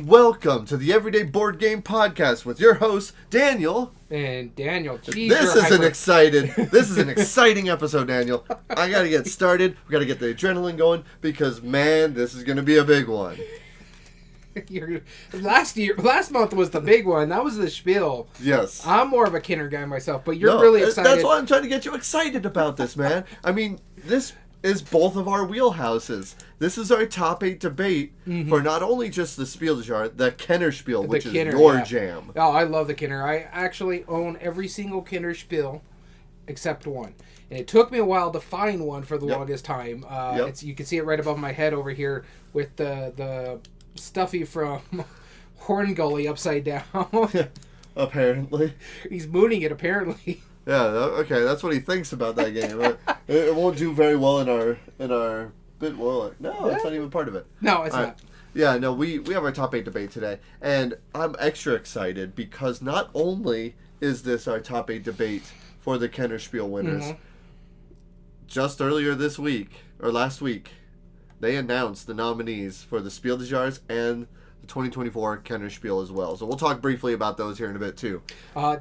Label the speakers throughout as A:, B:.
A: and welcome to the Everyday Board Game Podcast with your host, Daniel.
B: And Daniel, geez,
A: This is an exciting episode, Daniel. I gotta get started. We gotta get the adrenaline going because, man, this is gonna be a big one.
B: Last month was the big one. That was the Spiel.
A: Yes.
B: I'm more of a Kenner guy myself, but you're really excited.
A: That's why I'm trying to get you excited about this, man. I mean, this is both of our wheelhouses. This is our top 8 debate for not only just the Spiel Des Jahres, the Kennerspiel, which is your jam.
B: Oh, I love the Kenner. I actually own every single Kennerspiel except one. And it took me a while to find one for the longest time. You can see it right above my head over here with the Stuffy from Horn Gully upside down.
A: Apparently.
B: He's mooning it, apparently.
A: Yeah, okay, that's what he thinks about that game. It won't do very well in our bit. Well, no, it's not even part of it.
B: No, it's not.
A: Right. Yeah, no, we have our top 8 debate today, and I'm extra excited because not only is this our top 8 debate for the Kennerspiel winners, just earlier this week, or last week, they announced the nominees for the Spiel des Jahres and the 2024 Kennerspiel as well. So we'll talk briefly about those here in a bit too.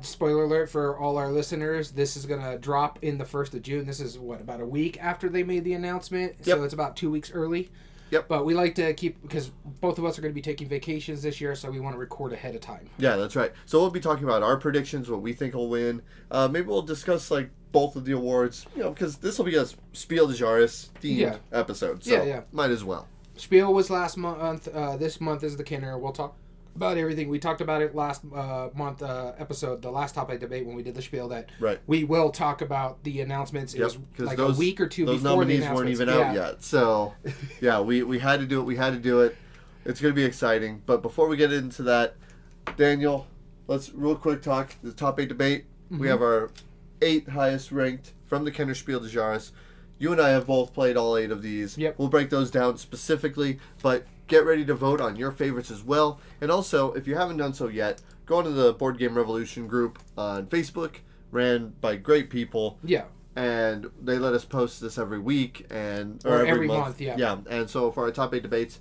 B: Spoiler alert for all our listeners, this is going to drop in the 1st of June. This is, about a week after they made the announcement? Yep. So it's about 2 weeks early.
A: Yep.
B: But we like to keep, because both of us are going to be taking vacations this year, so we want to record ahead of time.
A: Yeah, that's right. So we'll be talking about our predictions, what we think will win. Maybe we'll discuss both of the awards, because this will be a Spiel des Jahres themed episode. So might as well.
B: Spiel was last month. This month is the Kenner. We'll talk about everything. We talked about it last month episode, the last topic debate when we did the Spiel. That we will talk about the announcements. It was a week or two before the announcements. Those nominees weren't even out yet. So, we had to do it. We had to do it. It's going to be exciting. But before we get into that, Daniel, let's real quick talk the top 8 debate. We have our 8 highest ranked from the Kennerspiel Des Jahres. You and I have both played all 8 of these. Yep.
A: We'll break those down specifically, but get ready to vote on your favorites as well. And also, if you haven't done so yet, go onto the Board Game Revolution group on Facebook, ran by great people.
B: Yeah.
A: And they let us post this every week or every month. Yeah. And so for our top 8 debates,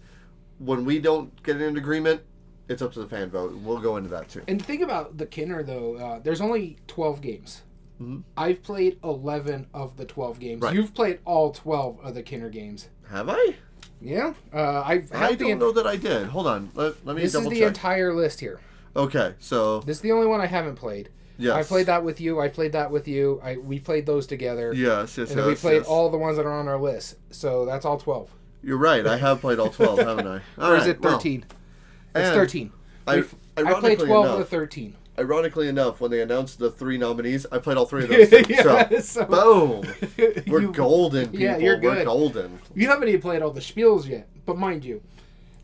A: when we don't get an agreement, it's up to the fan vote. We'll go into that too.
B: And the thing about the Kenner, though, there's only 12 games.
A: Mm-hmm.
B: I've played 11 of the 12 games.
A: Right.
B: You've played all 12 of the Kenner games.
A: Have I?
B: Yeah.
A: I don't know that I did. Hold on. Let me double check.
B: This is the entire list here.
A: Okay, so...
B: This is the only one I haven't played.
A: Yes.
B: I played that with you. I played that with you. We played those together.
A: Yes.
B: And then we played all the ones that are on our list. So that's all 12.
A: You're right. I have played all 12, haven't I?
B: Or is it 13? Well, it's 13. I played 12 of the 13.
A: Ironically enough, when they announced the 3 nominees, I played all 3 of those things. So, boom! We're golden, people.
B: Yeah, you're good.
A: We're golden.
B: You haven't even played all the Spiels yet. But mind you,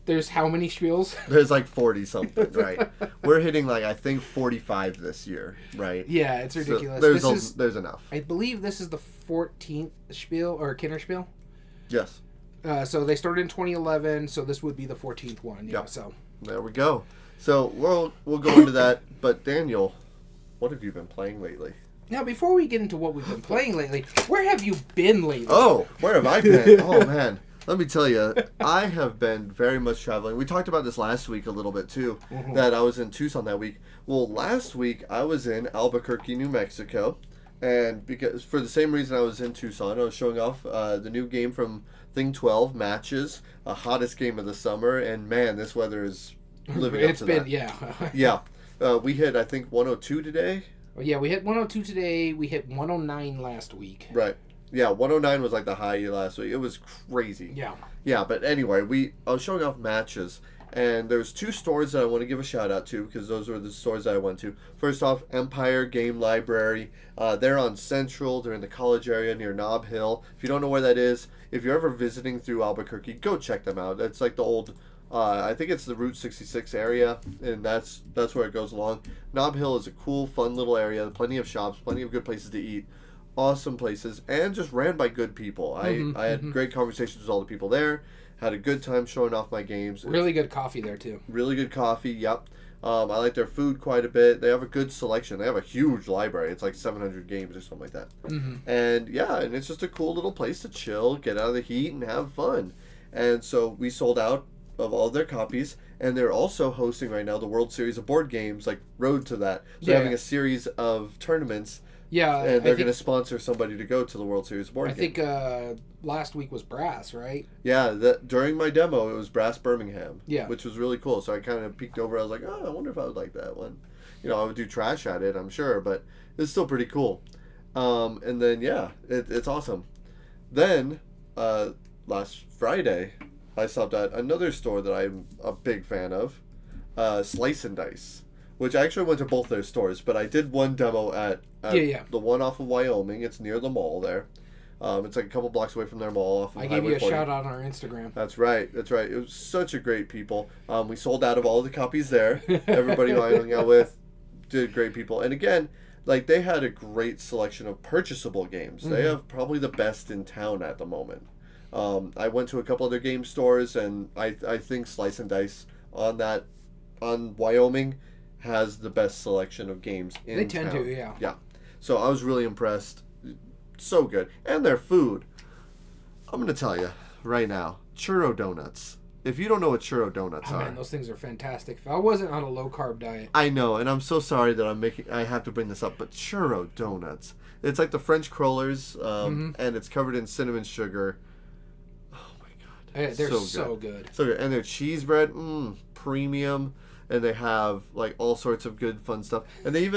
B: there's how many Spiels?
A: There's 40-something, right? We're hitting, I think, 45 this year, right?
B: Yeah, it's ridiculous.
A: So there's enough.
B: I believe this is the 14th Spiel, or Kinderspiel.
A: Yes.
B: So they started in 2011, so this would be the 14th one. Yeah, so.
A: There we go. So we'll go into that, but Daniel, what have you been playing lately?
B: Now, before we get into what we've been playing lately, where have you been lately?
A: Oh, where have I been? Oh, man. Let me tell you, I have been very much traveling. We talked about this last week a little bit, too, that I was in Tucson that week. Well, last week, I was in Albuquerque, New Mexico, and because for the same reason I was in Tucson, I was showing off the new game from Thing 12, Matches, a hottest game of the summer, and, man, this weather is...
B: It's been,
A: yeah. We hit, I think, 102 today.
B: Yeah, we hit 102 today. We hit 109 last week.
A: Right. Yeah, 109 was the high last week. It was crazy.
B: Yeah.
A: Yeah, but anyway, I was showing off Matches, and there's 2 stores that I want to give a shout out to because those were the stores that I went to. First off, Empire Game Library. They're on Central. They're in the college area near Nob Hill. If you don't know where that is, if you're ever visiting through Albuquerque, go check them out. It's the old... I think it's the Route 66 area, and that's where it goes along. Nob Hill is a cool, fun little area. Plenty of shops, plenty of good places to eat. Awesome places, and just ran by good people. I had great conversations with all the people there. Had a good time showing off my games.
B: Really good coffee there, too.
A: Really good coffee, yep. I like their food quite a bit. They have a good selection. They have a huge library. It's 700 games or something like that. And, and it's just a cool little place to chill, get out of the heat, and have fun. And so we sold out of all their copies, and they're also hosting right now the World Series of Board Games, like Road to that. So they're having a series of tournaments.
B: Yeah,
A: and they're going to sponsor somebody to go to the World Series of Board Games.
B: I think last week was Brass, right?
A: Yeah, during my demo, it was Brass Birmingham.
B: Yeah.
A: Which was really cool. So I kind of peeked over. I was like, oh, I wonder if I would like that one. You know, I would do trash at it, I'm sure, but it's still pretty cool. And then, yeah, it's awesome. Then, last Friday, I stopped at another store that I'm a big fan of, Slice and Dice, which I actually went to both their stores, but I did one demo at the one off of Wyoming. It's near the mall there. It's like a couple blocks away from their mall. Off of
B: I gave
A: Highway
B: you a
A: 40.
B: shout out on our Instagram.
A: That's right. It was such a great people. We sold out of all the copies there. Everybody who I hung out with did great people. And again, like they had a great selection of purchasable games. Mm-hmm. They have probably the best in town at the moment. I went to a couple other game stores, and I think Slice and Dice on Wyoming has the best selection of games in town. They tend to,
B: yeah.
A: Yeah. So I was really impressed. So good. And their food. I'm going to tell you right now, churro donuts. If you don't know what churro donuts are.
B: Man, those things are fantastic. If I wasn't on a low-carb diet.
A: I know, and I'm so sorry that I have to bring this up, but churro donuts. It's like the French crullers, and it's covered in cinnamon sugar. Oh, my God.
B: They're so good.
A: So good. And their cheese bread, premium. And they have like all sorts of good fun stuff. And they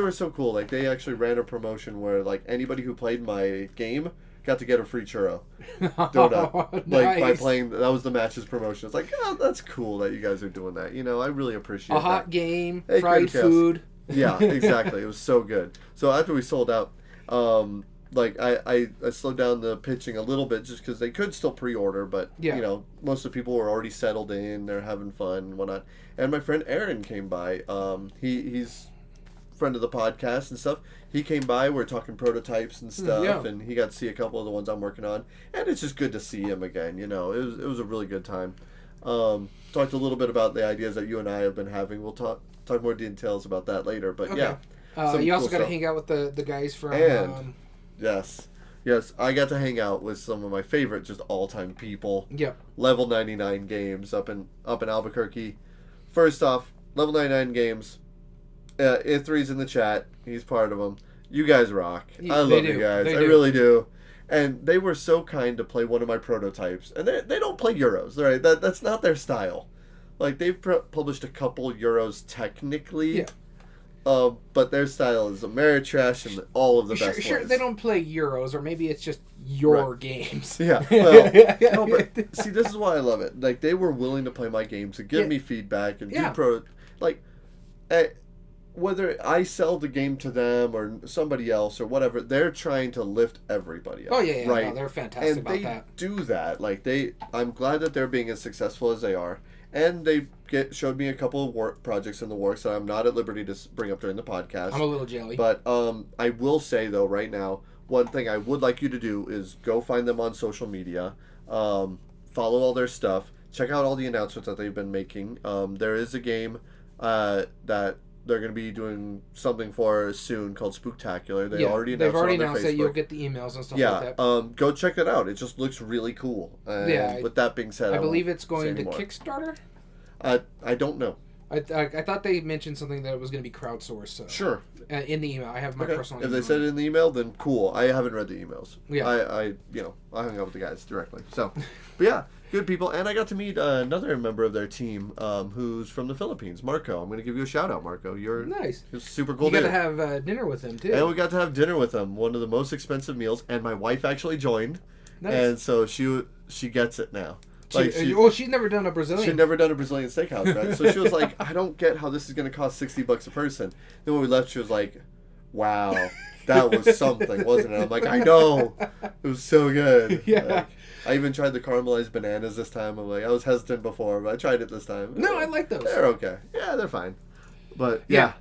A: were so cool. Like they actually ran a promotion where like anybody who played my game got to get a free churro donut. Like by playing, that was the match's promotion. It's like, oh, that's cool that you guys are doing that. You know, I really appreciate
B: a hot game, fried food.
A: Yeah, exactly. It was so good. So after we sold out, like I slowed down the pitching a little bit just because they could still pre-order, but you know, most of the people were already settled in, they're having fun and whatnot. And my friend Aaron came by. He's a friend of the podcast and stuff. He came by. We're talking prototypes and stuff, and he got to see a couple of the ones I'm working on. And it's just good to see him again. You know, it was a really good time. Talked a little bit about the ideas that you and I have been having. We'll talk more details about that later. But yeah,
B: you also got to hang out with the guys from.
A: And yes, I got to hang out with some of my favorite just all-time people.
B: Yep.
A: Level 99 Games up in Albuquerque. First off, Level 99 Games. Ithri's in the chat. He's part of them. You guys rock. I love you guys. I really do. And they were so kind to play one of my prototypes. And they don't play Euros, right? That's not their style. Like, they've published a couple Euros technically. Yeah. But their style is Ameritrash and all of the best
B: Sure,
A: ones.
B: they don't play Euros, or maybe it's just your games.
A: Yeah. Well, no, but see, this is why I love it. Like, they were willing to play my games and give me feedback and do whether I sell the game to them or somebody else or whatever, they're trying to lift everybody up.
B: Oh yeah,
A: right?
B: No, they're fantastic
A: and
B: about that.
A: And they do that. Like I'm glad that they're being as successful as they are. And they showed me a couple of projects in the works that I'm not at liberty to bring up during the podcast.
B: I'm a little jelly.
A: But I will say, though, right now, one thing I would like you to do is go find them on social media, follow all their stuff, check out all the announcements that they've been making. There is a game that they're going to be doing something for soon called Spooktacular. They've already announced
B: that you'll get the emails and stuff like that.
A: Go check that out. It just looks really cool. And with that being said,
B: I believe it's going to Kickstarter.
A: I don't know.
B: I thought they mentioned something that it was going to be crowdsourced. So.
A: Sure.
B: In the email, I have my personal email.
A: If they said it in the email, then cool. I haven't read the emails.
B: Yeah.
A: I hung out with the guys directly. So, but yeah, good people. And I got to meet another member of their team who's from the Philippines, Marco. I'm going to give you a shout out, Marco. You're
B: nice.
A: You're super cool.
B: You got to have dinner with him too.
A: And we got to have dinner with him. One of the most expensive meals. And my wife actually joined. Nice. And so she gets it now.
B: She's never done a Brazilian.
A: She'd never done a Brazilian steakhouse, right? So she was like, I don't get how this is going to cost $60 a person. Then when we left, she was like, wow, that was something, wasn't it? I'm like, I know. It was so good.
B: Yeah.
A: Like, I even tried the caramelized bananas this time. I'm like, I was hesitant before, but I tried it this time.
B: No, I like those.
A: They're okay. Yeah, they're fine. But yeah.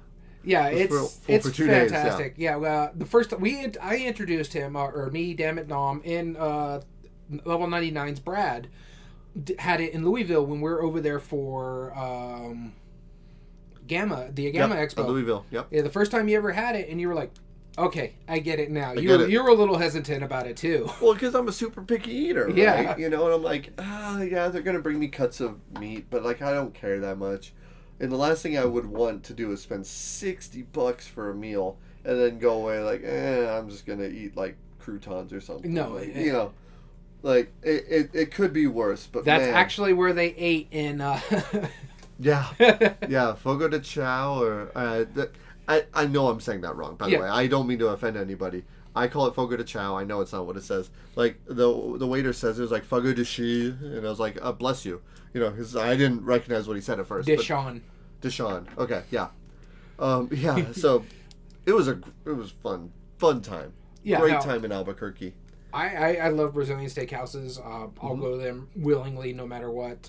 B: Yeah, it's fantastic. Days, yeah, the first I introduced him, or me, damn it, Nom, in Level 99's Brad. Had it in Louisville when we were over there for the Gamma Expo.
A: Louisville, yep.
B: Yeah, the first time you ever had it, and you were like, Okay, I get it now. You were a little hesitant about it too.
A: Well, because I'm a super picky eater,
B: yeah.
A: right? You know, and I'm like, yeah, they're gonna bring me cuts of meat, but like I don't care that much. And the last thing I would want to do is spend $60 for a meal and then go away like, I'm just gonna eat like croutons or something.
B: No,
A: like, you know, like it could be worse. But
B: that's actually where they ate in.
A: Yeah, Fogo de Chao or I know I'm saying that wrong. By the way, I don't mean to offend anybody. I call it Fogo de Chao. I know it's not what it says. Like the waiter says, it was like Fogo de Chi, and I was like, bless you. You know, because I didn't recognize what he said at first.
B: Deshaun.
A: Okay, yeah, yeah. So it was fun time. Yeah, great time in Albuquerque.
B: I love Brazilian steakhouses. I'll go to them willingly, no matter what.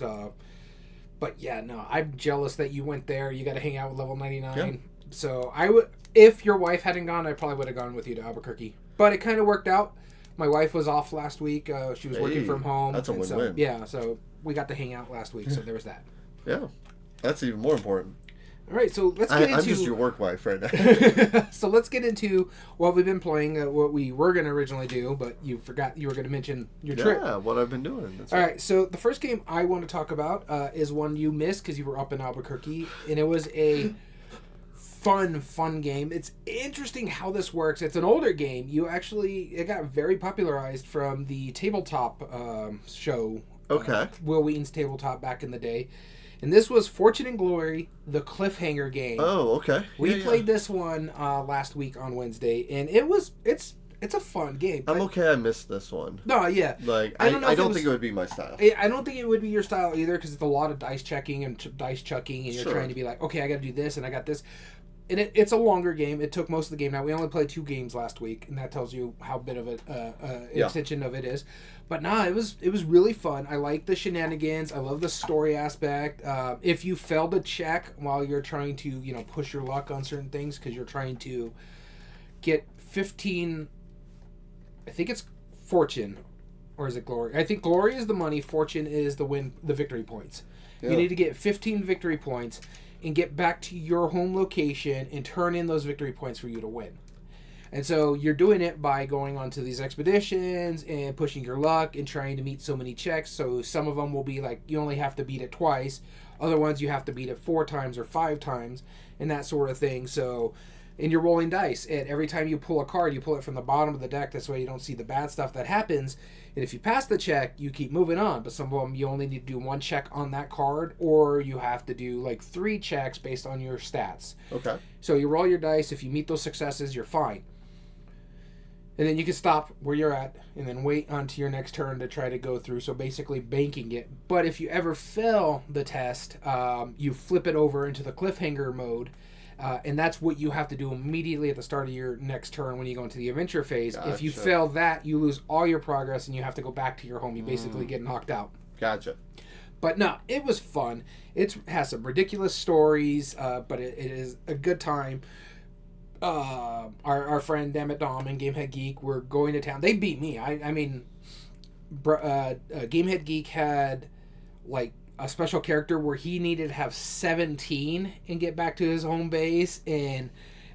B: But yeah, no, I'm jealous that you went there. You got to hang out with Level 99. Yeah. So I would, if your wife hadn't gone, I probably would have gone with you to Albuquerque. But it kind of worked out. My wife was off last week. She was working from home.
A: That's a win-win.
B: So we got to hang out last week. So there was that.
A: Yeah, that's even more important.
B: All right, so let's get into...
A: I'm just your work wife right now.
B: So let's get into what we've been playing, what we were going to originally do, but you forgot you were going to mention your trip.
A: Yeah, what I've been doing. That's
B: All right, so the first game I want to talk about is one you missed because you were up in Albuquerque, and it was a fun game. It's interesting how this works. It's an older game. It got very popularized from the tabletop show.
A: Okay.
B: Will Wheaton's Tabletop back in the day. And this was Fortune and Glory, the cliffhanger game.
A: Oh, okay.
B: We played this one last week on Wednesday, and it's a fun game.
A: I'm okay. I missed this one.
B: No, yeah.
A: Like I don't think it would be my style.
B: I don't think it would be your style either, because it's a lot of dice checking and dice chucking, and you're trying to be like, okay, I got to do this, and I got this. And it's a longer game. It took most of the game. Now, we only played 2 games last week, and that tells you how bit of an extension of it is. But it was really fun. I like the shenanigans. I love the story aspect. If you failed a check while you're trying to, push your luck on certain things, because you're trying to get 15, I think it's fortune, or is it glory? I think glory is the money, fortune is the victory points. Yeah. You need to get 15 victory points and get back to your home location and turn in those victory points for you to win. And so you're doing it by going onto these expeditions and pushing your luck and trying to meet so many checks. So some of them will be like, you only have to beat it twice. Other ones you have to beat it 4 times or 5 times and that sort of thing. So, and you're rolling dice. And every time you pull a card, you pull it from the bottom of the deck. This way you don't see the bad stuff that happens. And if you pass the check, you keep moving on. But some of them, you only need to do 1 check on that card, or you have to do like 3 checks based on your stats.
A: Okay.
B: So you roll your dice. If you meet those successes, you're fine. And then you can stop where you're at and then wait onto your next turn to try to go through. So basically banking it. But if you ever fail the test, you flip it over into the cliffhanger mode. And that's what you have to do immediately at the start of your next turn when you go into the adventure phase. Gotcha. If you fail that, you lose all your progress and you have to go back to your home. You basically get knocked out.
A: Gotcha.
B: But no, it was fun. It has some ridiculous stories, but it is a good time. Our friend Dammit Dom and Gamehead Geek were going to town. They beat me. I mean, Gamehead Geek had like a special character where he needed to have 17 and get back to his home base, and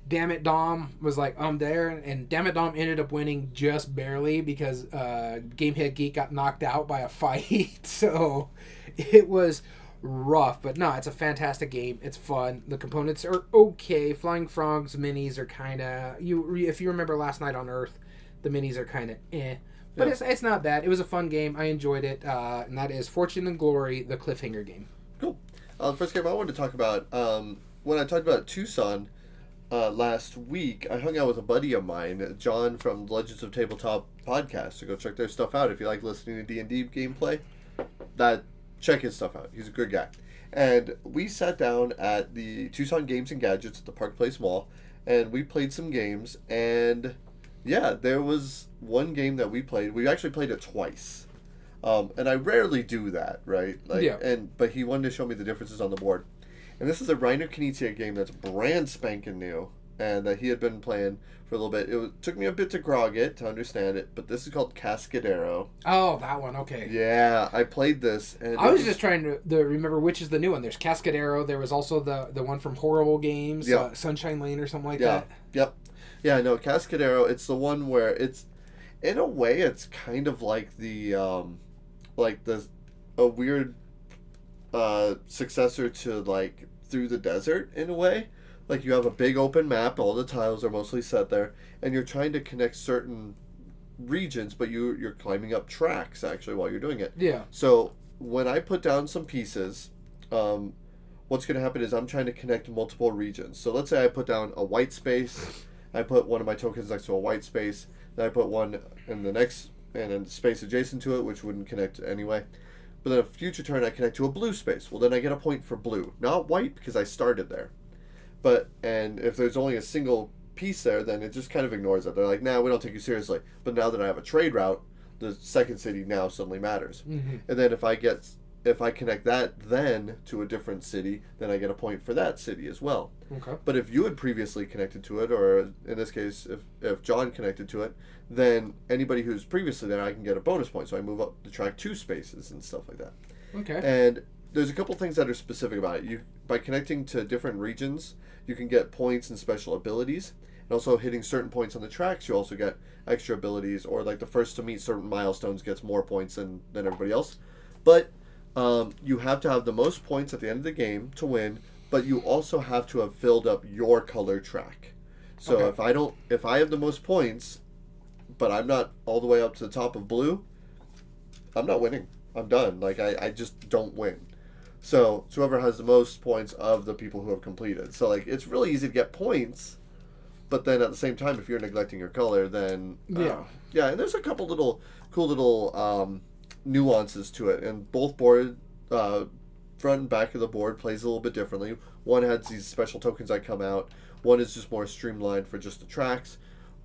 B: Dammit Dom was like, I'm there, and Dammit Dom ended up winning just barely because Gamehead Geek got knocked out by a fight. So it was rough, but no, it's a fantastic game. It's fun. The components are okay. Flying Frogs minis are kind of, if you remember Last Night on Earth, the minis are kind of but it's not bad. It was a fun game. I enjoyed it, and that is Fortune and Glory, the cliffhanger game.
A: Cool. The first game I wanted to talk about, when I talked about Tucson last week, I hung out with a buddy of mine, John from Legends of Tabletop podcast, so go check their stuff out if you like listening to D&D gameplay. Check his stuff out. He's a good guy. And we sat down at the Tucson Games and Gadgets at the Park Place Mall, and we played some games, and yeah, there was one game that we played. We actually played it twice. And I rarely do that, right? But he wanted to show me the differences on the board. And this is a Reiner Knizia game that's brand spanking new. and he had been playing for a little bit. Took me a bit to grog it, to understand it, but this is called Cascadero.
B: Oh, that one, okay.
A: Yeah, I played this. And
B: I was just trying to remember which is the new one. There's Cascadero. There was also the one from Horrible Games, Sunshine Lane or something like that.
A: Yep. Yeah, no, Cascadero, it's the one where it's, in a way, it's kind of like a weird successor to, like, Through the Desert, in a way. Like, you have a big open map, all the tiles are mostly set there, and you're trying to connect certain regions, but you're climbing up tracks, actually, while you're doing it.
B: Yeah.
A: So, when I put down some pieces, what's going to happen is I'm trying to connect multiple regions. So, let's say I put down a white space, I put one of my tokens next to a white space, then I put one in the next, and then space adjacent to it, which wouldn't connect anyway. But then a future turn, I connect to a blue space. Well, then I get a point for blue. Not white, because I started there. And if there's only a single piece there, then it just kind of ignores it. They're like, nah, we don't take you seriously. But now that I have a trade route, the second city now suddenly matters. Mm-hmm. And then if I connect that then to a different city, then I get a point for that city as well.
B: Okay.
A: But if you had previously connected to it, or in this case, if John connected to it, then anybody who's previously there, I can get a bonus point. So I move up the track 2 spaces and stuff like that.
B: Okay.
A: And there's a couple things that are specific about it. By connecting to different regions, you can get points and special abilities. And also hitting certain points on the tracks, you also get extra abilities, or like the first to meet certain milestones gets more points than everybody else. But you have to have the most points at the end of the game to win, but you also have to have filled up your color track. So okay. if I have the most points, but I'm not all the way up to the top of blue, I'm not winning. I'm done. Like, I just don't win. So it's whoever has the most points of the people who have completed. So, like, it's really easy to get points, but then at the same time, if you're neglecting your color, then... yeah, and there's a couple cool little nuances to it. And both front and back of the board plays a little bit differently. One has these special tokens that come out. One is just more streamlined for just the tracks.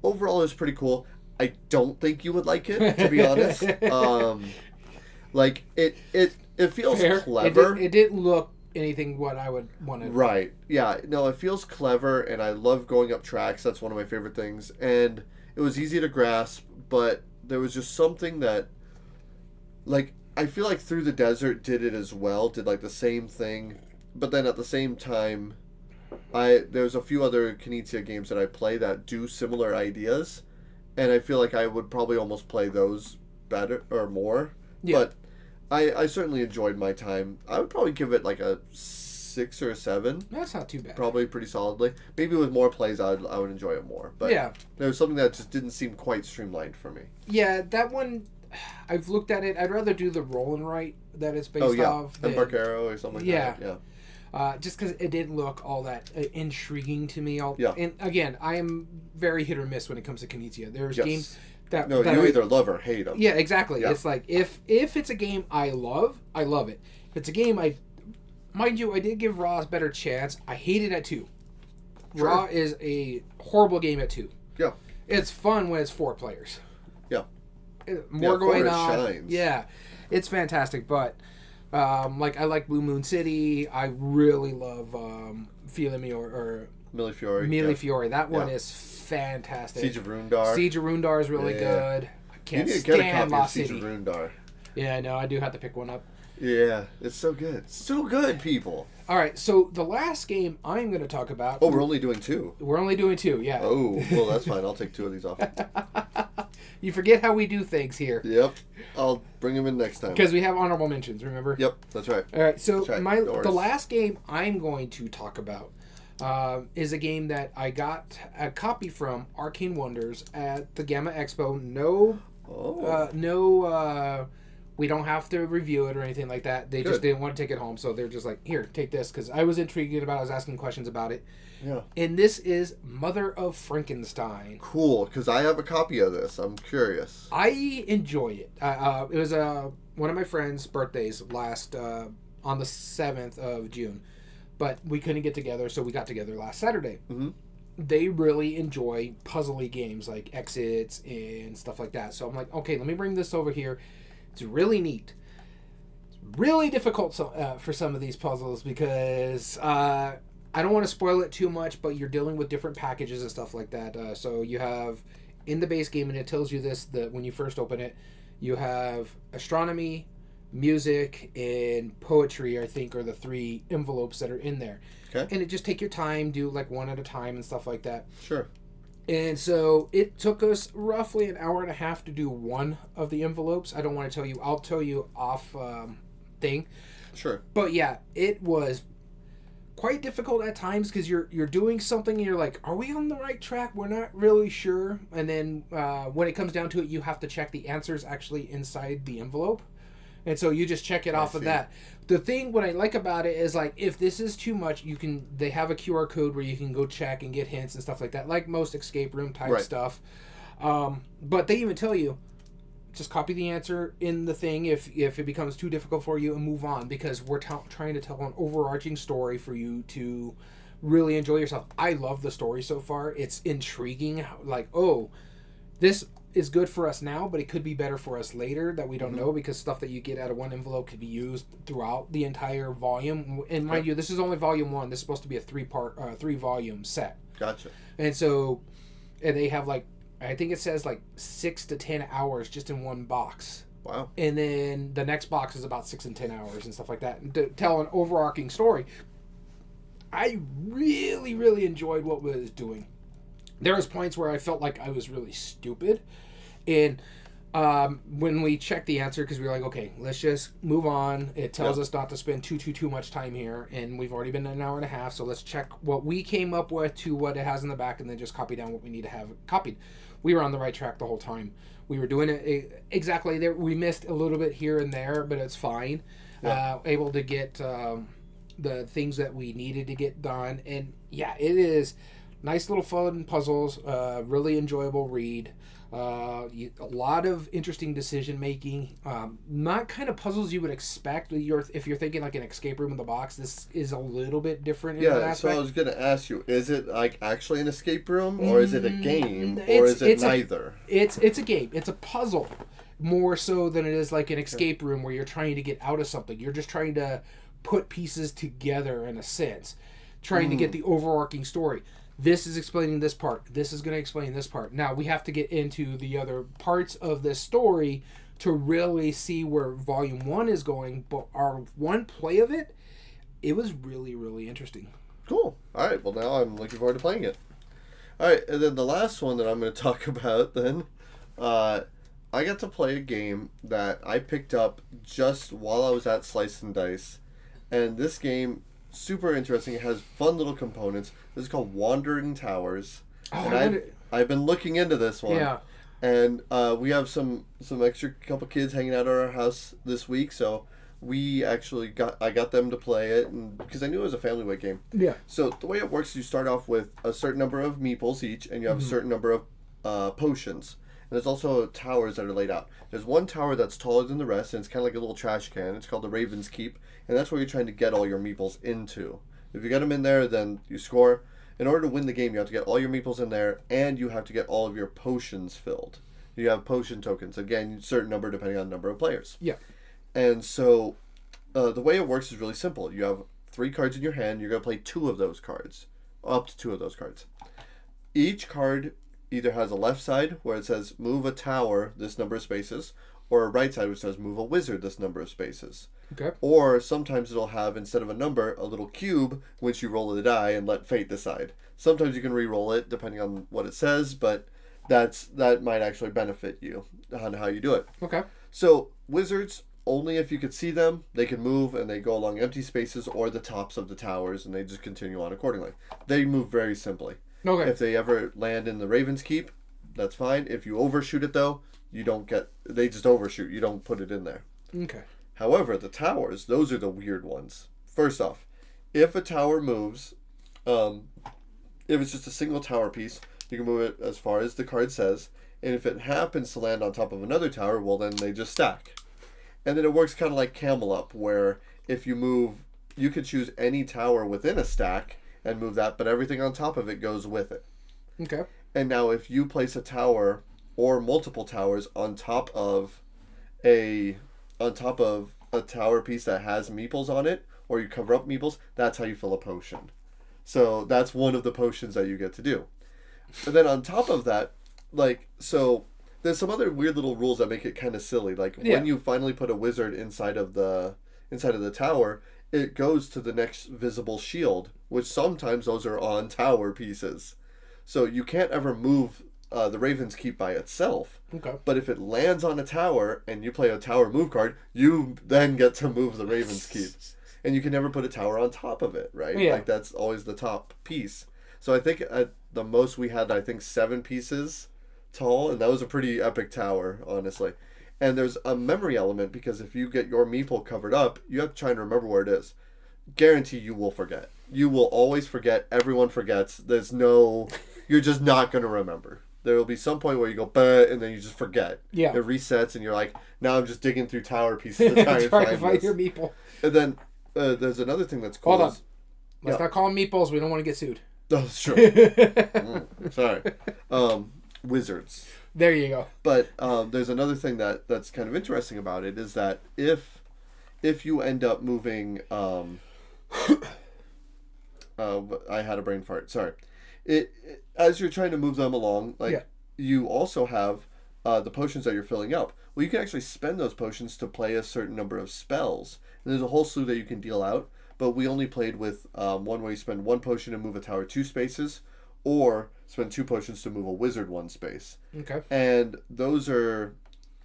A: Overall, it's pretty cool. I don't think you would like it, to be honest. Like, it feels
B: fair.
A: Clever.
B: It didn't look anything what I would want to...
A: Right. Yeah. No, it feels clever, and I love going up tracks. That's one of my favorite things. And it was easy to grasp, but there was just something that... Like, I feel like Through the Desert did it as well, did, like, the same thing. But then at the same time, there's a few other Knizia games that I play that do similar ideas, and I feel like I would probably almost play those better or more. Yeah. But I certainly enjoyed my time. I would probably give it like a 6 or a 7.
B: That's not too bad.
A: Probably pretty solidly. Maybe with more plays, I would enjoy it more. But yeah, there was something that just didn't seem quite streamlined for me.
B: Yeah, that one, I've looked at it. I'd rather do the roll and write that it's based off.
A: And Embarcaro or something like that. Yeah.
B: Just because it didn't look all that intriguing to me. And again, I am very hit or miss when it comes to Knizia. There's games...
A: you either love or hate them.
B: Yeah, exactly. Yeah. It's like, if it's a game I love it. If it's a game mind you, I did give Raw a better chance. I hate it at 2. Sure. Raw is a horrible game at 2.
A: Yeah.
B: It's fun when it's 4 players.
A: Yeah.
B: More going on.
A: Shines.
B: Yeah. It's fantastic, but like I like Blue Moon City. I really love Millefiori. That one is fantastic.
A: Siege of Rundar.
B: Siege of Rundar is really good. I can't stand Lost City. Siege of Rundar. Yeah, I know. I do have to pick one up.
A: Yeah, it's so good. So good, people.
B: All right, so the last game I'm going to talk about...
A: Oh, we're only doing 2.
B: We're only doing 2, yeah.
A: Oh, well, that's fine. I'll take 2 of these off.
B: You forget how we do things here.
A: Yep. I'll bring them in next time.
B: Because we have honorable mentions, remember?
A: Yep, that's right.
B: All right, so the last game I'm going to talk about is a game that I got a copy from Arcane Wonders at the Gamma Expo. We don't have to review it or anything like that. They just didn't want to take it home, so they're just like, here, take this, because I was intrigued about it. I was asking questions about it.
A: Yeah.
B: And this is Mother of Frankenstein.
A: Cool, because I have a copy of this. I'm curious.
B: I enjoy it. It was one of my friends' birthdays last on the 7th of June. But we couldn't get together, so we got together last Saturday.
A: Mm-hmm.
B: They really enjoy puzzly games like Exits and stuff like that. So I'm like, okay, let me bring this over here. It's really neat. It's really difficult for some of these puzzles because I don't want to spoil it too much, but you're dealing with different packages and stuff like that. So you have in the base game, and it tells you this that when you first open it, you have astronomy, music, and poetry. I think are the 3 envelopes that are in there.
A: Okay.
B: And it just take your time, do like one at a time and stuff like that.
A: Sure.
B: And so it took us roughly an hour and a half to do one of the envelopes. I don't want to tell you. I'll tell you off thing.
A: Sure.
B: But yeah, it was quite difficult at times because you're doing something and you're like, are we on the right track? We're not really sure. And then when it comes down to it, you have to check the answers actually inside the envelope. And so you just check it off of that. The thing, what I like about it is like, if this is too much, they have a QR code where you can go check and get hints and stuff like that, like most escape room type stuff. But they even tell you, just copy the answer in the thing if it becomes too difficult for you and move on, because we're trying to tell an overarching story for you to really enjoy yourself. I love the story so far. It's intriguing. Like, oh, this is good for us now, but it could be better for us later that we don't know, because stuff that you get out of one envelope could be used throughout the entire volume. And mind you, this is only volume 1. This is supposed to be a 3-volume set.
A: Gotcha.
B: And so, and they have like, I think it says like 6 to 10 hours just in one box.
A: Wow.
B: And then the next box is about 6 and 10 hours and stuff like that. And to tell an overarching story, I really, really enjoyed what it was doing. There was points where I felt like I was really stupid. And when we checked the answer, because we were like, okay, let's just move on. It tells us not to spend too much time here. And we've already been an hour and a half. So let's check what we came up with to what it has in the back and then just copy down what we need to have copied. We were on the right track the whole time. We were doing it exactly there. We missed a little bit here and there, but it's fine. Yeah. Able to get the things that we needed to get done. And yeah, it is nice little fun puzzles, really enjoyable read. A lot of interesting decision making. Not kind of puzzles you would expect. If you're thinking like an escape room in the box, this is a little bit different. In that aspect.
A: So I was going to ask you: is it like actually an escape room, or is it a game, or is it neither?
B: It's a game. It's a puzzle more so than it is like an escape room where you're trying to get out of something. You're just trying to put pieces together in a sense, trying to get the overarching story. This is explaining this part. This is going to explain this part. Now, we have to get into the other parts of this story to really see where Volume 1 is going. But our one play of it, it was really, really interesting.
A: Cool. All right. Well, now I'm looking forward to playing it. All right. And then the last one that I'm going to talk about then, I got to play a game that I picked up just while I was at Slice and Dice. And this game, super interesting. It has fun little components. This is called Wandering Towers. Oh, and I've been looking into this one.
B: Yeah.
A: And we have some extra couple kids hanging out at our house this week, so I got them to play it, and because I knew it was a family weight game.
B: Yeah.
A: So the way it works is you start off with a certain number of meeples each, and you have a certain number of potions. And there's also towers that are laid out. There's one tower that's taller than the rest, and it's kind of like a little trash can. It's called the Raven's Keep, and that's where you're trying to get all your meeples into. If you get them in there, then you score. In order to win the game, you have to get all your meeples in there, and you have to get all of your potions filled. You have potion tokens. Again, a certain number depending on the number of players.
B: Yeah.
A: And so the way it works is really simple. You have 3 cards in your hand. You're going to play 2 of those cards, up to 2 of those cards. Each card either has a left side where it says move a tower this number of spaces, or a right side which says move a wizard this number of spaces.
B: Okay.
A: Or sometimes it'll have, instead of a number, a little cube which you roll the die and let fate decide. Sometimes you can re-roll it depending on what it says, but that might actually benefit you on how you do it.
B: Okay.
A: So wizards, only if you could see them, they can move and they go along empty spaces or the tops of the towers, and they just continue on accordingly. They move very simply.
B: Okay.
A: If they ever land in the Raven's Keep, that's fine. If you overshoot it though, they just overshoot. You don't put it in there.
B: Okay.
A: However, the towers, those are the weird ones. First off, if a tower moves, if it's just a single tower piece, you can move it as far as the card says. And if it happens to land on top of another tower, well, then they just stack. And then it works kind of like Camel Up, where if you move, you could choose any tower within a stack and move that, but everything on top of it goes with it.
B: Okay.
A: And now if you place a tower or multiple towers on top of a tower piece that has meeples on it, or you cover up meeples, that's how you fill a potion. So that's one of the potions that you get to do. And then on top of that, so there's some other weird little rules that make it kind of silly. When you finally put a wizard inside of the tower, it goes to the next visible shield, which sometimes those are on tower pieces. So you can't ever move the Raven's Keep by itself.
B: Okay.
A: But if it lands on a tower and you play a tower move card, you then get to move the Raven's Keep. And you can never put a tower on top of it, right?
B: Yeah.
A: That's always the top piece. So I think at the most we had, 7 pieces tall, and that was a pretty epic tower, honestly. And there's a memory element, because if you get your meeple covered up, you have to try and remember where it is. Guarantee you will forget. You will always forget. Everyone forgets. You're just not going to remember. There will be some point where you go, but, and then you just forget.
B: Yeah.
A: It resets, and you're like, now I'm just digging through tower pieces to try and find
B: your meeple.
A: And then there's another thing that's cool.
B: Hold on. Let's not call them meatballs. We don't want to get sued.
A: Oh, sure. Sorry. Wizards.
B: There you go.
A: But there's another thing that's kind of interesting about it, is that if you end up moving... I had a brain fart. Sorry. As you're trying to move them along, you also have the potions that you're filling up. Well, you can actually spend those potions to play a certain number of spells. And there's a whole slew that you can deal out, but we only played with one where you spend 1 potion to move a tower 2 spaces, or spend 2 potions to move a wizard 1 space.
B: Okay.
A: And those are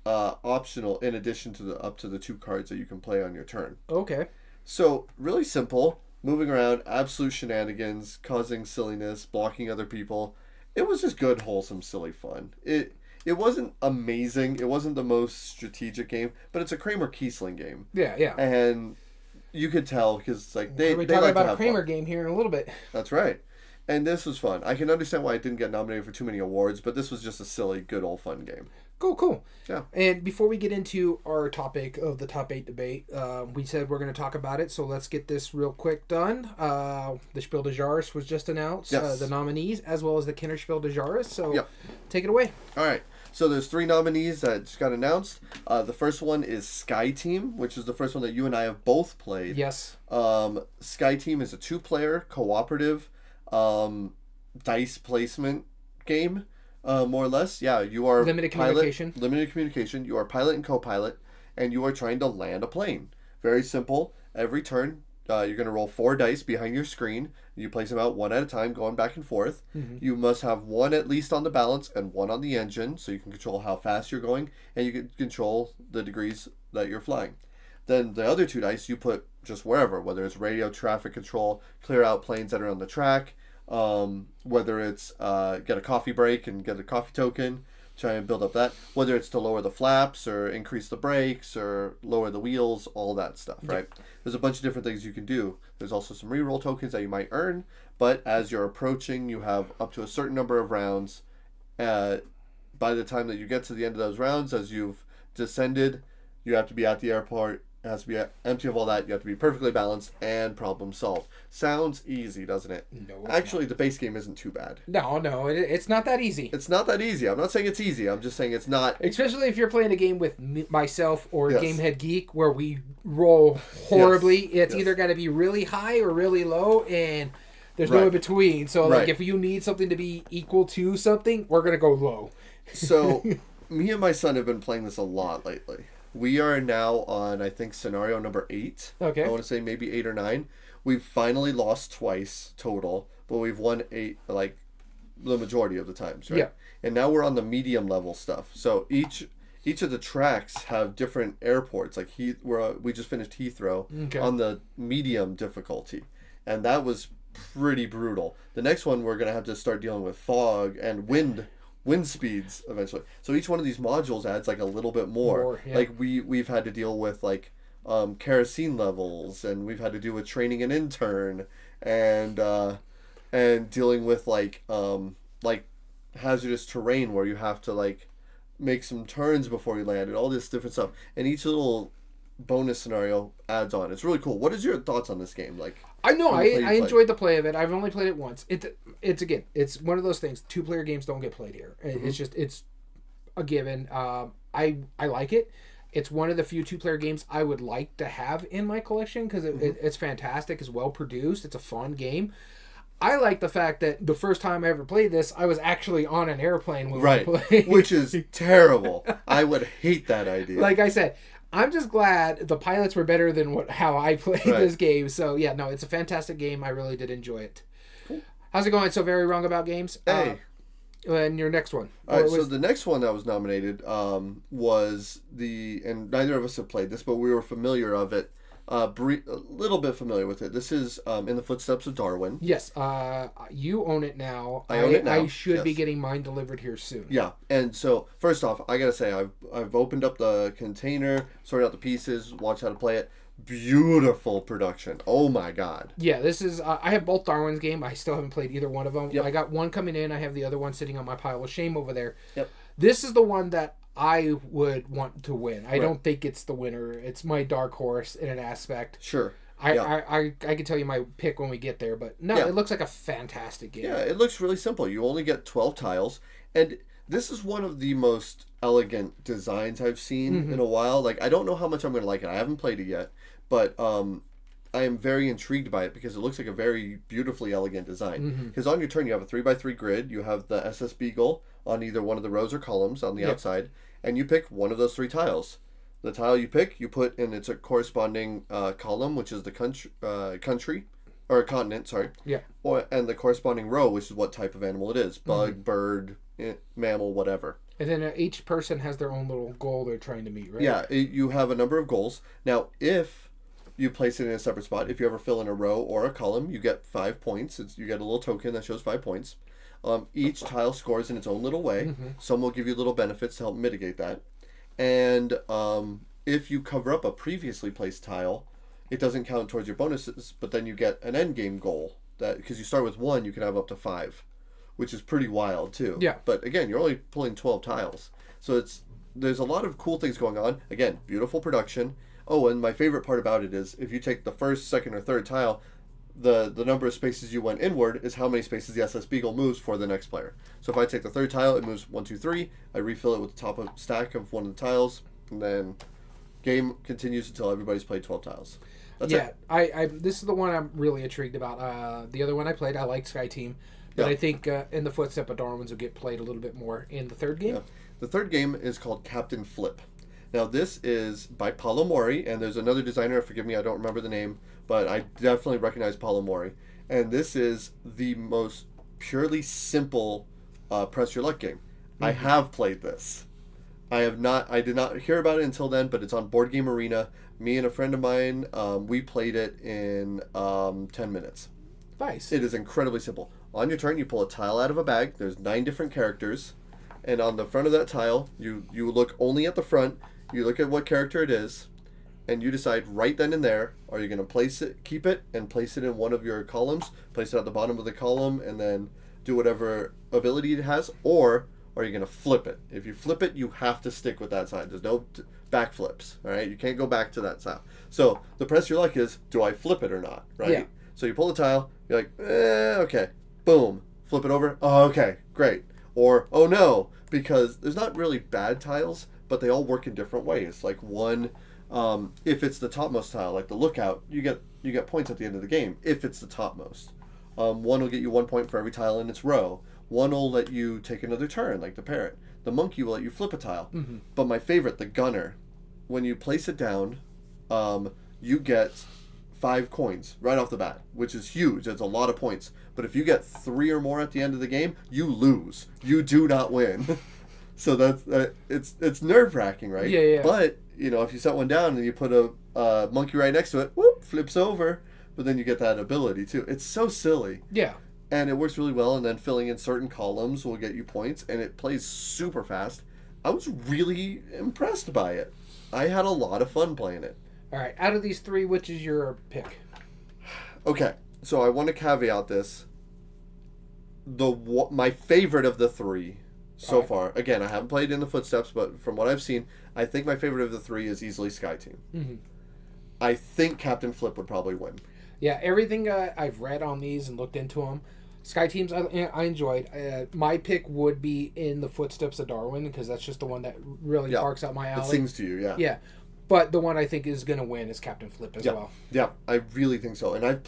A: optional in addition to up to the 2 cards that you can play on your turn.
B: Okay.
A: So really simple, moving around, absolute shenanigans, causing silliness, blocking other people. It was just good, wholesome, silly fun. It wasn't amazing. It wasn't the most strategic game, but it's a Kramer Kiesling game.
B: Yeah, yeah.
A: And you could tell, because they
B: talk
A: like
B: about
A: to have
B: a Kramer
A: fun.
B: game here in a little bit.
A: That's right. And this was fun. I can understand why it didn't get nominated for too many awards, but this was just a silly, good old fun game.
B: Cool.
A: Yeah.
B: And before we get into our topic of the top 8 debate, we said we're going to talk about it, so let's get this real quick done. The Spiel Des Jahres was just announced,
A: yes.
B: The nominees, as well as the Kennerspiel Des Jahres, so
A: yep.
B: Take it away.
A: All right. So there's 3 nominees that just got announced. The first one is Sky Team, which is the first one that you and I have both played.
B: Yes.
A: Sky Team is a 2-player cooperative dice placement game, more or less. Yeah, you are
B: limited communication.
A: You are pilot and co-pilot, and you are trying to land a plane. Very simple. Every turn, you're going to roll 4 dice behind your screen. You place them out 1 at a time, going back and forth. Mm-hmm. You must have 1 at least on the balance and 1 on the engine, so you can control how fast you're going, and you can control the degrees that you're flying. Then the other 2 dice you put just wherever, whether it's radio traffic control, clear out planes that are on the track, whether it's get a coffee break and get a coffee token, try and build up that, whether it's to lower the flaps or increase the brakes or lower the wheels, all that stuff, right? There's a bunch of different things you can do. There's also some reroll tokens that you might earn, but as you're approaching, you have up to a certain number of rounds. By the time that you get to the end of those rounds, as you've descended, you have to be at the airport. It has to be empty of all that. You have to be perfectly balanced and problem solved. Sounds easy, doesn't it?
B: No.
A: Actually, the base game isn't too bad.
B: No, it's not that easy.
A: It's not that easy. I'm not saying it's easy. I'm just saying it's not.
B: Especially if you're playing a game with myself or Gamehead Geek, where we roll horribly. It's either got to be really high or really low, and there's no in between. So, if you need something to be equal to something, we're gonna go low.
A: So, me and my son have been playing this a lot lately. We are now on, I think, scenario number 8.
B: Okay.
A: I want to say maybe 8 or 9. We've finally lost twice total, but we've won 8, the majority of the times, right?
B: Yeah.
A: And now we're on the medium level stuff. So each of the tracks have different airports. Like we just finished Heathrow on the medium difficulty, and that was pretty brutal. The next one we're gonna have to start dealing with fog and wind speeds eventually. So each one of these modules adds a little bit more. We've had to deal with kerosene levels, and we've had to deal with training an intern, and dealing with hazardous terrain where you have to make some turns before you land, and all this different stuff. And each little bonus scenario adds on. It's really cool. What is your thoughts on this game?
B: I know I enjoyed the play of it. I've only played it once. It's one of those things. 2-player games don't get played here. Mm-hmm. It's a given. I like it. It's one of the few 2-player games I would like to have in my collection because it's fantastic. It's well produced. It's a fun game. I like the fact that the first time I ever played this, I was actually on an airplane when
A: right,
B: we played.
A: Which is terrible. I would hate that idea.
B: Like I said, I'm just glad the pilots were better than how I played this game. So yeah, no, it's a fantastic game. I really did enjoy it. Cool. How's it going? So Very Wrong About Games?
A: Hey.
B: And your next one.
A: All right, so the next one that was nominated was and neither of us have played this, but we were familiar of it. A little bit familiar with it. This is In the Footsteps of Darwin.
B: Yes, you own it now.
A: I own it now.
B: I should be getting mine delivered here soon.
A: Yeah, and so first off, I gotta say I've opened up the container, sorted out the pieces, watched how to play it. Beautiful production. Oh my god.
B: Yeah, this is. I have both Darwin's game. I still haven't played either one of them. Yep. I got one coming in. I have the other one sitting on my pile of shame over there.
A: Yep.
B: This is the one that I would want to win. I don't think it's the winner. It's my dark horse in an aspect.
A: Sure.
B: I can tell you my pick when we get there, but no, it looks like a fantastic game.
A: Yeah, it looks really simple. You only get 12 tiles, and this is one of the most elegant designs I've seen in a while. Like, I don't know how much I'm going to like it. I haven't played it yet, but I am very intrigued by it because it looks like a very beautifully elegant design. Because on your turn, you have a 3x3 grid. You have the SS Beagle on either one of the rows or columns on the outside, and you pick one of those 3 tiles. The tile you pick, you put in its a corresponding column, which is the country, or continent, sorry.
B: Yeah.
A: And the corresponding row, which is what type of animal it is. Bug, bird, mammal, whatever.
B: And then each person has their own little goal they're trying to meet, right?
A: Yeah, you have a number of goals. Now, if you place it in a separate spot, if you ever fill in a row or a column, you get 5 points. You get a little token that shows 5 points. Each tile scores in its own little way. Some will give you little benefits to help mitigate that. And if you cover up a previously placed tile, it doesn't count towards your bonuses, but then you get an end game goal. That because you start with 1, you can have up to 5, which is pretty wild too.
B: Yeah.
A: But again, you're only pulling 12 tiles, so there's a lot of cool things going on. Again, beautiful production. Oh, and my favorite part about it is if you take the first, second, or third tile, the number of spaces you went inward is how many spaces the SS Beagle moves for the next player. So if I take the third tile, it moves 1, 2, 3. I refill it with the top of stack of one of the tiles, and then game continues until everybody's played 12 tiles. That's it.
B: I this is the one I'm really intrigued about. The other one I played, I like Sky Team, but I think In the Footsteps of Darwin's will get played a little bit more in the third game.
A: Yeah. The third game is called Captain Flip. Now, this is by Paolo Mori, and there's another designer, forgive me, I don't remember the name, but I definitely recognize Paolo Mori. And this is the most purely simple press your luck game. I have played this. I did not hear about it until then, but it's on Board Game Arena. Me and a friend of mine, we played it in 10 minutes.
B: Nice.
A: It is incredibly simple. On your turn, you pull a tile out of a bag. There's 9 different characters. And on the front of that tile, you look only at the front. You look at what character it is, and you decide right then and there, are you going to keep it, and place it in one of your columns, place it at the bottom of the column, and then do whatever ability it has, or are you going to flip it? If you flip it, you have to stick with that side. There's no backflips, all right? You can't go back to that side. So the press your luck is, do I flip it or not, right?
B: Yeah.
A: So you pull the tile, you're like, okay, boom, flip it over, oh, okay, great. Or, oh no, because there's not really bad tiles, but they all work in different ways. Like one, if it's the topmost tile, like the lookout, you get points at the end of the game if it's the topmost. One will get you 1 point for every tile in its row. One will let you take another turn, like the parrot. The monkey will let you flip a tile. But my favorite, the gunner, when you place it down, you get 5 coins right off the bat, which is huge. It's a lot of points. But if you get 3 or more at the end of the game, you lose. You do not win. So that's it's nerve-wracking, right?
B: Yeah.
A: But if you set one down and you put a monkey right next to it, whoop, flips over. But then you get that ability too. It's so silly.
B: Yeah.
A: And it works really well. And then filling in certain columns will get you points, and it plays super fast. I was really impressed by it. I had a lot of fun playing it.
B: All right. Out of these 3, which is your pick?
A: Okay. So I want to caveat this. My favorite of the 3 so far, again, I haven't played In the Footsteps, but from what I've seen, I think my favorite of the 3 is easily Sky Team. I think Captain Flip would probably win.
B: Yeah, everything I've read on these and looked into them, Sky Teams I enjoyed. My pick would be In the Footsteps of Darwin, because that's just the one that really barks up my alley.
A: It sings to you, yeah.
B: Yeah. But the one I think is going to win is Captain Flip as well.
A: Yeah, I really think so. And I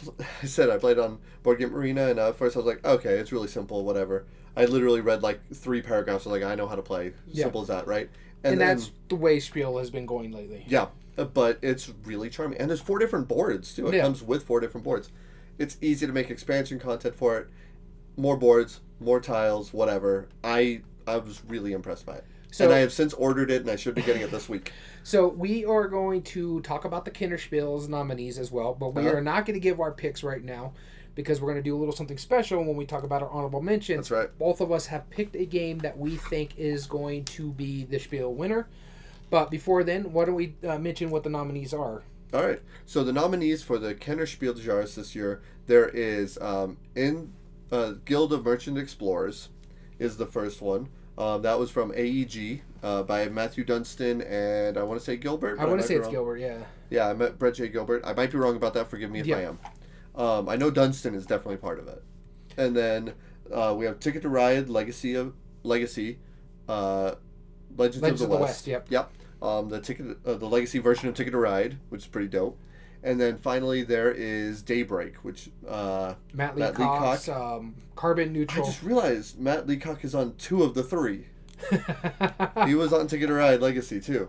A: said I played on Board Game Arena, and at first I was like, okay, it's really simple, whatever. I literally read like 3 paragraphs, so like, I know how to play. Simple as that, right?
B: And that's the way Spiel has been going lately.
A: Yeah, but it's really charming. And there's 4 different boards, too. It comes with 4 different boards. It's easy to make expansion content for it. More boards, more tiles, whatever. I was really impressed by it. So, and I have since ordered it, and I should be getting it this week.
B: So we are going to talk about the Kennerspiel's nominees as well, but we are not going to give our picks right now because we're going to do a little something special when we talk about our honorable mentions.
A: That's right.
B: Both of us have picked a game that we think is going to be the Spiel winner. But before then, why don't we mention what the nominees are?
A: All right. So the nominees for the Kennerspiel Des Jahres this year, there is Guild of Merchant Explorers is the first one. That was from AEG by Matthew Dunstan and I want to say Gilbert.
B: I want to say it's Gilbert, yeah.
A: Yeah, I met Brett J. Gilbert. I might be wrong about that. Forgive me if I am. I know Dunstan is definitely part of it. And then we have Ticket to Ride, Legacy, Legends of the West.
B: Yep.
A: The Legacy version of Ticket to Ride, which is pretty dope. And then finally there is Daybreak, which
B: Matt Leacock's Carbon Neutral.
A: I just realized Matt Leacock is on 2 of the 3. He was on Ticket to Ride Legacy too.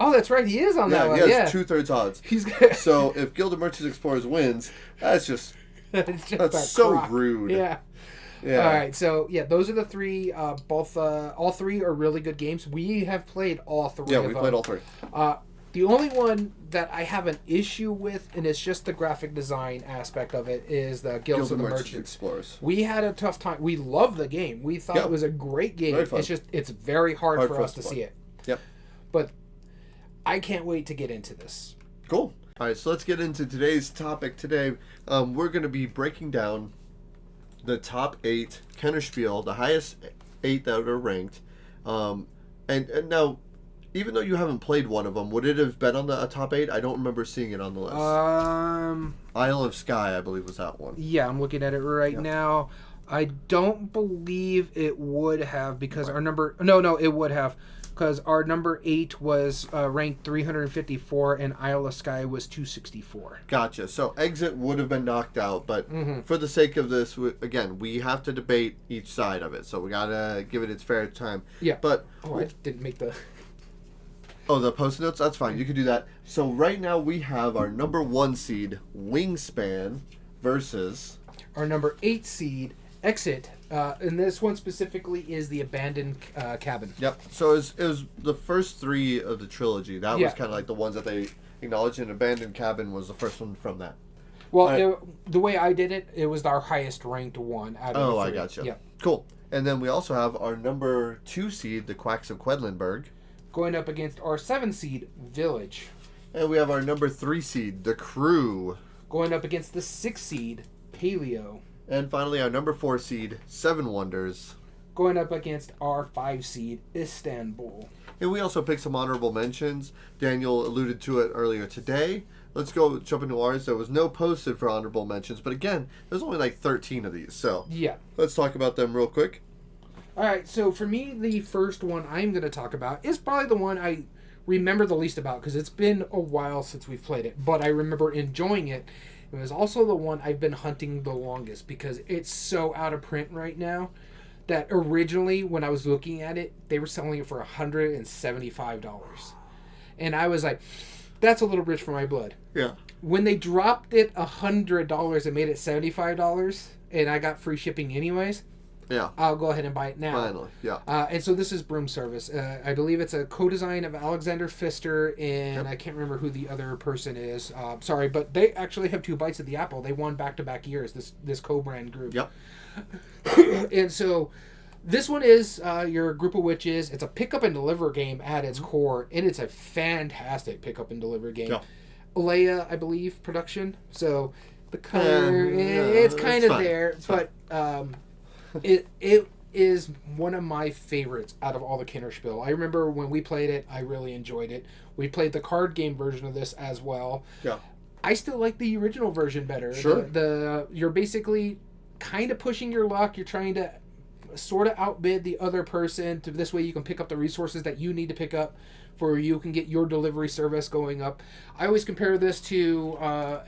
B: Oh, that's right. He is on that one.
A: He has 2/3 odds.
B: He's
A: So if Guild of Merchant Explorers wins, that's that's so rude.
B: Yeah. All right. So those are the 3. All 3 are really good games. We have played all 3.
A: Yeah, we played all 3.
B: The only one that I have an issue with, and it's just the graphic design aspect of it, is the Guild of the Merchant
A: Explorers.
B: We had a tough time. We loved the game. We thought it was a great game.
A: Very fun.
B: it's very hard for us to see it.
A: Yep.
B: But I can't wait to get into this.
A: Cool. All right, so let's get into today's topic. Today, we're going to be breaking down the top 8 Kennerspiel, the highest 8 that are ranked. And now, even though you haven't played one of them, would it have been on the top 8? I don't remember seeing it on the list. Isle of Skye, I believe, was that one.
B: Yeah, I'm looking at it right now. I don't believe it would have because our number... No, it would have because our number 8 was ranked 354 and Isle of Skye was 264.
A: Gotcha. So Exit would have been knocked out, but for the sake of this, again, we have to debate each side of it, so we got to give it its fair time.
B: Yeah.
A: But...
B: I didn't make the...
A: Oh, the post notes? That's fine. You can do that. So right now we have our number 1 seed, Wingspan, versus...
B: our number 8 seed, Exit. And this one specifically is the Abandoned Cabin.
A: Yep. So it was the first 3 of the trilogy. That was kind of like the ones that they acknowledged, and Abandoned Cabin was the first one from that.
B: Well, the way I did it, it was our highest ranked one out of the 3.
A: I gotcha.
B: Yeah.
A: Cool. And then we also have our number 2 seed, the Quacks of Quedlinburg,
B: going up against our 7 seed, Village.
A: And we have our number 3 seed, The Crew,
B: going up against the 6 seed, Paleo.
A: And finally our number 4 seed, 7 Wonders,
B: going up against our 5 seed, Istanbul.
A: And we also picked some honorable mentions. Daniel alluded to it earlier today. Let's jump into ours. There was no posted for honorable mentions, but again, there's only like 13 of these. So let's talk about them real quick.
B: All right, so for me, the first one I'm going to talk about is probably the one I remember the least about because it's been a while since we've played it, but I remember enjoying it. It was also the one I've been hunting the longest because it's so out of print right now that originally when I was looking at it, they were selling it for $175. And I was like, that's a little rich for my blood.
A: Yeah.
B: When they dropped it $100 and made it $75 and I got free shipping anyways, I'll go ahead and buy it now.
A: Finally, yeah.
B: And so this is Broom Service. I believe it's a co-design of Alexander Pfister, and I can't remember who the other person is. Sorry, but they actually have 2 bites at the apple. They won back-to-back years, this co-brand group.
A: Yep.
B: And so this one is your group of witches. It's a pick-up and deliver game at its core, and it's a fantastic pick-up and deliver game. Yeah. Leia, I believe, production. So the color, it's kind of there, it's but... It is one of my favorites out of all the Kennerspiel. I remember when we played it, I really enjoyed it. We played the card game version of this as well.
A: Yeah.
B: I still like the original version better.
A: Sure.
B: You're basically kind of pushing your luck. You're trying to sort of outbid the other person. To this way, you can pick up the resources that you need to pick up, for you can get your delivery service going up. I always compare this to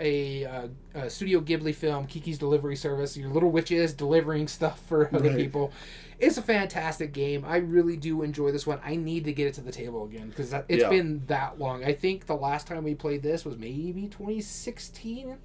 B: a Studio Ghibli film, Kiki's Delivery Service. Your little witches delivering stuff for other people. It's a fantastic game. I really do enjoy this one. I need to get it to the table again because it's been that long. I think the last time we played this was maybe 2016.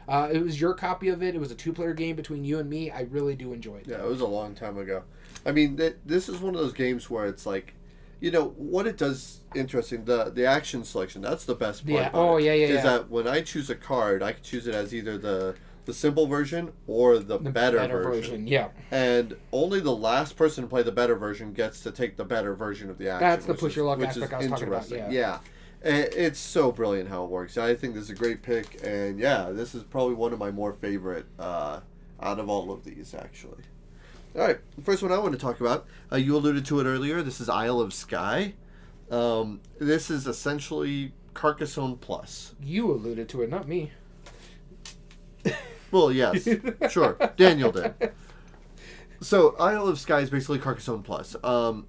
B: It was your copy of it. It was a 2-player game between you and me. I really do enjoy it.
A: Yeah, it was a long time ago. I mean, this is one of those games where it's like, you know, what it does interesting, the action selection, that's the best part about it. Is that when I choose a card, I can choose it as either the simple version or the better version.
B: Yeah.
A: And only the last person to play the better version gets to take the better version of the action.
B: That's the push your luck aspect I was talking about.
A: Yeah. And it's so brilliant how it works. I think this is a great pick. And yeah, this is probably one of my more favorite out of all of these, actually. All right, the first one I want to talk about, you alluded to it earlier. This is Isle of Skye. This is essentially Carcassonne Plus. You
B: alluded to it, not me.
A: Well, yes, sure. Daniel did. So, Isle of Skye is basically Carcassonne Plus.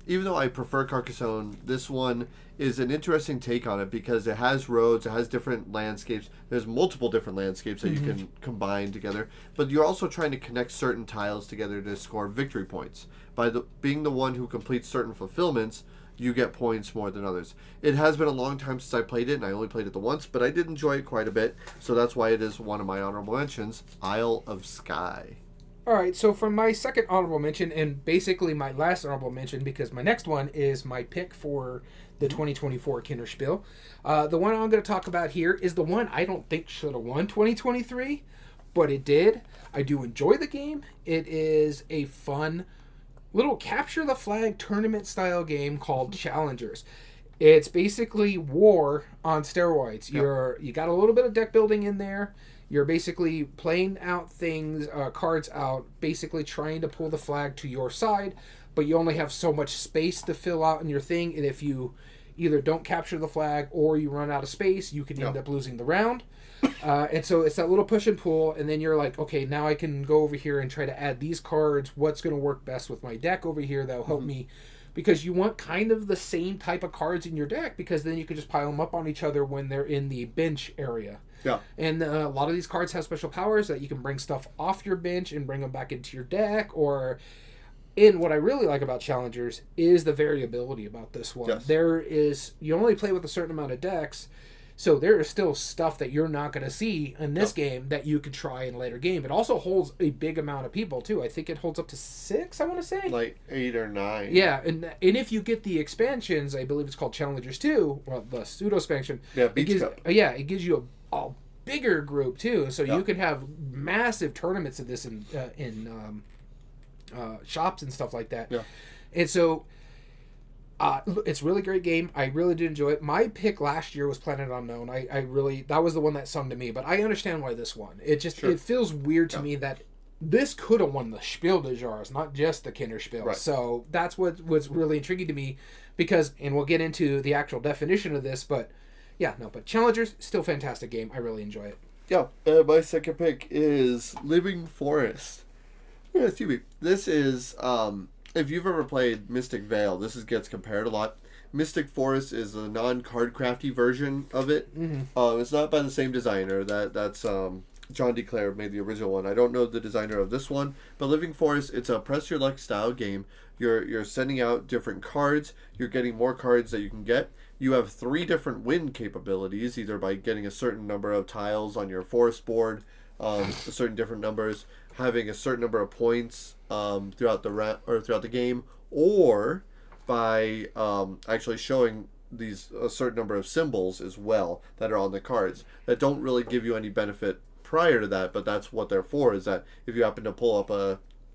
A: Even though I prefer Carcassonne, this one is an interesting take on it because it has roads, it has different landscapes. There's multiple different landscapes that you can combine together. But you're also trying to connect certain tiles together to score victory points. By being the one who completes certain fulfillments, you get points more than others. It has been a long time since I played it, and I only played it the once, but I did enjoy it quite a bit. So that's why it is one of my honorable mentions, Isle of Skye.
B: All right, so for my second honorable mention, and basically my last honorable mention, because my next one is my pick for the 2024 Kennerspiel. The one I'm going to talk about here is the one I don't think should have won 2023, but it did. I do enjoy the game. It is a fun little capture the flag tournament style game called Challengers. It's basically war on steroids.
A: Yep.
B: You got a little bit of deck building in there. You're basically playing out things, cards out, basically trying to pull the flag to your side, but you only have so much space to fill out in your thing, and if you either don't capture the flag or you run out of space, you can end up losing the round. And so it's that little push and pull, and then you're like, okay, now I can go over here and try to add these cards. What's going to work best with my deck over here that will help me? Because you want kind of the same type of cards in your deck, because then you can just pile them up on each other when they're in the bench area.
A: Yeah.
B: And a lot of these cards have special powers that you can bring stuff off your bench and bring them back into your deck. And what I really like about Challengers is the variability about this one.
A: Yes.
B: You only play with a certain amount of decks, so there is still stuff that you're not going to see in this game that you could try in a later game. It also holds a big amount of people, too. I think it holds up to 6, I want to say.
A: Like 8 or 9.
B: Yeah, and if you get the expansions, I believe it's called Challengers 2, well, the pseudo-expansion.
A: Yeah, Beach Cup.
B: Yeah, it gives you a bigger group, too. So you can have massive tournaments of this in shops and stuff like that.
A: Yeah.
B: And so it's a really great game. I really did enjoy it. My pick last year was Planet Unknown. That was the one that sung to me, but I understand why this one. It just it feels weird to me that this could have won the Spiel des Jahres, not just the Kinderspiel.
A: Right.
B: So that's what was really intriguing to me, because, and we'll get into the actual definition of this, but Challengers, still fantastic game. I really enjoy it.
A: Yeah, my second pick is Living Forest. Yeah, excuse me. This is, if you've ever played Mystic Vale, gets compared a lot. Mystic Forest is a non-card crafty version of it. It's not by the same designer. That's John DeClaire made the original one. I don't know the designer of this one, but Living Forest, it's a press your luck style game. You're sending out different cards. You're getting more cards that you can get. You have 3 different win capabilities, either by getting a certain number of tiles on your forest board, certain different numbers, having a certain number of points throughout the game, or by actually showing a certain number of symbols as well that are on the cards that don't really give you any benefit prior to that, but that's what they're for. Is that if you happen to pull up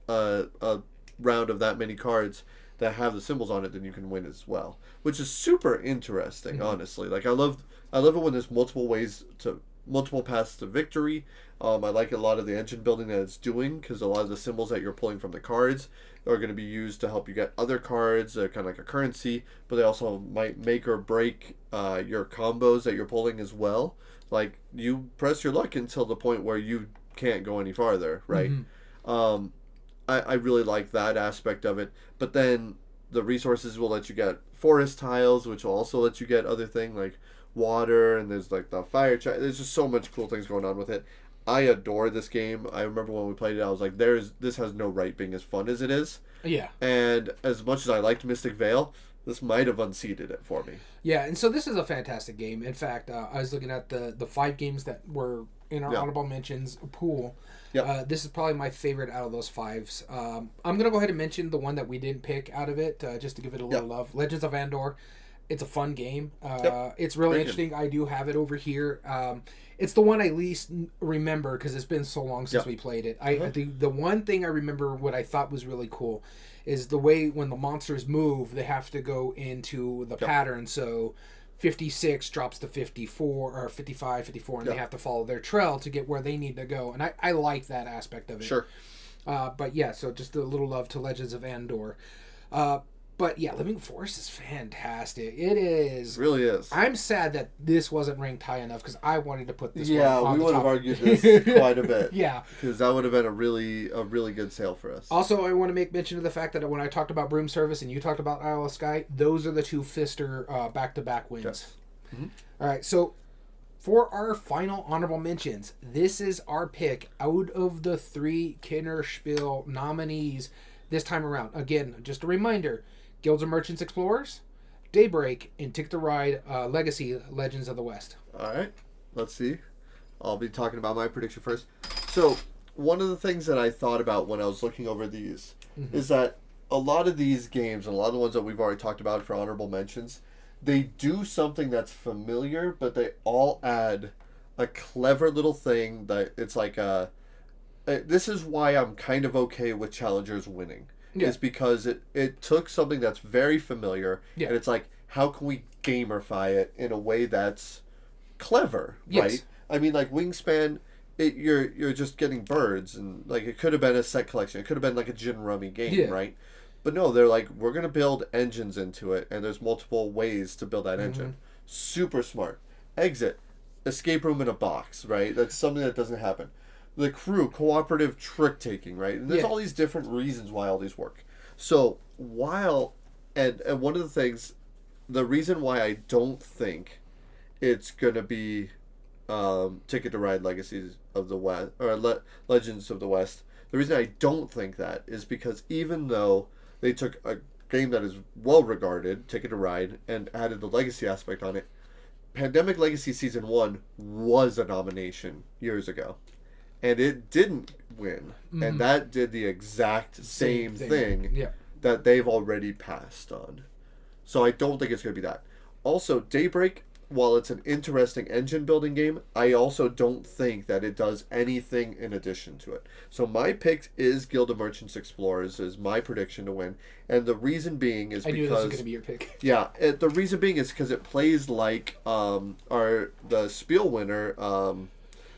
A: a round of that many cards that have the symbols on it, then you can win as well, which is super interesting. Honestly, like I love it when there's multiple paths to victory. I like a lot of the engine building that it's doing, because a lot of the symbols that you're pulling from the cards are going to be used to help you get other cards, kind of like a currency, but they also might make or break your combos that you're pulling as well. Like, you press your luck until the point where you can't go any farther, right? I really like that aspect of it. But then the resources will let you get forest tiles, which will also let you get other things like water, and there's like the fire. There's just so much cool things going on with it. I adore this game. I remember when we played it, I was like, this has no right being as fun as it is.
B: Yeah.
A: And as much as I liked Mystic Vale, this might have unseated it for me.
B: Yeah, and so this is a fantastic game. In fact, I was looking at the 5 games that were in our honorable mentions pool. Yep. This is probably my favorite out of those 5s. I'm going to go ahead and mention the one that we didn't pick out of it, just to give it a little love. Legends of Andor. It's a fun game. It's really interesting. I do have it over here. It's the one I least remember because it's been so long since we played it. I think the one thing I remember what I thought was really cool is the way when the monsters move, they have to go into the pattern. So 56 drops to 54 or 55, 54, and they have to follow their trail to get where they need to go. And I like that aspect of it.
A: Sure.
B: But yeah, so just a little love to Legends of Andor. But yeah, Living Force is fantastic. It is.
A: It really is.
B: I'm sad that this wasn't ranked high enough because I wanted to put this one on
A: we
B: the
A: would
B: top.
A: have argued this quite a bit.
B: Yeah.
A: Because that would have been a really good sale for us.
B: Also, I want to make mention of the fact that when I talked about Broom Service and you talked about Isle of Skye, those are the 2 Pfister back-to-back wins.
A: Yes. Mm-hmm.
B: All right, so for our final honorable mentions, this is our pick out of the 3 Kinderspiel nominees this time around. Again, just a reminder, Guilds of Merchants Explorers, Daybreak, and Ticket to Ride Legacy Legends of the West.
A: All right, let's see. I'll be talking about my prediction first. So, one of the things that I thought about when I was looking over these is that a lot of these games, and a lot of the ones that we've already talked about for honorable mentions, they do something that's familiar, but they all add a clever little thing that it's like this is why I'm kind of okay with challengers winning. Yeah. Is because it took something that's very familiar, and it's like, how can we gamerify it in a way that's clever, right? I mean, like Wingspan, you're just getting birds, and like it could have been a set collection. It could have been like a gin rummy game, right? But no, they're like, we're gonna build engines into it, and there's multiple ways to build that engine. Super smart. Exit, escape room in a box, right? That's something that doesn't happen. The crew, cooperative trick taking, right? And there's all these different reasons why all these work. So and one of the things, the reason why I don't think it's gonna be Ticket to Ride Legacies of the West or Legends of the West. The reason I don't think that is because even though they took a game that is well regarded, Ticket to Ride, and added the legacy aspect on it, Pandemic Legacy Season 1 was a nomination years ago. And it didn't win. And that did the exact same thing that they've already passed on. So I don't think it's going to be that. Also, Daybreak, while it's an interesting engine building game, I also don't think that it does anything in addition to it. So my pick is Guild of Merchants Explorers, is my prediction to win. And the reason being is because... I knew this was going to be your pick. Yeah, the reason being is because it plays like the Spiel winner...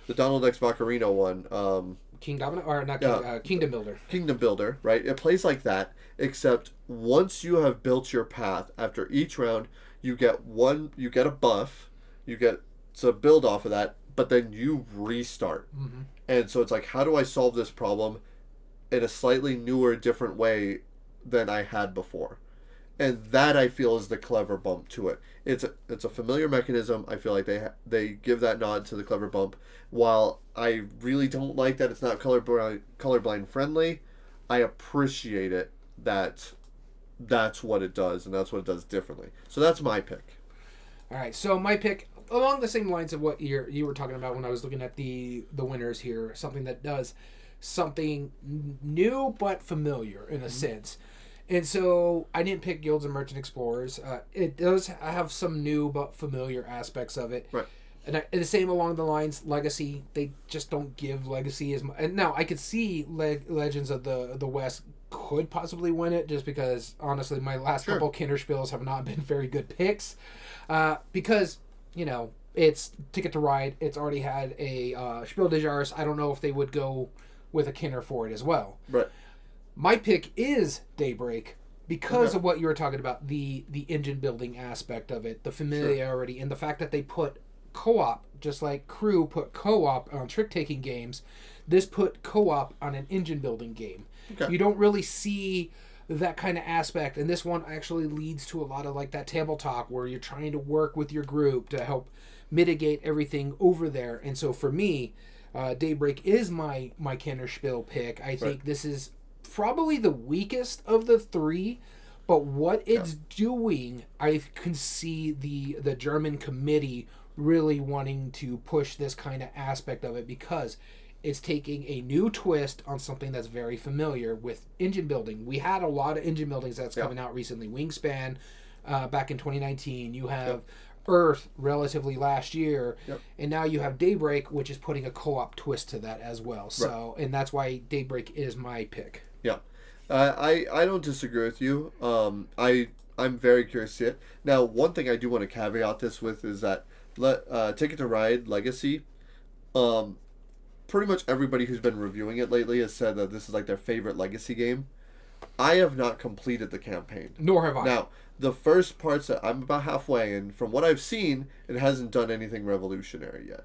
A: the Donald X Vaccarino one.
B: Kingdom Builder. Kingdom
A: Builder, right? It plays like that, except once you have built your path, after each round, you get a buff, you get to build off of that, but then you restart. And so it's like, how do I solve this problem in a slightly newer, different way than I had before? And that, I feel, is the clever bump to it. It's a familiar mechanism. I feel like they give that nod to the clever bump. While I really don't like that it's not colorblind friendly, I appreciate it that that's what it does, and that's what it does differently. So that's my pick.
B: All right, so my pick, along the same lines of what you were talking about when I was looking at the winners here, something that does something new but familiar in a sense. And so I didn't pick Guilds of Merchant Explorers. It does have some new but familiar aspects of it.
A: Right.
B: And the same along the lines, Legacy, they just don't give Legacy as much. And now I could see Legends of the West could possibly win it, just because, honestly, my last couple Kinderspiels have not been very good picks. Because, it's Ticket to Ride. It's already had a Spiel Des Jahres. I don't know if they would go with a Kinner for it as well.
A: Right.
B: My pick is Daybreak because of what you were talking about, the engine building aspect of it, the familiarity, and the fact that they put co-op, just like Crew put co-op on trick-taking games. This put co-op on an engine-building game. Okay. You don't really see that kind of aspect, and this one actually leads to a lot of like that tabletop where you're trying to work with your group to help mitigate everything over there. And so for me, Daybreak is my Kennerspiel pick. I think this is probably the weakest of the three, but what it's doing, I can see the German committee really wanting to push this kind of aspect of it, because it's taking a new twist on something that's very familiar with engine building. We had a lot of engine buildings that's coming out recently. Wingspan back in 2019. You have Earth relatively last year. And now you have Daybreak, which is putting a co-op twist to that as well. So, and that's why Daybreak is my pick.
A: Yeah. I don't disagree with you. I'm very curious to see it. Now, one thing I do want to caveat this with is that Ticket to Ride Legacy, pretty much everybody who's been reviewing it lately has said that this is like their favorite Legacy game. I have not completed the campaign.
B: Nor have I.
A: Now, the first parts that I'm about halfway, and from what I've seen, it hasn't done anything revolutionary yet.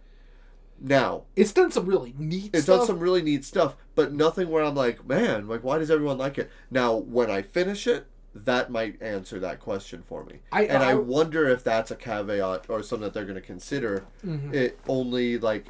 A: Now,
B: it's done some really neat stuff.
A: It's done some really neat stuff, but nothing where I'm like, man, like, why does everyone like it? Now, when I finish it, that might answer that question for me. I wonder if that's a caveat or something that they're going to consider. It only, like,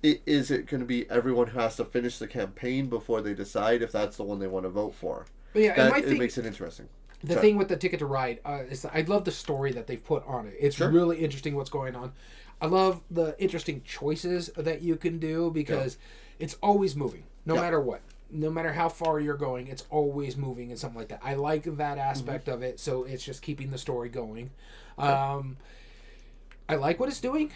A: is it going to be everyone who has to finish the campaign before they decide if that's the one they want to vote for?
B: But yeah,
A: it makes it interesting.
B: The thing with the Ticket to Ride is I love the story that they've put on it. It's really interesting what's going on. I love the interesting choices that you can do, because it's always moving, no matter what. No matter how far you're going, it's always moving and something like that. I like that aspect of it, so it's just keeping the story going. I like what it's doing.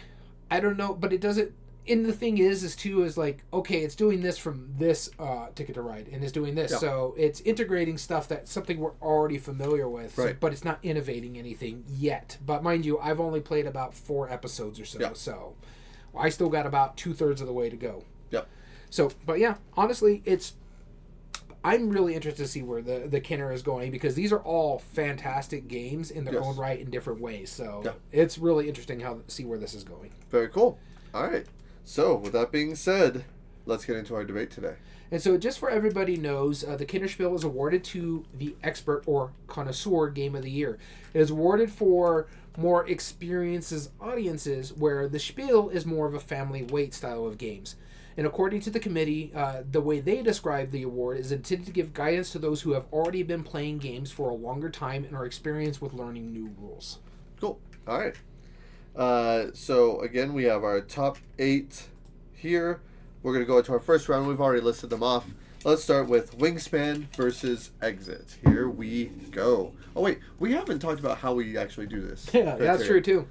B: I don't know, but it doesn't... And the thing is like, okay, it's doing this from this Ticket to Ride, and it's doing this. So it's integrating stuff that's something we're already familiar with, but it's not innovating anything yet. But mind you, I've only played about 4 episodes or so, so I still got about 2/3 of the way to go. So, but yeah, honestly, I'm really interested to see where the Kenner is going, because these are all fantastic games in their own right in different ways. So it's really interesting to see where this is going.
A: Very cool. All right. So, with that being said, let's get into our debate today.
B: And so, just for everybody knows, the Kinderspiel is awarded to the expert or connoisseur game of the year. It is awarded for more experiences audiences, where the Spiel is more of a family weight style of games. And according to the committee, the way they describe the award is intended to give guidance to those who have already been playing games for a longer time and are experienced with learning new rules.
A: Cool. All right. So again, we have our top 8 here. We're going to go into our first round. We've already listed them off. Let's start with Wingspan versus Exit. Here we go. Oh wait, we haven't talked about how we actually do this.
B: Yeah, that's true too.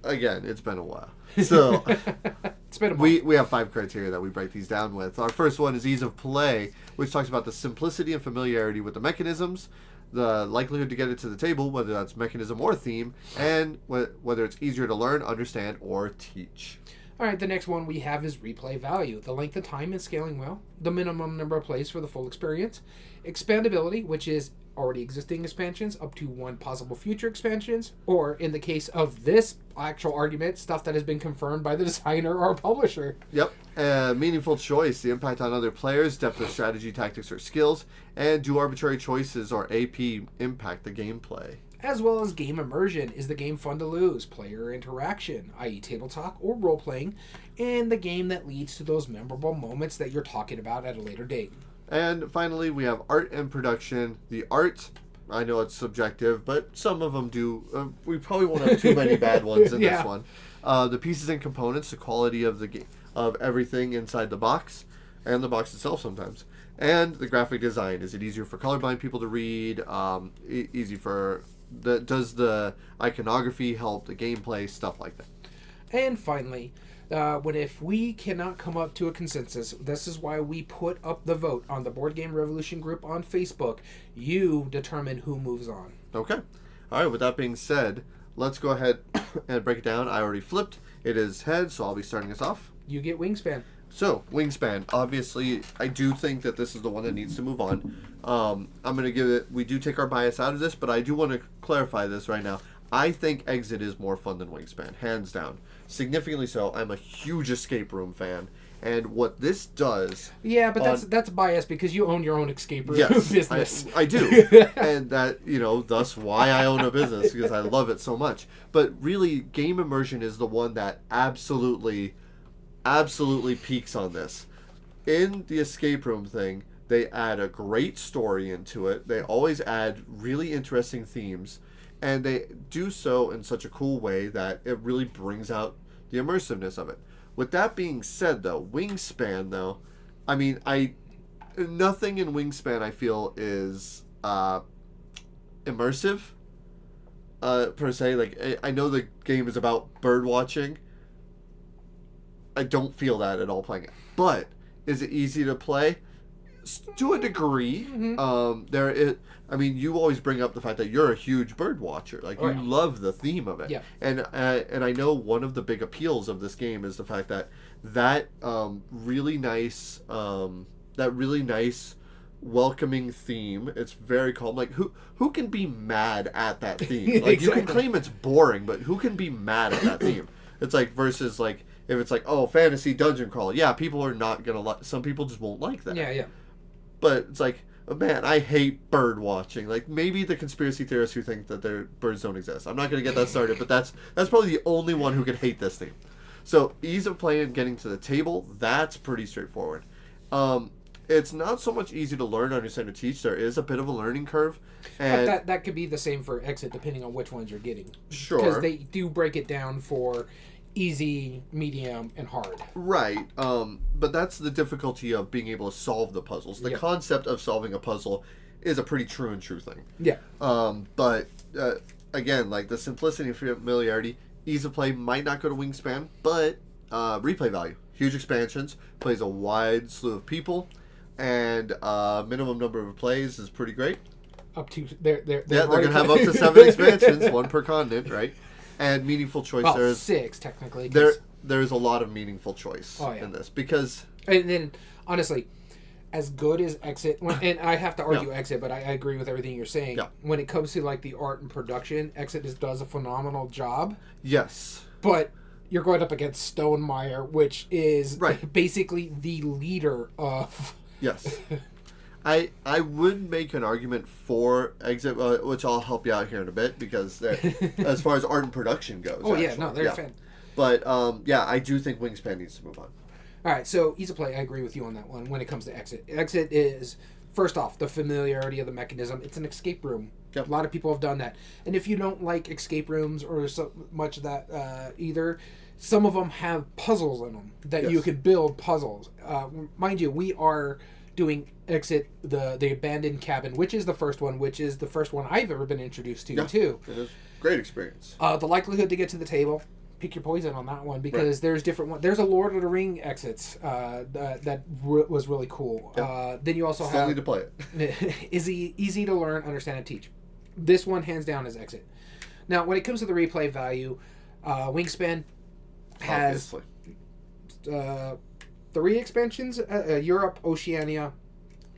A: Again, it's been a while. So
B: it's been a month.
A: We have 5 criteria that we break these down with. Our first one is ease of play, which talks about the simplicity and familiarity with the mechanisms, the likelihood to get it to the table, whether that's mechanism or theme, and whether it's easier to learn, understand, or teach.
B: All right, the next one we have is replay value, the length of time and scaling well, the minimum number of plays for the full experience, expandability, which is already existing expansions up to 1 possible future expansions, or in the case of this actual argument, stuff that has been confirmed by the designer or publisher.
A: Yep. Meaningful choice, the impact on other players, depth of strategy, tactics, or skills, and do arbitrary choices or AP impact the gameplay.
B: As well as game immersion, is the game fun to lose, player interaction, i.e. table talk or role-playing, and the game that leads to those memorable moments that you're talking about at a later date.
A: And finally, we have art and production. The art, I know it's subjective, but some of them do. We probably won't have too many bad ones in this one. The pieces and components, the quality of the game, of everything inside the box, and the box itself sometimes. And the graphic design. Is it easier for colorblind people to read? Easy for... does the iconography help the gameplay? Stuff like that.
B: And finally... if we cannot come up to a consensus, this is why we put up the vote on the Board Game Revolution group on Facebook. You determine who moves on.
A: Okay. All right, with that being said, let's go ahead and break it down. I already flipped. It is heads, so I'll be starting us off.
B: You get Wingspan.
A: So, Wingspan. Obviously, I do think that this is the one that needs to move on. I'm going to give it... We do take our bias out of this, but I do want to clarify this right now. I think Exit is more fun than Wingspan, hands down. Significantly so. I'm a huge escape room fan. And what this does...
B: Yeah, but that's biased because you own your own escape room business.
A: I do. And that, thus why I own a business, because I love it so much. But really, game immersion is the one that absolutely peaks on this. In the escape room thing, they add a great story into it. They always add really interesting themes. And they do so in such a cool way that it really brings out the immersiveness of it. With that being said, though, Wingspan, though, I mean, nothing in Wingspan I feel is immersive, per se. Like, I know the game is about bird watching. I don't feel that at all playing it. But, is it easy to play? To a degree. Mm-hmm. You always bring up the fact that you're a huge bird watcher. Like, you love the theme of it.
B: Yeah.
A: And I know one of the big appeals of this game is the fact that really nice welcoming theme. It's very calm. Like, who can be mad at that theme? Like, exactly. You can claim it's boring, but who can be mad at that theme? It's like, versus like, if it's like, oh, fantasy dungeon crawl. Yeah, people are not gonna some people just won't like that.
B: Yeah.
A: But it's like, oh, man, I hate bird watching. Like, maybe the conspiracy theorists who think that their birds don't exist. I'm not going to get that started, but that's probably the only one who could hate this theme. So, ease of play and getting to the table, that's pretty straightforward. It's not so much easy to learn, understand, or teach. There is a bit of a learning curve. And
B: but that could be the same for Exit, depending on which ones you're getting.
A: Sure.
B: Because they do break it down for easy, medium, and hard.
A: Right. But that's the difficulty of being able to solve the puzzles. The concept of solving a puzzle is a pretty true thing.
B: Yeah.
A: But again, like the simplicity and familiarity, ease of play might not go to Wingspan, but replay value. Huge expansions, plays a wide slew of people, and minimum number of plays is pretty great.
B: Up to they're
A: gonna have up to 7 expansions, 1 per continent, right? And meaningful choice.
B: Well,
A: there's
B: 6 technically.
A: There's a lot of meaningful choice in this because.
B: And then honestly, as good as Exit, and I have to argue Exit, but I agree with everything you're saying.
A: Yeah.
B: When it comes to like the art and production, Exit does a phenomenal job.
A: Yes.
B: But you're going up against Stonemaier, which is basically the leader of.
A: Yes. I would make an argument for Exit, which I'll help you out here in a bit, because as far as art and production goes.
B: Oh, actually, they're a fan.
A: But, I do think Wingspan needs to move on.
B: All right, so ease of play, I agree with you on that one when it comes to Exit. Exit is, first off, the familiarity of the mechanism. It's an escape room. Yep. A lot of people have done that. And if you don't like escape rooms or so much of that either, some of them have puzzles in them that you could build puzzles. Mind you, we are doing Exit, the abandoned cabin, which is the first one I've ever been introduced to, too.
A: It is a great experience.
B: The likelihood to get to the table, pick your poison on that one, because there's different ones. There's a Lord of the Ring Exits that was really cool. Yep. Then you also
A: Still
B: have...
A: need to play
B: it. Easy to learn, understand, and teach. This one, hands down, is Exit. Now, when it comes to the replay value, Wingspan has 3 expansions, Europe, Oceania,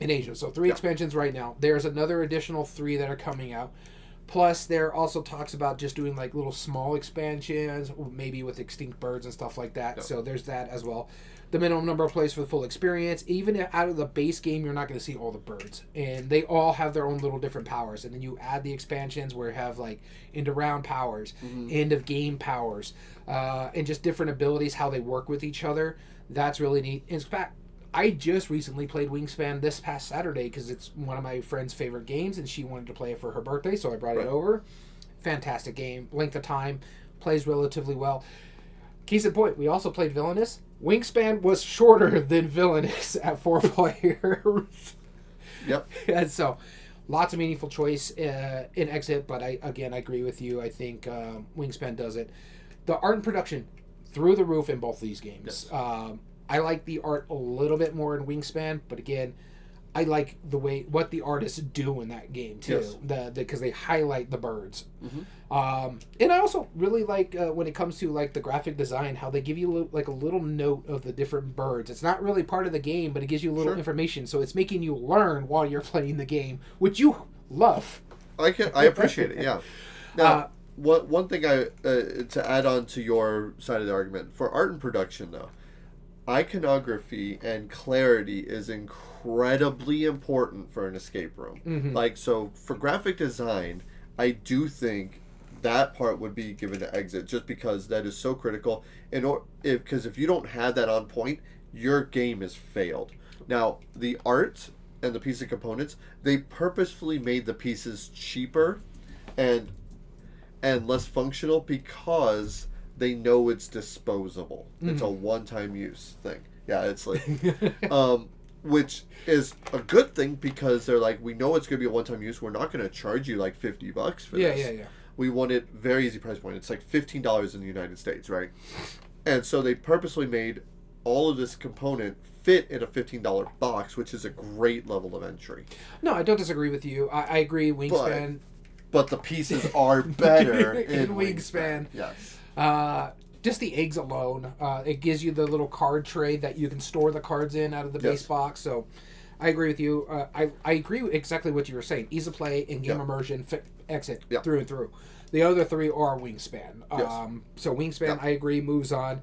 B: and Asia. So 3 expansions right now. There's another additional 3 that are coming out. Plus, there also talks about just doing like little small expansions, maybe with extinct birds and stuff like that. Yep. So there's that as well. The minimum number of plays for the full experience. Even out of the base game, you're not going to see all the birds. And they all have their own little different powers. And then you add the expansions where you have like end of round powers, end of game powers, and just different abilities, how they work with each other. That's really neat. In fact, I just recently played Wingspan this past Saturday because it's one of my friend's favorite games, and she wanted to play it for her birthday, so I brought it over. Fantastic game. Length of time. Plays relatively well. Case in point, we also played Villainous. Wingspan was shorter than Villainous at 4 players.
A: Yep.
B: And so, lots of meaningful choice in Exit, but I agree with you. I think Wingspan does it. The art and production, through the roof in both these games. Yes. I like the art a little bit more in Wingspan, but again, I like what the artists do in that game too. Yes. Because they highlight the birds. Mm-hmm. And I also really like when it comes to like the graphic design, how they give you like a little note of the different birds. It's not really part of the game, but it gives you a little information, so it's making you learn while you're playing the game, which you love.
A: I appreciate it. Yeah. Now, one thing to add on to your side of the argument, for art and production though, iconography and clarity is incredibly important for an escape room.
B: Mm-hmm.
A: Like, so for graphic design, I do think that part would be given to exit, just because that is so critical. Because if you don't have that on point, your game is failed. Now, the art and the piece of components, they purposefully made the pieces cheaper and less functional because they know it's disposable. Mm-hmm. It's a one-time use thing. Yeah, it's like, which is a good thing, because they're like, we know it's going to be a one-time use. We're not going to charge you like $50 for this.
B: Yeah.
A: We want it very easy price point. It's like $15 in the United States, right? And so they purposely made all of this component fit in a $15 box, which is a great level of entry.
B: No, I don't disagree with you. I agree. Wingspan.
A: But the pieces are better in
B: Wingspan.
A: Yes.
B: Just the eggs alone, it gives you the little card tray that you can store the cards in out of the base box. So I agree with you. I agree with exactly what you were saying. Ease of play, in-game immersion, exit, through and through. The other three are Wingspan. So Wingspan, I agree, moves on.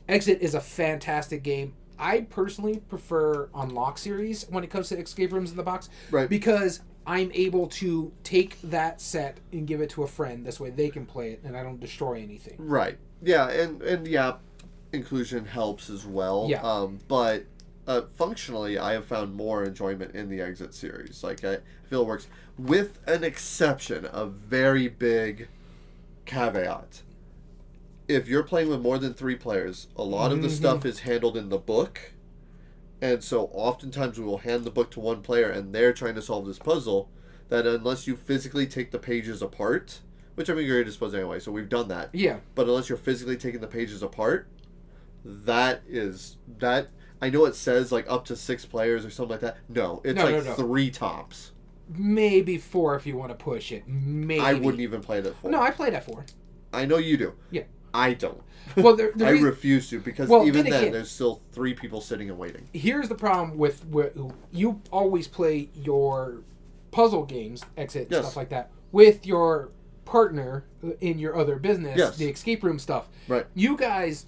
B: Exit is a fantastic game. I personally prefer Unlock series when it comes to escape rooms in the box.
A: Right.
B: Because I'm able to take that set and give it to a friend. This way they can play it and I don't destroy anything.
A: Right. Yeah, and yeah, inclusion helps as well.
B: Yeah.
A: But functionally, I have found more enjoyment in the Exit series. Like, I feel it works, with an exception, a very big caveat. If you're playing with more than 3 players, a lot of the stuff is handled in the book. And so oftentimes we will hand the book to one player and they're trying to solve this puzzle, that unless you physically take the pages apart, which I mean, you're at your disposal anyway, so we've done that.
B: Yeah.
A: But unless you're physically taking the pages apart, that I know it says like up to 6 players or something like that. No, it's 3 tops.
B: Maybe 4 if you want to push it. Maybe.
A: I wouldn't even play it at 4.
B: No, I played at 4.
A: I know you do.
B: Yeah.
A: I don't.
B: Well,
A: I refuse to, because even then, there's still 3 people sitting and waiting.
B: Here's the problem with you always play your puzzle games, exit, stuff like that, with your partner in your other business, the escape room stuff.
A: Right.
B: You guys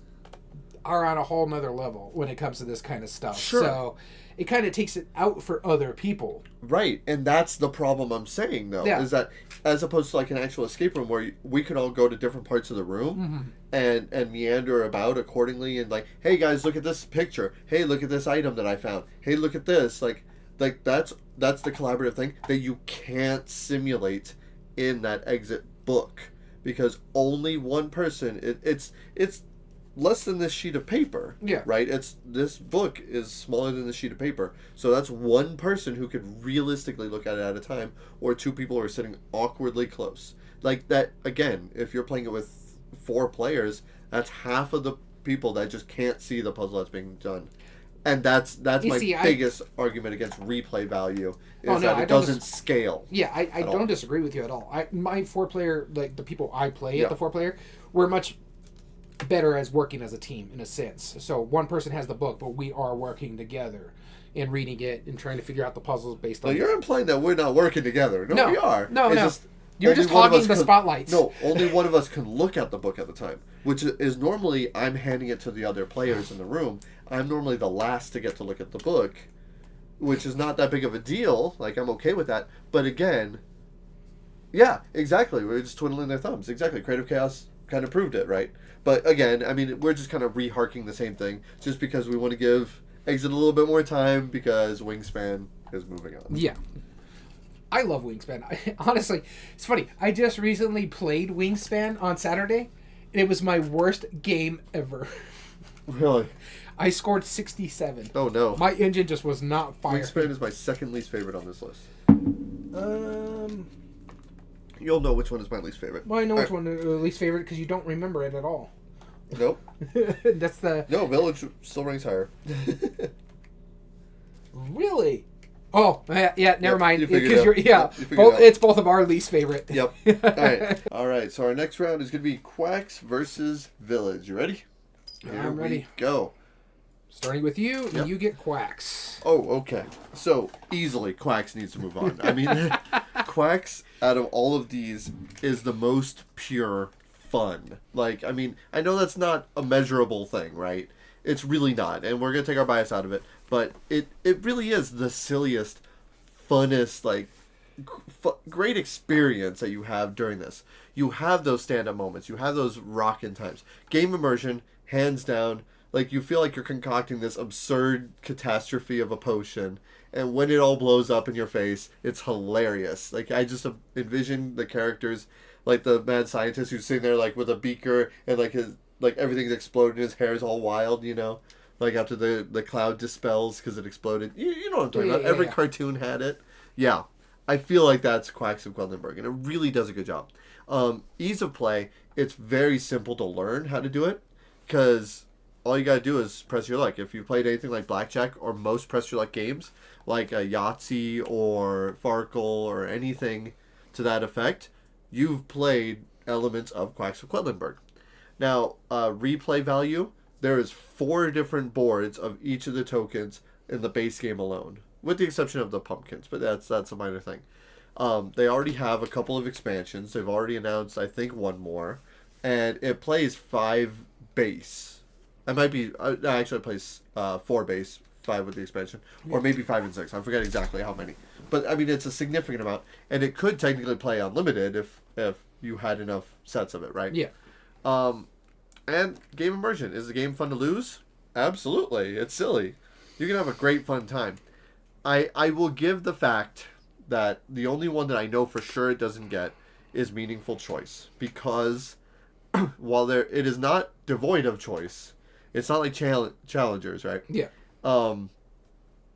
B: are on a whole nother level when it comes to this kind of stuff.
A: Sure.
B: So it kind of takes it out for other people.
A: Right. And that's the problem I'm saying, though, is that as opposed to like an actual escape room where we could all go to different parts of the room and meander about accordingly, and like, hey guys, look at this picture. Hey, look at this item that I found. Hey, look at this. Like that's the collaborative thing that you can't simulate in that exit book, because only one person. It's less than this sheet of paper.
B: Yeah.
A: Right? This book is smaller than the sheet of paper. So that's one person who could realistically look at it at a time, or 2 people who are sitting awkwardly close. Like that, again, if you're playing it with 4 players, that's half of the people that just can't see the puzzle that's being done. And that's my biggest argument against replay value, is that it doesn't scale.
B: Yeah, I don't disagree with you at all. My 4-player, like the people I play at the 4-player, we're much better as working as a team in a sense. So one person has the book, but we are working together and reading it and trying to figure out the puzzles based on.
A: No, you're implying that we're not working together. No, we are.
B: No. You're just hogging the spotlights.
A: No, only one of us can look at the book at the time, which is normally I'm handing it to the other players in the room. I'm normally the last to get to look at the book, which is not that big of a deal. Like, I'm okay with that. But again, yeah, exactly. We're just twiddling their thumbs. Exactly. Creative Chaos kind of proved it, right? But again, I mean, we're just kind of reharking the same thing, just because we want to give Exit a little bit more time, because Wingspan is moving on.
B: Yeah. I love Wingspan. Honestly, it's funny. I just recently played Wingspan on Saturday, and it was my worst game ever.
A: Really?
B: I scored 67.
A: Oh, no.
B: My engine just was not firing.
A: Wingspan is my second least favorite on this list. You'll know which one is my least favorite.
B: Well, I know which one is least favorite, because you don't remember it at all.
A: Nope.
B: That's the...
A: No, Village still ranks higher.
B: Really? Oh, yeah, never mind.
A: Because
B: it's both of our least favorite.
A: Yep. All right. So our next round is going to be Quacks versus Village. You ready?
B: I'm ready.
A: Go.
B: Starting with you, and you get Quacks.
A: Oh, okay. So easily, Quacks needs to move on. I mean, Quacks, out of all of these, is the most pure fun. Like, I mean, I know that's not a measurable thing, right? It's really not, and we're going to take our bias out of it. But it really is the silliest, funnest, like, great experience that you have during this. You have those stand-up moments. You have those rockin' times. Game immersion, hands down. Like, you feel like you're concocting this absurd catastrophe of a potion, and when it all blows up in your face, it's hilarious. Like, I just envision the characters, like the mad scientist who's sitting there, like, with a beaker, and, like, his, like, everything's exploding, his hair's all wild, you know? Like, after the cloud dispels because it exploded. You know what I'm talking about. Every cartoon had it. Yeah. I feel like that's Quacks of Quedlinburg, and it really does a good job. Ease of play, it's very simple to learn how to do it, because all you gotta do is press your luck. If you played anything like Blackjack or most press your luck games, like Yahtzee or Farkle or anything to that effect, you've played elements of Quacks of Quedlinburg. Now, replay value, there is 4 different boards of each of the tokens in the base game alone, with the exception of the pumpkins, but that's a minor thing. They already have a couple of expansions. They've already announced, I think, 1 more, and it plays 5 base. It might be actually it plays 4 base, 5 with the expansion, or maybe 5 and 6. I forget exactly how many, but I mean it's a significant amount, and it could technically play unlimited if you had enough sets of it, right?
B: Yeah.
A: And game immersion, is the game fun to lose? Absolutely, it's silly. You can have a great fun time. I will give the fact that the only one that I know for sure it doesn't get is meaningful choice, because while it is not devoid of choice, it's not like challengers, right?
B: Yeah. And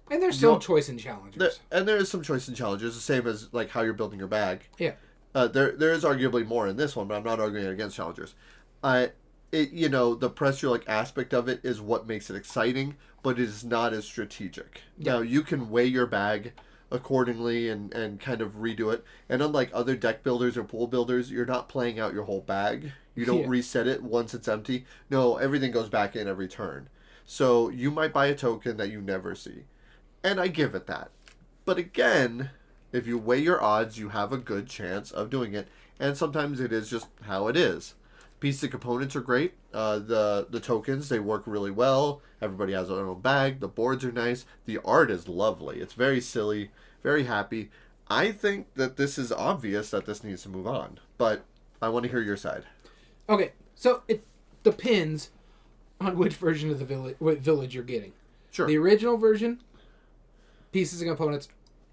B: there's still choice in challengers.
A: There is some choice in challengers, the same as like how you're building your bag.
B: Yeah.
A: There is arguably more in this one, but I'm not arguing against challengers. The press your luck aspect of it is what makes it exciting, but it is not as strategic. Yeah. Now, you can weigh your bag accordingly and kind of redo it. And unlike other deck builders or pool builders, you're not playing out your whole bag. You don't reset it once it's empty. No, everything goes back in every turn. So you might buy a token that you never see. And I give it that. But again, if you weigh your odds, you have a good chance of doing it. And sometimes it is just how it is. Pieces of components are great. The tokens, they work really well. Everybody has their own bag. The boards are nice. The art is lovely. It's very silly, very happy. I think that this is obvious that this needs to move on. But I want to hear your side.
B: Okay, so it depends on which version of the village you're getting.
A: Sure.
B: The original version, pieces and components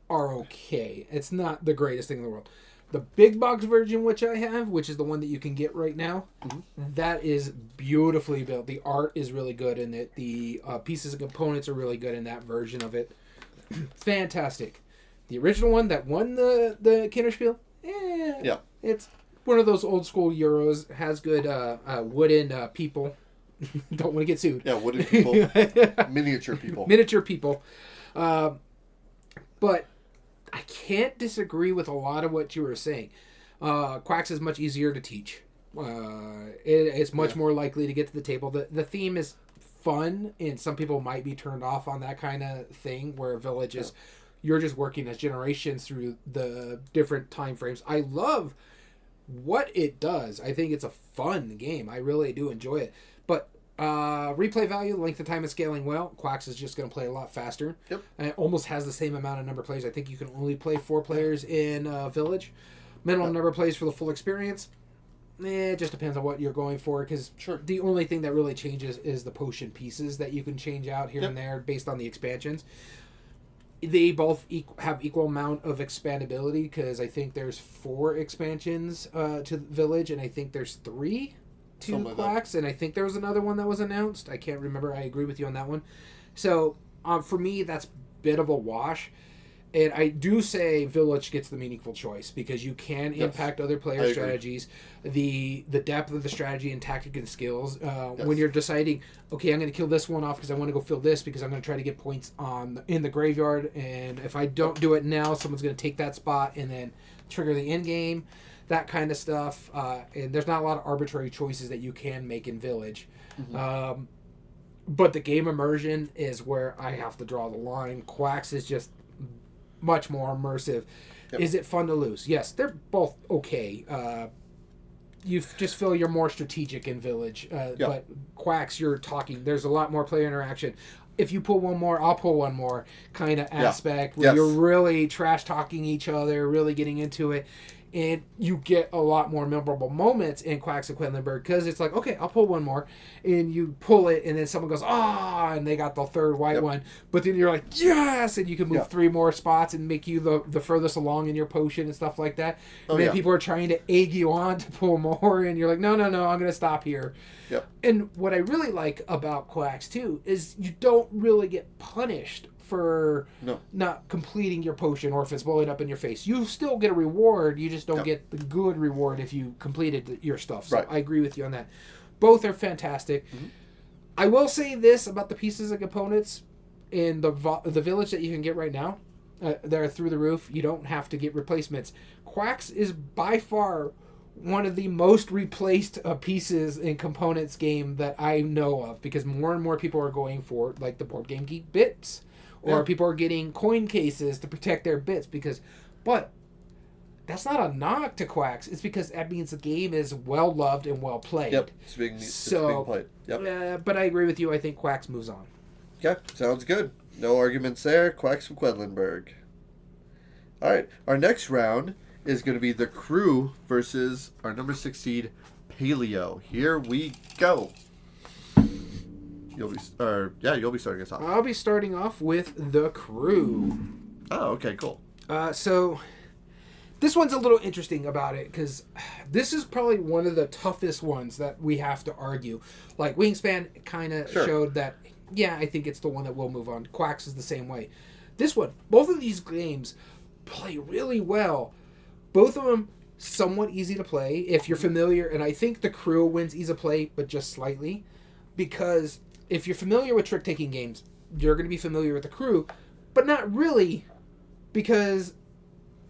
B: are okay. It's not the greatest thing in the world. The big box version, which I have, which is the one that you can get right now, that is beautifully built. The art is really good in it. The pieces and components are really good in that version of it. Fantastic. The original one that won the Kennerspiel,
A: yeah,
B: it's one of those old school Euros. Has good wooden people. Don't want to get sued.
A: Yeah, wooden people. Miniature people.
B: Miniature people. But I can't disagree with a lot of what you were saying. Quacks is much easier to teach. It's much more likely to get to the table. The theme is fun, and some people might be turned off on that kind of thing, where Village is, you're just working as generations through the different time frames. I love what it does. I think it's a fun game. I really do enjoy it. But replay value, length of time is scaling well. Quacks is just going to play a lot faster.
A: Yep.
B: And it almost has the same amount of number of players. I think you can only play 4 players in Village. Minimum number of players for the full experience. It just depends on what you're going for, because the only thing that really changes is the potion pieces that you can change out here and there based on the expansions. They both have equal amount of expandability, because I think there's 4 expansions to Village, and I think there's 3 to Quacks, and I think there was another one that was announced. I can't remember. I agree with you on that one. So for me, that's a bit of a wash. And I do say Village gets the meaningful choice, because you can impact other players' strategies, the depth of the strategy and tactic and skills. When you're deciding, okay, I'm going to kill this one off because I want to go fill this, because I'm going to try to get points in the graveyard, and if I don't do it now, someone's going to take that spot and then trigger the end game, that kind of stuff. And there's not a lot of arbitrary choices that you can make in Village. Mm-hmm. But the game immersion is where I have to draw the line. Quacks is just much more immersive.
A: Yep.
B: Is it fun to lose? Yes, they're both okay. You just feel you're more strategic in Village. But Quacks, you're talking. There's a lot more player interaction. If you pull one more, I'll pull one more kind of aspect where you're really trash talking each other, really getting into it. And you get a lot more memorable moments in Quacks and Quedlinburg because it's like, okay, I'll pull one more. And you pull it, and then someone goes, and they got the third white one. But then you're like, yes! And you can move 3 more spots and make you the furthest along in your potion and stuff like that. And then people are trying to egg you on to pull more, and you're like, no, I'm going to stop here.
A: Yep.
B: And what I really like about Quacks, too, is you don't really get punished for not completing your potion or if it's blowing up in your face. You still get a reward, you just don't get the good reward if you completed your stuff. So I agree with you on that. Both are fantastic. Mm-hmm. I will say this about the pieces and components in the village that you can get right now. They're through the roof. You don't have to get replacements. Quacks is by far one of the most replaced pieces and components game that I know of because more and more people are going for like the Board Game Geek bits. Or people are getting coin cases to protect their bits but that's not a knock to Quacks. It's because that means the game is well loved and well played.
A: Yep, it's being played. Yep.
B: But I agree with you. I think Quacks moves on.
A: Okay, sounds good. No arguments there. Quacks from Quedlinburg. All right, our next round is going to be the Crew versus our number 6 seed, Paleo. Here we go. You'll be starting us off.
B: I'll be starting off with the Crew.
A: Oh, okay, cool.
B: So this one's a little interesting about it because this is probably one of the toughest ones that we have to argue. Like Wingspan kind of showed that, I think it's the one that will move on. Quacks is the same way. This one, both of these games play really well. Both of them somewhat easy to play if you're familiar, and I think the Crew wins ease of play, but just slightly, because if you're familiar with trick-taking games, you're going to be familiar with the Crew, but not really, because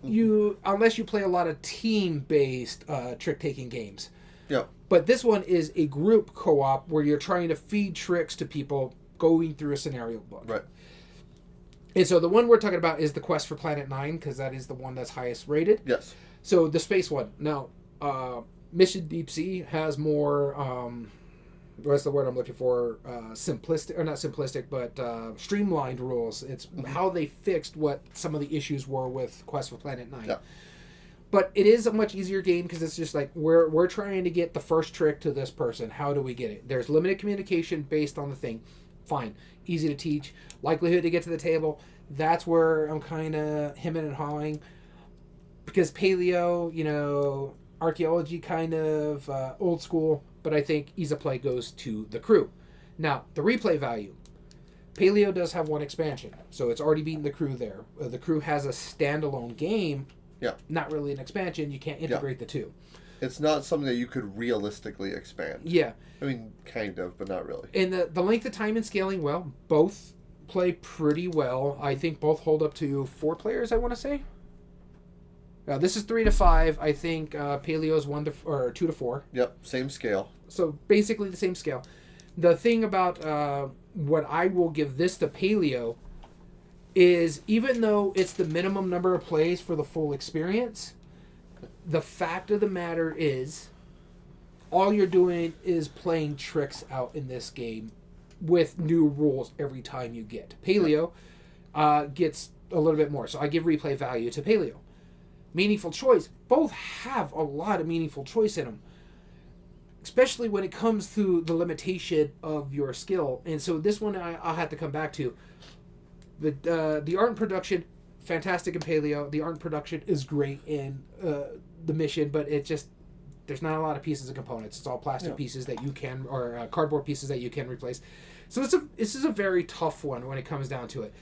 B: unless you play a lot of team-based trick-taking games.
A: Yeah.
B: But this one is a group co-op where you're trying to feed tricks to people going through a scenario book.
A: Right.
B: And so the one we're talking about is the Quest for Planet 9, because that is the one that's highest rated.
A: Yes.
B: So the space one. Now, Mission Deep Sea has more... what's the word I'm looking for? Simplistic, or not simplistic, but streamlined rules. It's how they fixed what some of the issues were with Quest for Planet 9.
A: Yeah.
B: But it is a much easier game because it's just like, we're trying to get the first trick to this person. How do we get it? There's limited communication based on the thing. Fine. Easy to teach. Likelihood to get to the table. That's where I'm kind of hemming and hawing. Because Paleo, archaeology kind of old school. But I think ease of play goes to the Crew. Now, the replay value. Paleo does have one expansion, so it's already beaten the Crew there. The Crew has a standalone game, not really an expansion. You can't integrate the two.
A: It's not something that you could realistically expand.
B: Yeah.
A: I mean, kind of, but not really.
B: And the length of time and scaling, well, both play pretty well. I think both hold up to 4 players, I want to say. This is 3 to 5. I think Paleo's 2 to 4.
A: Yep, same scale.
B: So basically the same scale. The thing about what I will give this to Paleo is even though it's the minimum number of plays for the full experience, the fact of the matter is all you're doing is playing tricks out in this game with new rules every time you get. Paleo gets a little bit more. So I give replay value to Paleo. Meaningful choice. Both have a lot of meaningful choice in them. Especially when it comes to the limitation of your skill. And so this one I'll have to come back to. The art and production, fantastic in Paleo. The art and production is great in the mission, but it just... There's not a lot of pieces and components. It's all plastic pieces that you can... Or cardboard pieces that you can replace. So this is a very tough one when it comes down to it.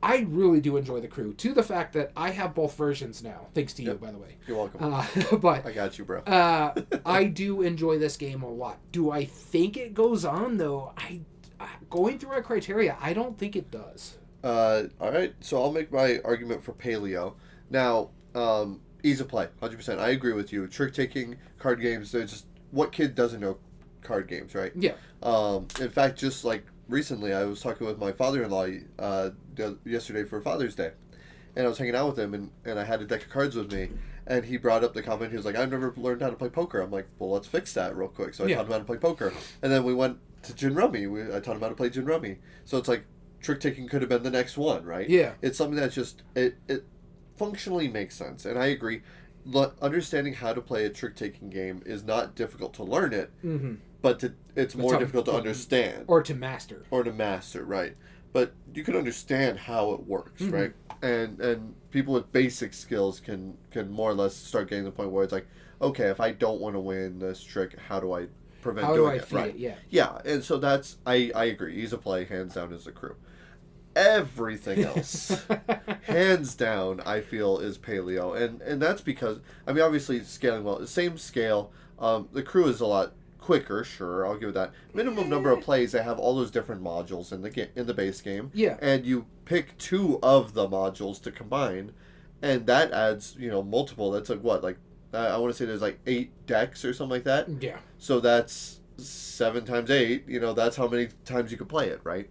B: I really do enjoy the Crew, to the fact that I have both versions now, thanks to you, by the way.
A: You're welcome.
B: But
A: I got you, bro.
B: I do enjoy this game a lot. Do I think it goes on, though? Going through our criteria, I don't think it does.
A: All right, so I'll make my argument for Paleo. Now, ease of play, 100%. I agree with you. Trick-taking card games, they're just... What kid doesn't know card games, right?
B: Yeah.
A: In fact, just like... Recently, I was talking with my father-in-law yesterday for Father's Day, and I was hanging out with him, and I had a deck of cards with me, and he brought up the comment. He was like, "I've never learned how to play poker." I'm like, "Well, let's fix that real quick." So I taught him how to play poker, and then we went to Gin Rummy. I taught him how to play Gin Rummy. So it's like trick taking could have been the next one, right?
B: Yeah.
A: It's something that's just it functionally makes sense, and I agree. Understanding how to play a trick taking game is not difficult to learn it, but it's more difficult to understand
B: or to master.
A: Right? But you can understand how it works, right? And people with basic skills can more or less start getting to the point where it's like, okay, if I don't want to win this trick, how do I prevent doing it? Right? Yeah, and so that's I agree. Ease of play, hands down, is the crew. Everything else, hands down, I feel is Paleo, and that's because obviously scaling well, same scale. The crew is a lot quicker, sure, I'll give it that. Minimum number of plays, they have all those different modules in the base game.
B: Yeah.
A: And you pick 2 of the modules to combine, and that adds multiple. That's like what, like I want to say there's like 8 decks or something like that.
B: Yeah.
A: So that's 7 times 8. That's how many times you can play it, right?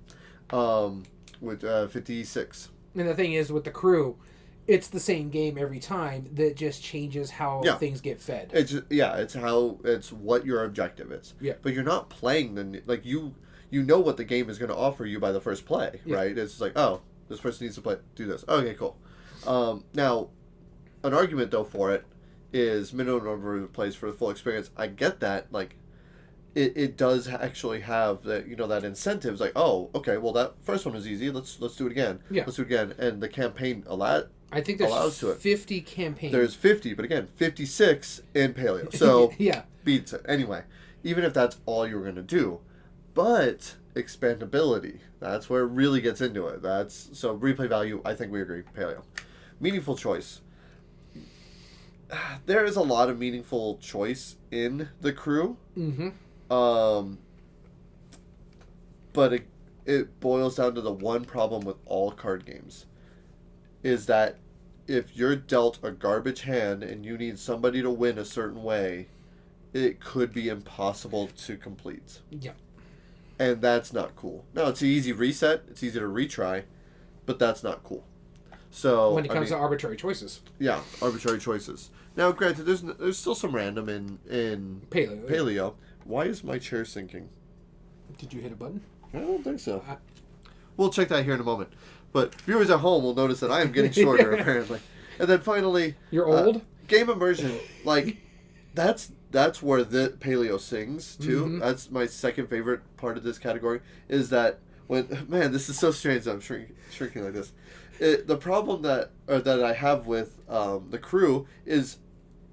A: With 56.
B: And the thing is, with the crew, it's the same game every time. That just changes how things get fed.
A: It's what your objective is.
B: Yeah.
A: But you're not playing you know what the game is going to offer you by the first play, right? It's like, oh, this person needs to do this. Okay, cool. Now, an argument though for it is minimum number of plays for the full experience. I get that, like. It does actually have that that incentive. It's like, oh, okay, well that first one was easy. Let's do it again.
B: Yeah.
A: Let's do it again. And the campaign
B: I think there's
A: allows to it.
B: 50 campaigns.
A: There's 50, but again, 56 in Paleo. So
B: yeah,
A: beats it. Anyway, even if that's all you were gonna do, but expandability, that's where it really gets into it. So replay value. I think we agree. Paleo, meaningful choice. There is a lot of meaningful choice in the crew. But it boils down to the one problem with all card games is that if you're dealt a garbage hand and you need somebody to win a certain way, it could be impossible to complete.
B: Yeah.
A: And that's not cool. Now, it's an easy reset. It's easy to retry, but that's not cool. So
B: when it comes to arbitrary choices.
A: Yeah, arbitrary choices. Now, granted, there's still some random in Paleo. Yeah. Why is my chair sinking?
B: Did you hit a button?
A: I don't think so. We'll check that here in a moment. But viewers at home will notice that I am getting shorter, apparently. And then finally...
B: You're old?
A: Game immersion. Like, that's where the Paleo sings, too. That's my second favorite part of this category, is that when... Man, this is so strange that I'm shrinking like this. The problem that I have with the crew is...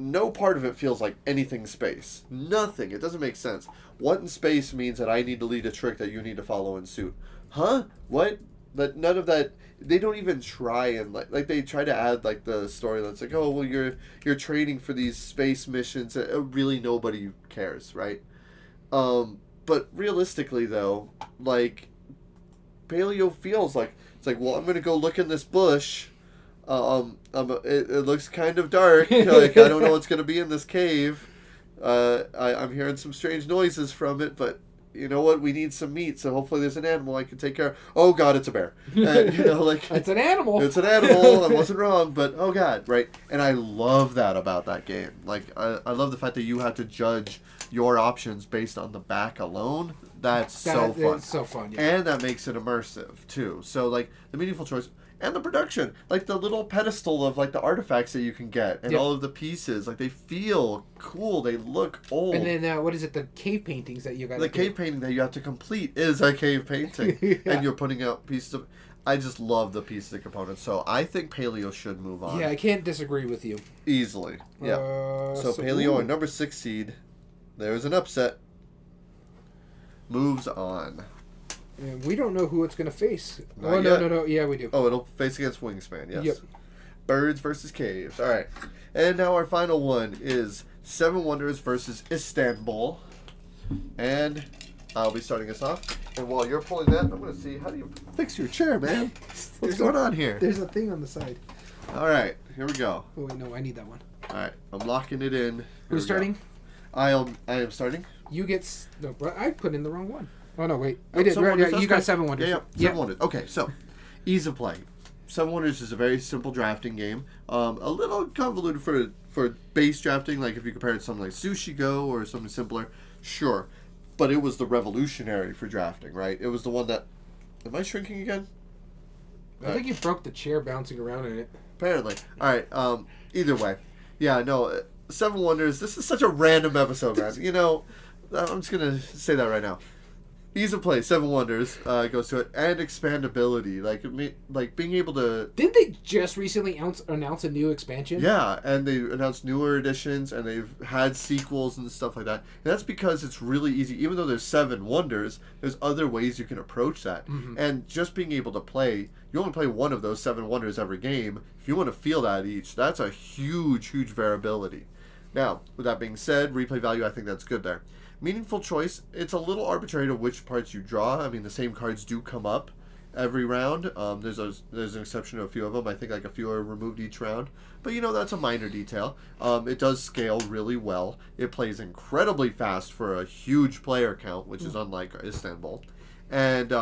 A: No part of it feels like anything space. Nothing. It doesn't make sense. What in space means that I need to lead a trick that you need to follow in suit. Huh? What? But none of that. They don't even try and like they try to add like the story that's like, oh well, you're training for these space missions. Really, nobody cares, right? But realistically though, like Paleo feels like it's like, well, I'm gonna go look in this bush. It looks kind of dark. Like I don't know what's gonna be in this cave. I'm hearing some strange noises from it, but you know what? We need some meat, so hopefully there's an animal I can take care of. Oh God, it's a bear. Like
B: it's an animal.
A: It's an animal. I wasn't wrong, but oh God, right? And I love that about that game. Like I love the fact that you have to judge your options based on the back alone. That's so fun.
B: It's so fun, yeah.
A: And that makes it immersive too. So like the meaningful choice. And the production, like the little pedestal of like the artifacts that you can get, and all of the pieces, like they feel cool. They look old.
B: And then what is it? The cave paintings that you got.
A: The cave painting that you have to complete is a cave painting, and you're putting out pieces of. I just love the pieces and components, so I think Paleo should move on.
B: Yeah, I can't disagree with you.
A: Easily, yeah. So Paleo, a number 6 seed, there's an upset. Moves on.
B: And we don't know who it's going to face.
A: Not yet.
B: No. Yeah, we do.
A: Oh, it'll face against Wingspan, yes.
B: Yep.
A: Birds versus caves. All right. And now our final one is Seven Wonders versus Istanbul. And I'll be starting us off. And while you're pulling that, I'm going to see, how do you fix your chair, man? What's going on here?
B: There's a thing on the side.
A: All right. Here we go.
B: Oh, wait, no. I need that one.
A: All right. I'm locking it in.
B: Who's starting?
A: I am starting.
B: You get... No, I put in the wrong one. Oh, no, wait. I did. Right, you got 7 Wonders.
A: Yeah. 7 Wonders. Okay, so ease of play. Seven Wonders is a very simple drafting game. A little convoluted for base drafting, like if you compare it to something like Sushi Go or something simpler, sure. But it was the revolutionary for drafting, right? It was the one that... Am I shrinking again?
B: I think you broke the chair bouncing around in it.
A: Apparently. Alright, either way. Yeah, no, Seven Wonders, this is such a random episode, guys. You know, I'm just going to say that right now. Ease of play, Seven Wonders goes to it, and expandability, like being able to.
B: Didn't they just recently announce a new expansion?
A: Yeah, and they announced newer editions, and they've had sequels and stuff like that. And that's because it's really easy. Even though there's Seven Wonders, there's other ways you can approach that. Mm-hmm. And just being able to play, you only play one of those Seven Wonders every game. If you want to feel that each, that's a huge variability. Now, with that being said, replay value, I think that's good there. Meaningful choice, it's a little arbitrary to which parts you draw. I mean, the same cards do come up every round. There's an exception to a few of them. I think like a few are removed each round. But, you know, that's a minor detail. It does scale really well. It plays incredibly fast for a huge player count, which is unlike Istanbul. And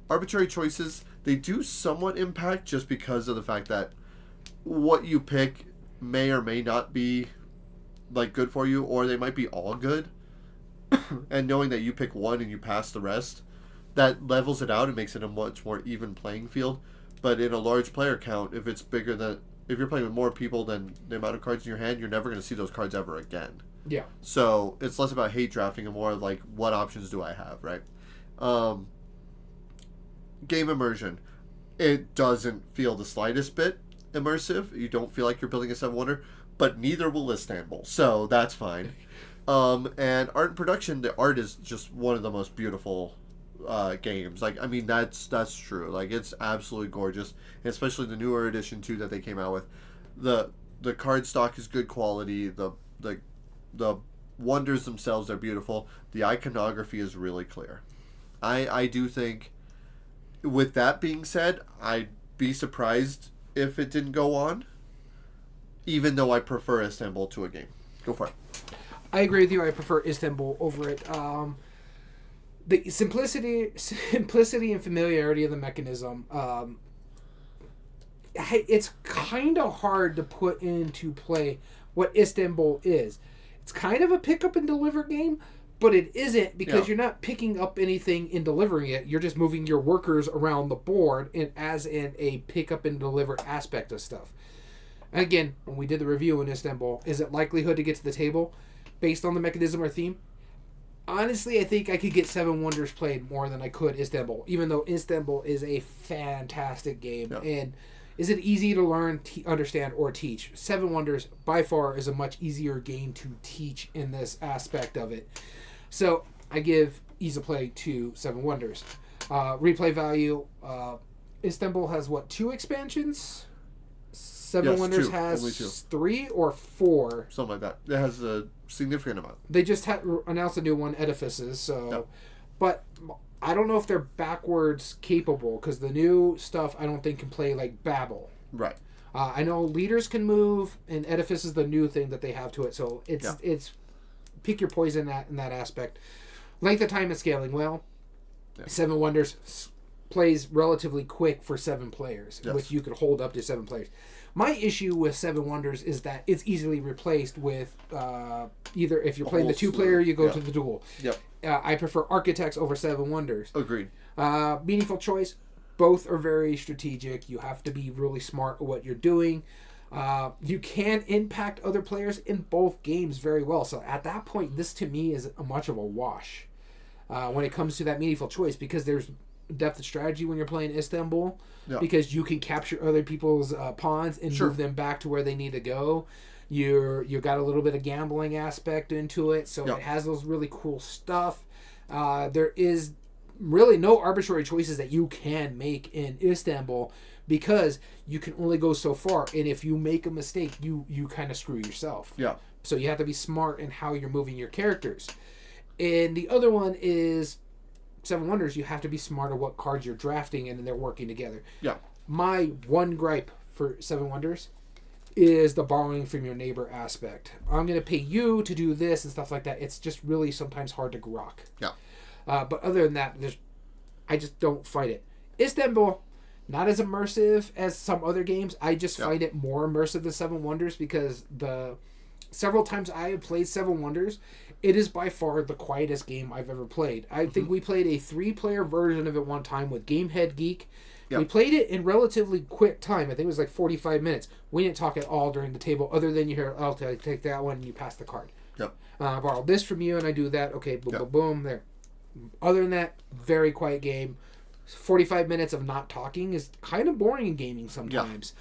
A: arbitrary choices, they do somewhat impact just because of the fact that what you pick may or may not be, like, good for you, or they might be all good. And knowing that you pick one and you pass the rest, that levels it out and makes it a much more even playing field. But in a large player count, if you're playing with more people than the amount of cards in your hand, you're never going to see those cards ever again.
B: Yeah.
A: So it's less about hate drafting and more like, what options do I have, right? Game immersion. It doesn't feel the slightest bit immersive. You don't feel like you're building a Seven Wonder, but neither will Istanbul. So that's fine. And art and production, the art is just one of the most beautiful games. Like, I mean, that's true. Like, it's absolutely gorgeous, and especially the newer edition too that they came out with. The card stock is good quality. The wonders themselves are beautiful. The iconography is really clear. I do think, with that being said, I'd be surprised if it didn't go on, even though I prefer Istanbul to a game. Go for it.
B: I agree with you. I prefer Istanbul over it. The simplicity and familiarity of the mechanism. It's kind of hard to put into play what Istanbul is. It's kind of a pick up and deliver game, but it isn't, because you're not picking up anything and delivering it. You're just moving your workers around the board, and as in a pick up and deliver aspect of stuff. And again, when we did the review in Istanbul, is it likelihood to get to the table based on the mechanism or theme? Honestly, I think I could get Seven Wonders played more than I could Istanbul, even though Istanbul is a fantastic game. Yeah. And is it easy to learn, understand, or teach? Seven Wonders, by far, is a much easier game to teach in this aspect of it. So, I give ease of play to Seven Wonders. Replay value, Istanbul has, 2 expansions? Seven Wonders
A: 2.
B: has 3 or 4.
A: Something like that. It has a significant amount.
B: They just announced a new one, Edifices. So, but I don't know if they're backwards capable, because the new stuff I don't think can play like Babel.
A: Right.
B: I know Leaders can move, and Edifice is the new thing that they have to it. So it's pick your poison in that aspect. Length of time and scaling. Well, Seven Wonders plays relatively quick for 7 players, which you could hold up to 7 players. My issue with Seven Wonders is that it's easily replaced with either, if you're playing the 2-player, you go to the duel. Yep. I prefer Architects over Seven Wonders.
A: Agreed.
B: Meaningful choice. Both are very strategic. You have to be really smart at what you're doing. You can impact other players in both games very well. So at that point, this to me is much of a wash when it comes to that meaningful choice, because there's depth of strategy when you're playing Istanbul, because you can capture other people's pawns and move them back to where they need to go. You got a little bit of gambling aspect into it, so it has those really cool stuff. There is really no arbitrary choices that you can make in Istanbul, because you can only go so far, and if you make a mistake, you kind of screw yourself. So you have to be smart in how you're moving your characters. And the other one is Seven Wonders. You have to be smart at what cards you're drafting, and they're working together. My one gripe for Seven Wonders is the borrowing from your neighbor aspect. I'm going to pay you to do this and stuff like that. It's just really sometimes hard to grok. But other than that, I just don't fight it. Istanbul, not as immersive as some other games. I just find it more immersive than Seven Wonders because several times I have played Seven Wonders, it is by far the quietest game I've ever played. I think we played a 3-player version of it one time with Gamehead Geek. Yep. We played it in relatively quick time. I think it was like 45 minutes. We didn't talk at all during the table, other than you hear, "I'll take that one," and you pass the card.
A: Yep.
B: I borrow this from you, and I do that. Okay, boom, boom, boom, there. Other than that, very quiet game. 45 minutes of not talking is kind of boring in gaming sometimes.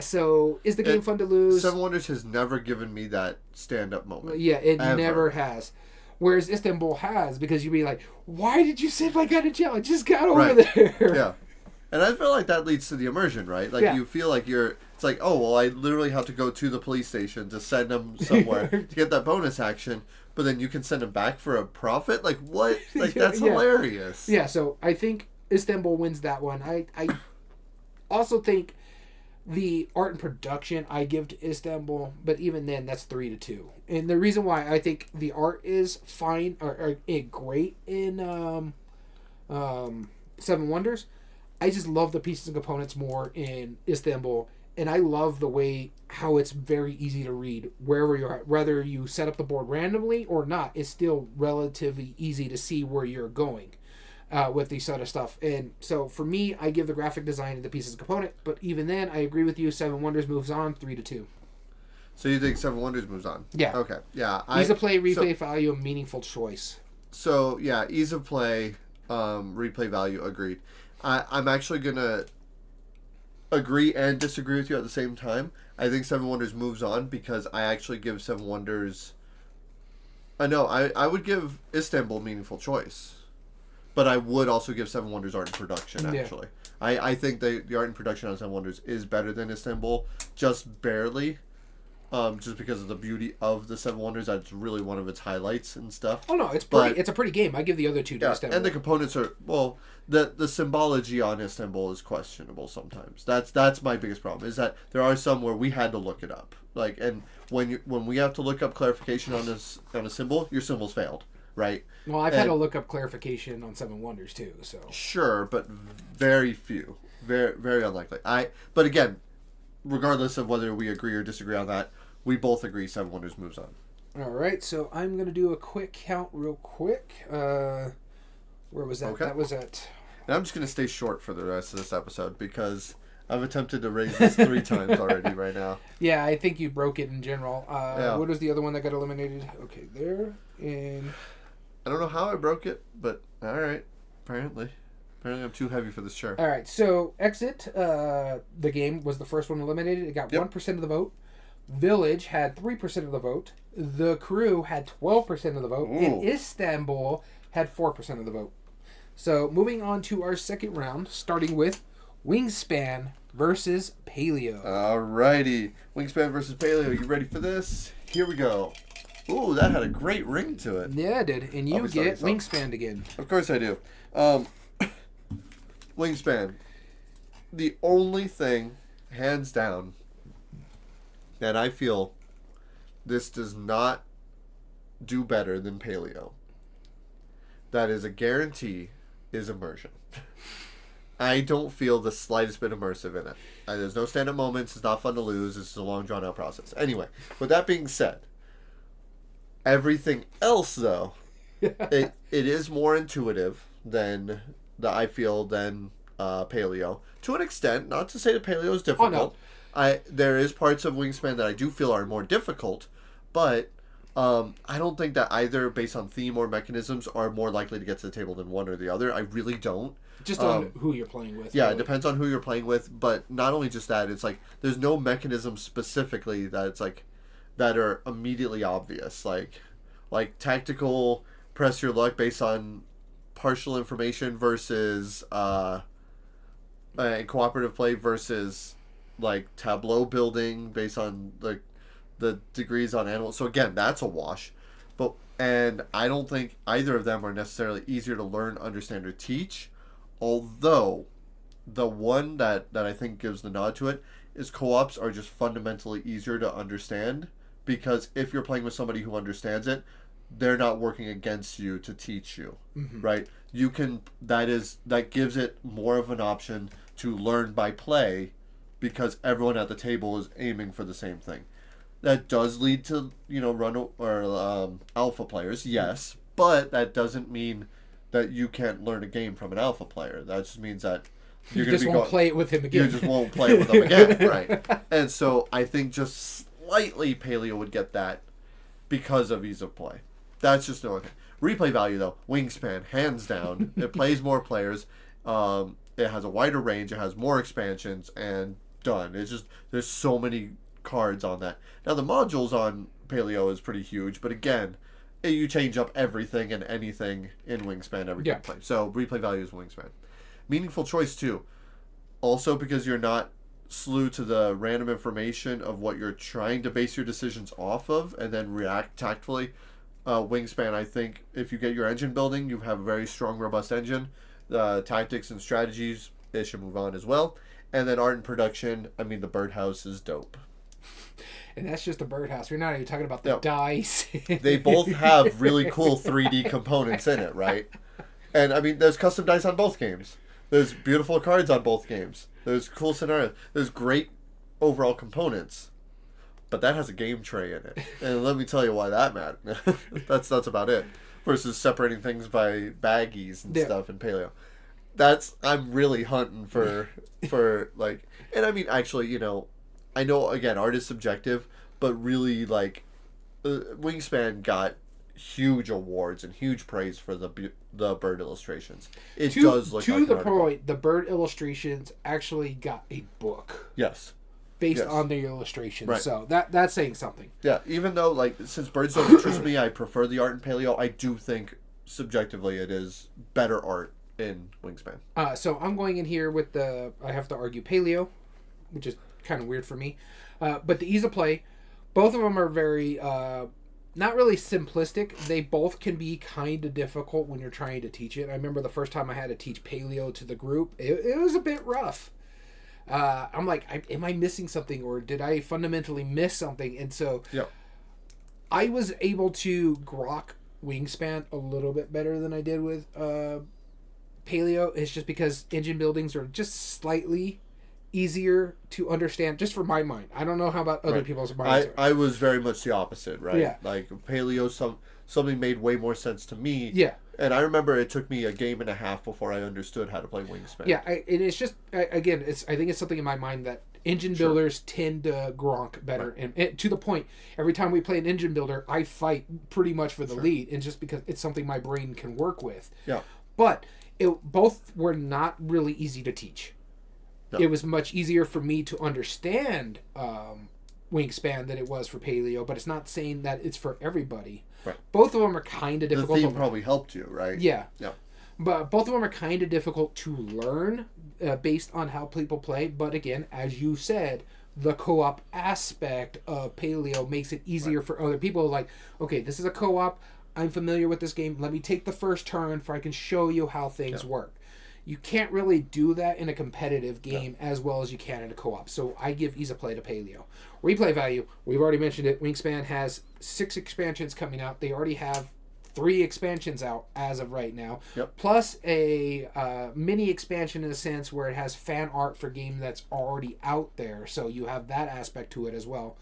B: So, is the game fun to lose?
A: Seven Wonders has never given me that stand-up moment.
B: Yeah, it never has. Whereas Istanbul has, because you'd be like, "Why did you send my guy to jail? I just got over there."
A: Yeah. And I feel like that leads to the immersion, right? Like, you feel like it's like, oh, well, I literally have to go to the police station to send them somewhere to get that bonus action, but then you can send them back for a profit? Like, what? Like, that's hilarious.
B: Yeah, so I think Istanbul wins that one. I also think the art and production I give to Istanbul, but even then, that's 3-2. And the reason why I think the art is fine or great in Seven Wonders, I just love the pieces and components more in Istanbul, and I love the way how it's very easy to read wherever you're at. Whether you set up the board randomly or not, it's still relatively easy to see where you're going with these sort of stuff. And so for me, I give the graphic design and the pieces and component, but even then, I agree with you. Seven Wonders moves on 3-2.
A: So you think Seven Wonders moves on?
B: Yeah.
A: Okay. Yeah.
B: Ease of play, replay value, a meaningful choice.
A: So yeah, ease of play, replay value, agreed. I'm actually going to agree and disagree with you at the same time. I think Seven Wonders moves on because I actually give Seven Wonders... I would give Istanbul meaningful choice. But I would also give Seven Wonders art and production, actually. Yeah. I think the art and production on Seven Wonders is better than Istanbul, just barely. Just because of the beauty of the Seven Wonders, that's really one of its highlights and stuff.
B: Oh no, it's pretty. It's a pretty game. I give the other two to Istanbul.
A: And the components are the symbology on Istanbul is questionable sometimes. That's my biggest problem, is that there are some where we had to look it up. Like, and when we have to look up clarification on a symbol, your symbol's failed, right?
B: Well, I've had to look up clarification on Seven Wonders too. So
A: sure, but very few, very very unlikely. But again, regardless of whether we agree or disagree on that, we both agree Seven Wonders moves on.
B: All right, so I'm going to do a quick count real quick. Where was that?
A: Okay.
B: That was at...
A: And I'm just going to stay short for the rest of this episode because I've attempted to raise this 3 times already right now.
B: Yeah, I think you broke it in general. What was the other one that got eliminated? Okay, there. And
A: I don't know how I broke it, but all right. Apparently I'm too heavy for this chair.
B: All right, so Exit, the game, was the first one eliminated. It got 1% of the vote. Village had 3% of the vote. The Crew had 12% of the vote. Ooh. And Istanbul had 4% of the vote. So moving on to our second round, starting with Wingspan versus Paleo.
A: Alrighty. Wingspan versus Paleo. You ready for this? Here we go. Ooh, that had a great ring to it.
B: Yeah, it did. And you get Wingspan again.
A: Of course I do. Wingspan. The only thing, hands down, that I feel this does not do better than Paleo, that is a guarantee, is immersion. I don't feel the slightest bit immersive in it. There's no stand-up moments. It's not fun to lose. It's a long, drawn-out process. Anyway, with that being said, everything else, though, it is more intuitive than Paleo. To an extent, not to say that Paleo is difficult.
B: Oh, no.
A: There is parts of Wingspan that I do feel are more difficult, but I don't think that either, based on theme or mechanisms, are more likely to get to the table than one or the other. I really don't.
B: Just on who you're playing with.
A: Yeah, really. It depends on who you're playing with, but not only just that, it's like there's no mechanism specifically that it's like that are immediately obvious. Like tactical press your luck based on partial information versus cooperative play versus like tableau building based on the degrees on animals. So again, that's a wash. And I don't think either of them are necessarily easier to learn, understand, or teach. Although the one that I think gives the nod to it is co-ops are just fundamentally easier to understand, because if you're playing with somebody who understands it, they're not working against you to teach you, right? You can that gives it more of an option to learn by play because everyone at the table is aiming for the same thing. That does lead to, run or alpha players, yes, but that doesn't mean that you can't learn a game from an alpha player. That just means that
B: you just won't play it with him again.
A: You just won't play it with him again, right? And so I think just slightly Paleo would get that because of ease of play. That's just the only thing. Replay value, though, Wingspan, hands down. It plays more players. It has a wider range. It has more expansions, and done. It's just, there's so many cards on that. Now, the modules on Paleo is pretty huge, but again, you change up everything and anything in Wingspan every gameplay. So, replay value is Wingspan. Meaningful choice, too. Also, because you're not slew to the random information of what you're trying to base your decisions off of and then react tactfully. Wingspan, I think, if you get your engine building, you have a very strong, robust engine. Tactics and strategies, it should move on as well. And then art and production, I mean, the birdhouse is dope.
B: And that's just a birdhouse. We're not even talking about the dice.
A: They both have really cool 3D components in it, right? And, I mean, there's custom dice on both games. There's beautiful cards on both games. There's cool scenarios. There's great overall components. But that has a game tray in it. And let me tell you why that matters. That's about it. Versus separating things by baggies and stuff in Paleo. I'm really hunting for like, and I mean, actually, I know, again, art is subjective, but really, like, Wingspan got huge awards and huge praise for the bird illustrations. It does look like
B: to the point, the bird illustrations actually got a book.
A: Yes.
B: Based on the illustrations.
A: Right.
B: So that's saying something.
A: Yeah, even though, like, since birds don't interest me, I prefer the art in Paleo, I do think, subjectively, it is better art in Wingspan.
B: So I'm going in here with I have to argue Paleo, which is kind of weird for me. But the ease of play, both of them are very, not really simplistic. They both can be kind of difficult when you're trying to teach it. I remember the first time I had to teach Paleo to the group, it was a bit rough. I'm like, am I missing something, or did I fundamentally miss something? And so I was able to grok Wingspan a little bit better than I did with Paleo. It's just because engine buildings are just slightly easier to understand, just for my mind. I don't know how about other people's minds.
A: I was very much the opposite, right?
B: Yeah.
A: Like, Paleo, something made way more sense to me.
B: Yeah.
A: And I remember it took me a game and a half before I understood how to play Wingspan.
B: Yeah, and it's just, again, I think it's something in my mind that engine builders tend to gronk better. Right. And to the point, every time we play an engine builder, I fight pretty much for the lead. And just because it's something my brain can work with.
A: Yeah.
B: But both were not really easy to teach. No. It was much easier for me to understand Wingspan than it was for Paleo, but it's not saying that it's for everybody. Right. Both of them are kind of difficult.
A: The theme probably helped you, right?
B: Yeah.
A: Yeah.
B: But both of them are kind of difficult to learn based on how people play. But again, as you said, the co-op aspect of Paleo makes it easier for other people. Like, okay, this is a co-op. I'm familiar with this game. Let me take the first turn so I can show you how things work. You can't really do that in a competitive game as well as you can in a co-op. So I give ease of play to Paleo. Replay value, we've already mentioned it. Wingspan has 6 expansions coming out. They already have 3 expansions out as of right now.
A: Yep.
B: Plus a mini expansion in a sense where it has fan art for game that's already out there. So you have that aspect to it as well.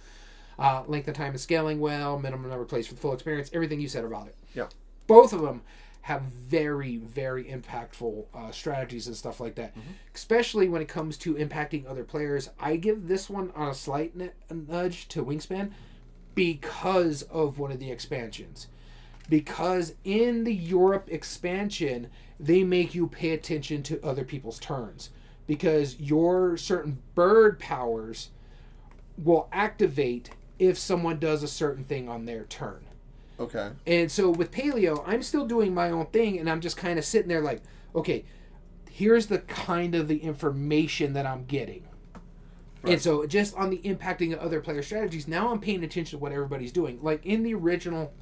B: Length of time is scaling well. Minimum number of plays for the full experience. Everything you said about it.
A: Yeah.
B: Both of them have very, very impactful strategies and stuff like that. Mm-hmm. Especially when it comes to impacting other players. I give this one on a slight nudge to Wingspan because of one of the expansions. Because in the Europe expansion, they make you pay attention to other people's turns. Because your certain bird powers will activate if someone does a certain thing on their turn.
A: Okay.
B: And so with Paleo, I'm still doing my own thing, and I'm just kind of sitting there like, okay, here's the kind of the information that I'm getting. Right. And so just on the impacting of other player strategies, now I'm paying attention to what everybody's doing. Like in the original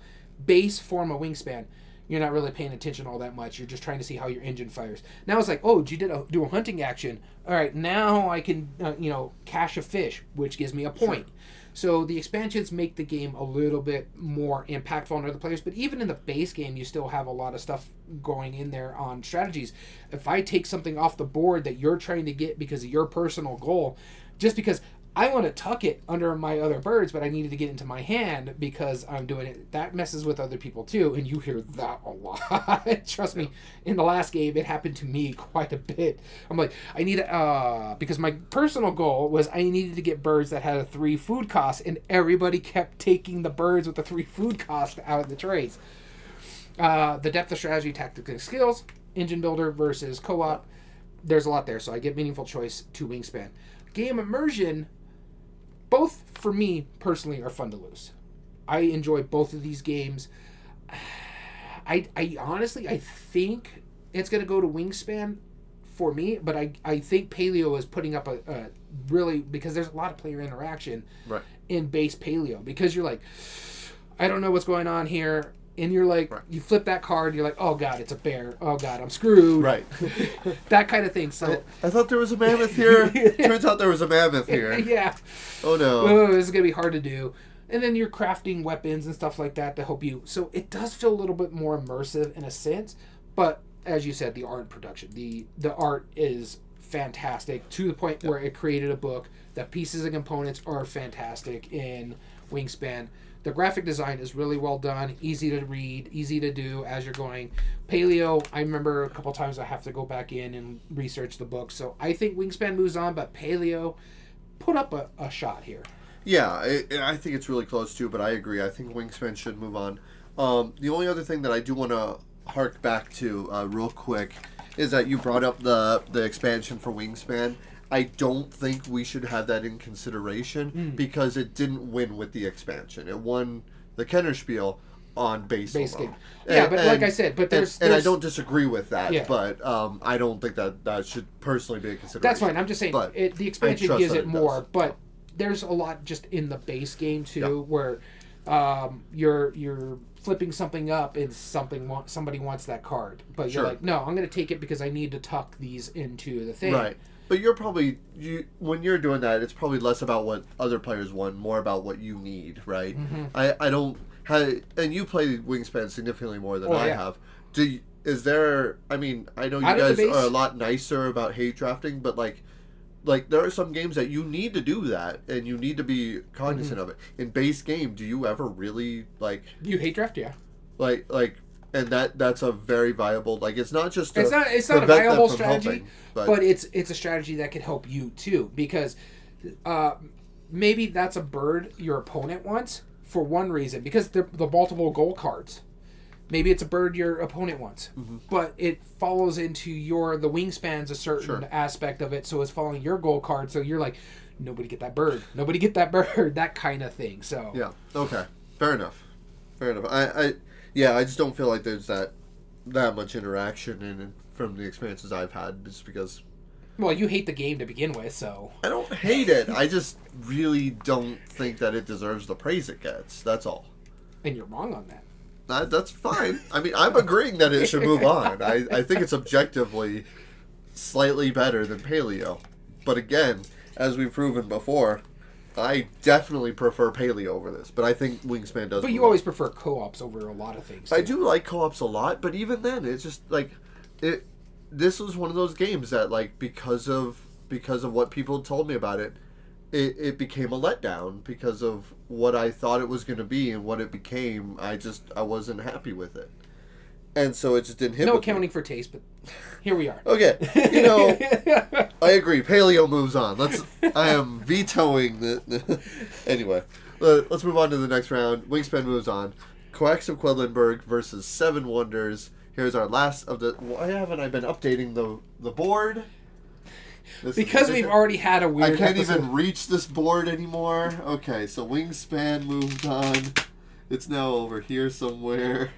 B: base form of Wingspan, you're not really paying attention all that much. You're just trying to see how your engine fires. Now it's like, oh, you do a hunting action. All right, now I can, cache a fish, which gives me a point. Sure. So the expansions make the game a little bit more impactful on other players, but even in the base game, you still have a lot of stuff going in there on strategies. If I take something off the board that you're trying to get because of your personal goal, just because I want to tuck it under my other birds, but I needed to get into my hand because I'm doing it. That messes with other people too, and you hear that a lot. Trust me, in the last game, it happened to me quite a bit. I'm like, I need because my personal goal was I needed to get birds that had a 3 food cost, and everybody kept taking the birds with the 3 food cost out of the trays. The depth of strategy, tactics, and skills, engine builder versus co-op. There's a lot there, so I get meaningful choice to Wingspan. Game immersion. Both, for me, personally, are fun to lose. I enjoy both of these games. I honestly, I think it's going to go to Wingspan for me, but I think Paleo is putting up a really, because there's a lot of player interaction in base Paleo, because you're like, I don't know what's going on here, and you're like, you flip that card, you're like, oh god, it's a bear, oh god, I'm screwed. Right. That kind of thing. So
A: I thought there was a mammoth here. Turns out there was a mammoth here.
B: Yeah.
A: Oh no.
B: Oh, this is going to be hard to do. And then you're crafting weapons and stuff like that to help you. So it does feel a little bit more immersive in a sense, but as you said, the art production, the art is fantastic to the point where it created a book. The pieces and components are fantastic in Wingspan. The graphic design is really well done, easy to read, easy to do as you're going. Paleo, I remember a couple times I have to go back in and research the book. So I think Wingspan moves on, but Paleo put up a shot here.
A: Yeah, I think it's really close too, but I agree. I think Wingspan should move on. The only other thing that I do want to hark back to real quick is that you brought up the expansion for Wingspan. I don't think we should have that in consideration because it didn't win with the expansion. It won the Kennerspiel on base
B: game. Yeah, but like I said, but there's
A: I don't disagree with that, but I don't think that should personally be a consideration.
B: That's fine. I'm just saying the expansion gives it more, but there's a lot just in the base game too, where you're flipping something up and somebody wants that card, but you're like, no, I'm going to take it because I need to tuck these into the thing.
A: Right. But you're probably when you're doing that, it's probably less about what other players want, more about what you need, right? Mm-hmm. I don't have, and you play Wingspan significantly more than I have. Is there? I mean, I know you guys are a lot nicer about hate drafting, but like there are some games that you need to do that, and you need to be cognizant of it. In base game, do you ever really
B: you hate draft? Yeah.
A: And that's a very viable, it's not just
B: it's not a viable strategy, but it's a strategy that could help you too, because maybe that's a bird your opponent wants for one reason, because the multiple goal cards. Maybe it's a bird your opponent wants, but it follows into the wingspan's a certain aspect of it, so it's following your goal card. So you're like, nobody get that bird, that kind of thing. So
A: yeah, okay, fair enough. I just don't feel like there's that much interaction in it from the experiences I've had, just because.
B: Well, you hate the game to begin with, so.
A: I don't hate it. I just really don't think that it deserves the praise it gets. That's all.
B: And you're wrong on that.
A: That's fine. I mean, I'm agreeing that it should move on. I think it's objectively slightly better than Paleo. But again, as we've proven before, I definitely prefer Paleo over this. But I think Wingspan does.
B: But you always prefer co-ops over a lot of things.
A: I do like co-ops a lot, but even then, it's just this was one of those games that, because of what people told me about it, it became a letdown because of what I thought it was going to be and what it became. I wasn't happy with it. And so it just didn't hit.
B: No accounting for taste, but here we are.
A: Okay. I agree. Paleo moves on. I am vetoing the anyway, let's move on to the next round. Wingspan moves on. Coax of Quedlinburg versus Seven Wonders. Here's our last of the... Why haven't I been updating the board?
B: Because we've already had a weird
A: I can't even reach this board anymore. Okay, so Wingspan moved on. It's now over here somewhere.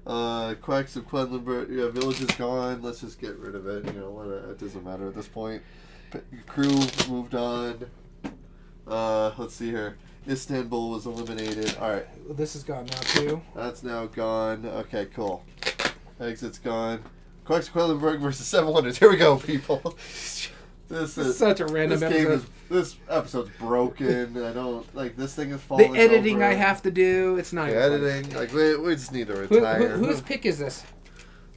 A: Quacks of Quedlinburg. Yeah, Village is gone. Let's just get rid of it. It doesn't matter at this point. Crew moved on. Let's see here. Istanbul was eliminated. Alright.
B: This is gone now too.
A: That's now gone. Okay, cool. Exit's gone. Quacks of Quedlinburg versus Seven Wonders. Here we go, people. This is
B: such a random episode.
A: This episode's broken. I don't like this thing is falling.
B: The editing
A: over.
B: I have to do. It's not.
A: The editing. Like we just need to retire.
B: Whose pick is this?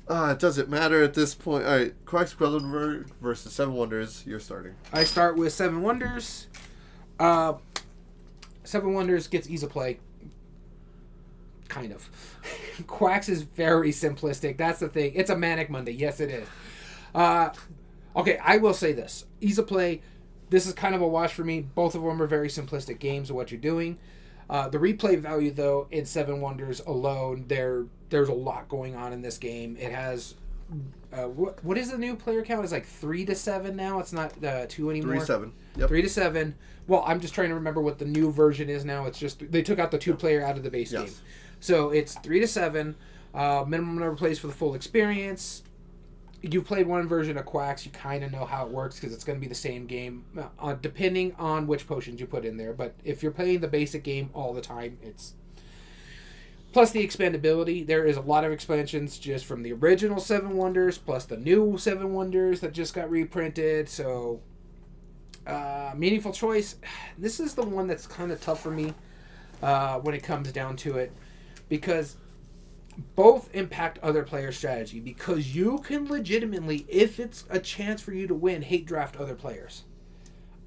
A: It doesn't matter at this point. All right, Quacks Quellenberg versus Seven Wonders. You're starting.
B: I start with Seven Wonders. Seven Wonders gets ease of play. Kind of. Quacks is very simplistic. That's the thing. It's a Manic Monday. Yes, it is. Okay, I will say this. Ease of play, this is kind of a wash for me. Both of them are very simplistic games of what you're doing. The replay value, though, in Seven Wonders alone, there's a lot going on in this game. It has... what is the new player count? It's like 3 to 7 now. It's not 2 anymore.
A: 3 to 7. Yep.
B: 3 to 7. Well, I'm just trying to remember what the new version is now. It's just... They took out the 2-player out of the base game. So it's 3 to 7. Minimum number of plays for the full experience. You've played one version of Quacks, you kind of know how it works because it's going to be the same game, depending on which potions you put in there. But if you're playing the basic game all the time, it's... Plus the expandability. There is a lot of expansions just from the original Seven Wonders, plus the new Seven Wonders that just got reprinted. So, meaningful choice. This is the one that's kind of tough for me when it comes down to it. Because... both impact other players' strategy because you can legitimately, if it's a chance for you to win, hate draft other players.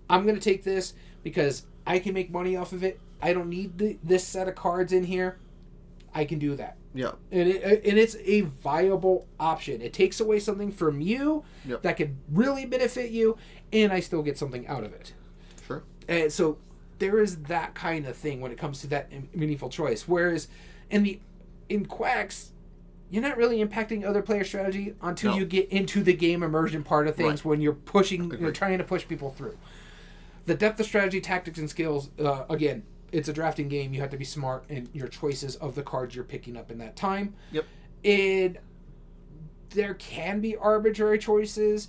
B: I'm going to take this because I can make money off of it. I don't need this set of cards in here. I can do that.
A: Yeah.
B: And it's a viable option. It takes away something from you that could really benefit you, and I still get something out of it.
A: Sure.
B: And so there is that kind of thing when it comes to that meaningful choice. Whereas in Quacks, you're not really impacting other player strategy until you get into the game immersion part of things when you're you're trying to push people through. The depth of strategy, tactics, and skills, again, it's a drafting game. You have to be smart in your choices of the cards you're picking up in that time.
A: Yep.
B: And there can be arbitrary choices,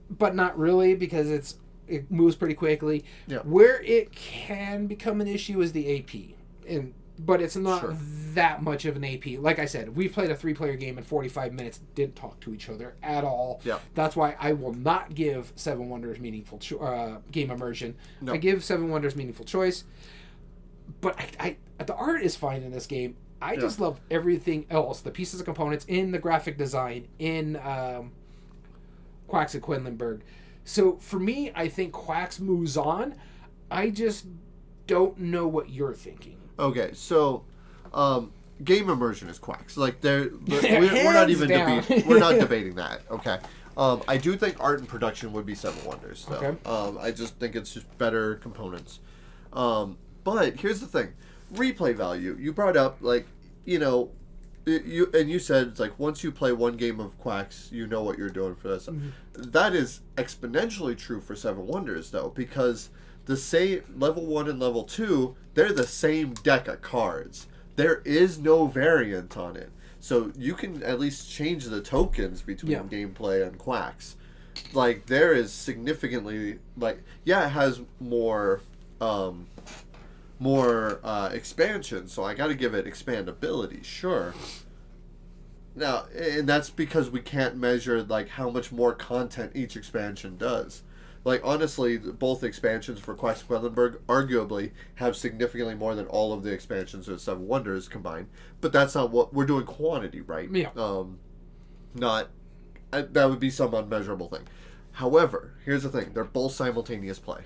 B: but not really because it moves pretty quickly.
A: Yep.
B: Where it can become an issue is the AP. But it's not that much of an AP. Like I said, we played a 3-player game in 45 minutes, didn't talk to each other at all.
A: Yeah.
B: That's why I will not give Seven Wonders meaningful game immersion.
A: No.
B: I give Seven Wonders meaningful choice. But I the art is fine in this game. I just love everything else. The pieces and components in the graphic design, in Quacks and Quedlinburg. So for me, I think Quacks moves on. I just don't know what you're thinking.
A: Okay, so game immersion is Quacks. Like we're not even we're not debating that. Okay, I do think art and production would be Seven Wonders. Though. Okay. I just think it's just better components. But here's the thing: replay value. You brought up you said it's like once you play one game of Quacks, you know what you're doing for this. Mm-hmm. That is exponentially true for Seven Wonders though, because the same level 1 and level 2, they're the same deck of cards. There is no variant on it. So you can at least change the tokens between gameplay and Quacks. Like there is significantly it has more expansion, so I got to give it expandability, sure. Now, and that's because we can't measure how much more content each expansion does. Honestly, both expansions for Quacks Quellenburg arguably have significantly more than all of the expansions of Seven Wonders combined. But that's not what we're doing quantity, right?
B: Yeah.
A: That would be some unmeasurable thing. However, here's the thing: they're both simultaneous play.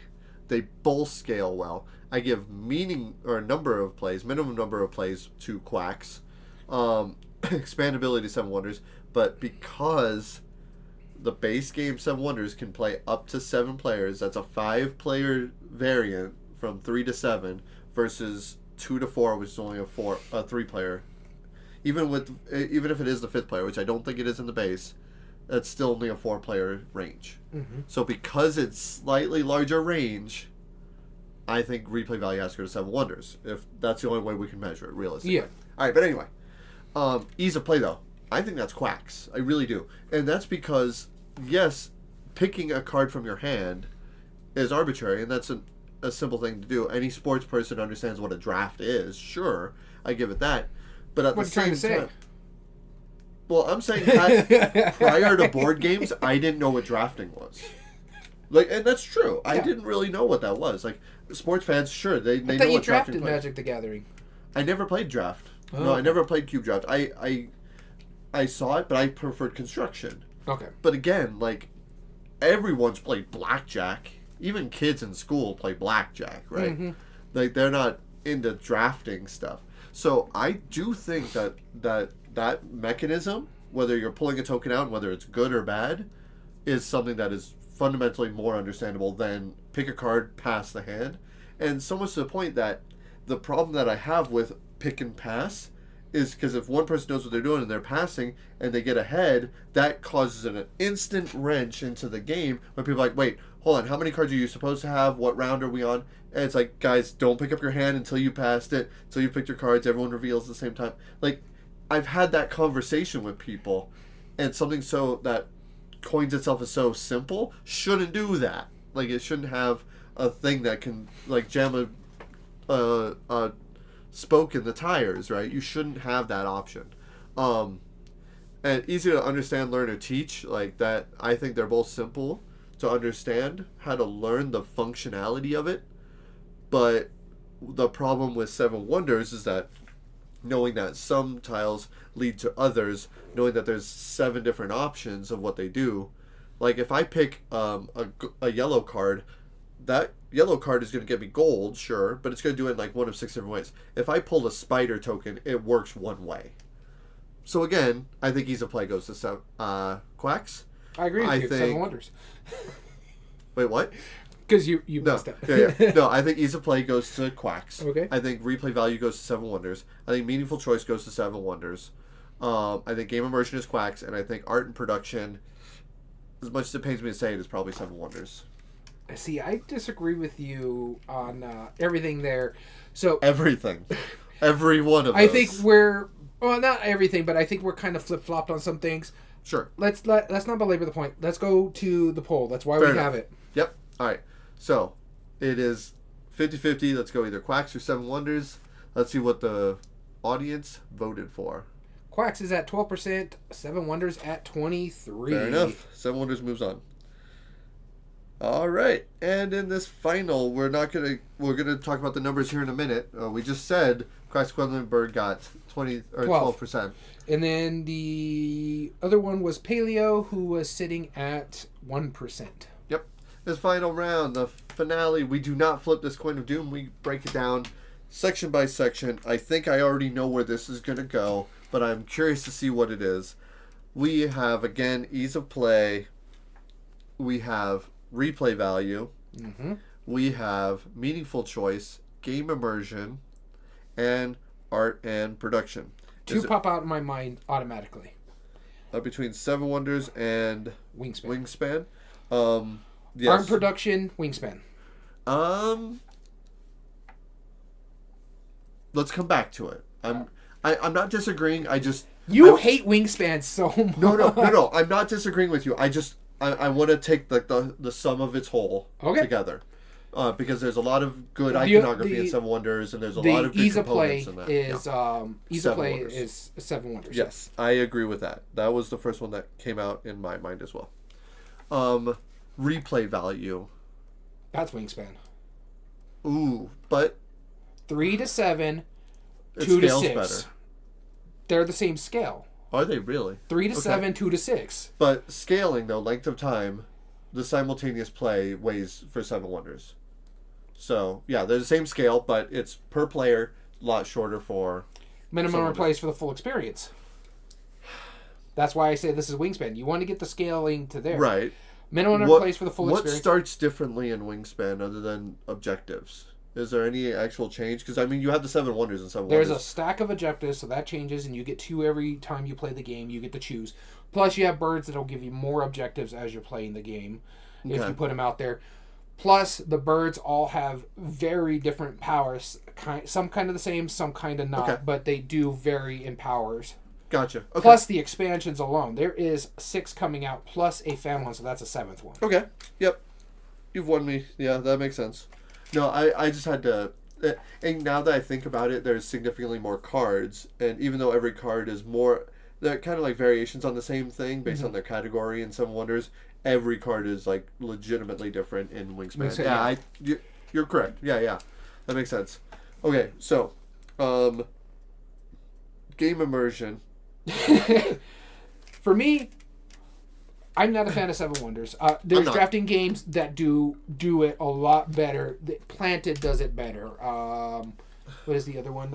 A: They both scale well. I give minimum number of plays to Quacks, expandability to Seven Wonders, but because the base game Seven Wonders can play up to 7 players. That's a 5-player variant from 3 to 7 versus 2 to 4, which is only a 3-player. Even if it is the 5th player, which I don't think it is in the base, that's still only a 4-player range. Mm-hmm. So because it's slightly larger range, I think replay value has to go to Seven Wonders. If that's the only way we can measure it realistically.
B: Yeah.
A: All right, but anyway, ease of play though. I think that's Quacks. I really do. And that's because, yes, picking a card from your hand is arbitrary, and that's a simple thing to do. Any sports person understands what a draft is. Sure, I give it that. But at the same time... Well, I'm saying prior to board games, I didn't know what drafting was. Like, and that's true.
B: Yeah.
A: I didn't really know what that was. Like, sports fans, sure, they know
B: you
A: what
B: drafted
A: drafting plays.
B: Magic the Gathering.
A: I never played draft.
B: Oh,
A: no, I never played cube draft. I saw it, but I preferred construction.
B: Okay.
A: But again, like, everyone's played blackjack. Even kids in school play blackjack, right?
B: Mm-hmm.
A: Like, they're not into drafting stuff. So I do think that mechanism, whether you're pulling a token out and whether it's good or bad, is something that is fundamentally more understandable than pick a card, pass the hand. And so much to the point that the problem that I have with pick and pass is because if one person knows what they're doing and they're passing and they get ahead, that causes an instant wrench into the game when people are like, wait, hold on, how many cards are you supposed to have? What round are we on? And it's like, guys, don't pick up your hand until you passed it, until you picked your cards. Everyone reveals at the same time. Like, I've had that conversation with people, and something so that coins itself as so simple shouldn't do that. Like, it shouldn't have a thing that can, like, jam a spoke in the tires, right? You shouldn't have that option. And easy to understand, learn, or teach, like that. I think they're both simple to understand how to learn the functionality of it. But the problem with Seven Wonders is that knowing that some tiles lead to others, knowing that there's 7 different options of what they do. Like, if I pick a yellow card, that yellow card is going to get me gold, sure, but it's going to do it in like one of 6 different ways. If I pull a spider token, it works one way. So again, I think Ease of Play goes to Quacks.
B: I agree with you. 7 Wonders.
A: Wait, what?
B: Because you messed up.
A: Yeah. No, I think Ease of Play goes to Quacks.
B: Okay.
A: I think Replay Value goes to 7 Wonders. I think Meaningful Choice goes to 7 Wonders. I think Game Immersion is Quacks, and I think Art and Production, as much as it pains me to say it, is probably 7 Wonders.
B: See, I disagree with you on everything there. So
A: everything, every one of those.
B: I think we're not everything, but I think we're kind of flip flopped on some things.
A: Sure.
B: Let's not belabor the point. Let's go to the poll. That's why
A: Fair
B: we
A: enough.
B: have it.
A: Yep. All right. So it is 50-50. Let's go either Quacks or 7 Wonders. Let's see what the audience voted for.
B: Quacks is at 12%. 7 Wonders at 23%.
A: Fair enough. 7 Wonders moves on. All right, and in this final, we're gonna talk about the numbers here in a minute. We just said Quacks Quedlinburg got 12%,
B: and then the other one was Paleo, who was sitting at 1%.
A: Yep. This final round, the finale. We do not flip this coin of doom. We break it down section by section. I think I already know where this is gonna go, but I'm curious to see what it is. We have again Ease of Play. We have Replay Value.
B: Mm-hmm.
A: We have Meaningful Choice, Game Immersion, and Art and Production.
B: Two pop out in my mind automatically.
A: Between 7 Wonders and
B: Wingspan.
A: Yes.
B: Art and Production, Wingspan.
A: Let's come back to it. I'm not disagreeing. I
B: hate Wingspan so much.
A: No. I'm not disagreeing with you. I want to take the sum of its whole together. Because there's a lot of good iconography in 7 Wonders, and there's a lot of good components in that.
B: Ease of Play is 7 Wonders.
A: Yes, I agree with that. That was the first one that came out in my mind as well. Replay Value.
B: That's Wingspan.
A: Ooh, but
B: 3 to 7, 2 to 6.
A: Better.
B: They're the same scale.
A: Are they really?
B: 3 to 7, 2 to 6.
A: But scaling, though, length of time, the simultaneous play weighs for 7 Wonders. So, yeah, they're the same scale, but it's per player, a lot shorter for...
B: Minimum replays for the full experience. That's why I say this is Wingspan. You want to get the scaling to there.
A: Right.
B: Minimum replays for the full experience.
A: What starts differently in Wingspan other than objectives? Is there any actual change? Because, I mean, you have the 7 Wonders and 7 Wonders.
B: There's a stack of objectives, so that changes, and you get 2 every time you play the game. You get to choose. Plus, you have birds that'll give you more objectives as you're playing the game, if you put them out there. Plus, the birds all have very different powers. Some kind of the same, some kind of not, but they do vary in powers.
A: Gotcha. Okay.
B: Plus the expansions alone. There is 6 coming out, plus a fan one, so that's a 7th one.
A: Okay. Yep. You've won me. Yeah, that makes sense. No, I just had to... And now that I think about it, there's significantly more cards. And even though every card is more... They're kind of like variations on the same thing based on their category in 7 Wonders. every card is like legitimately different in Wingspan. You're correct. Yeah, that makes sense. Okay, so game immersion.
B: For me, I'm not a fan of Seven Wonders. There's drafting games that do it a lot better. Planted does it better. What is the other one?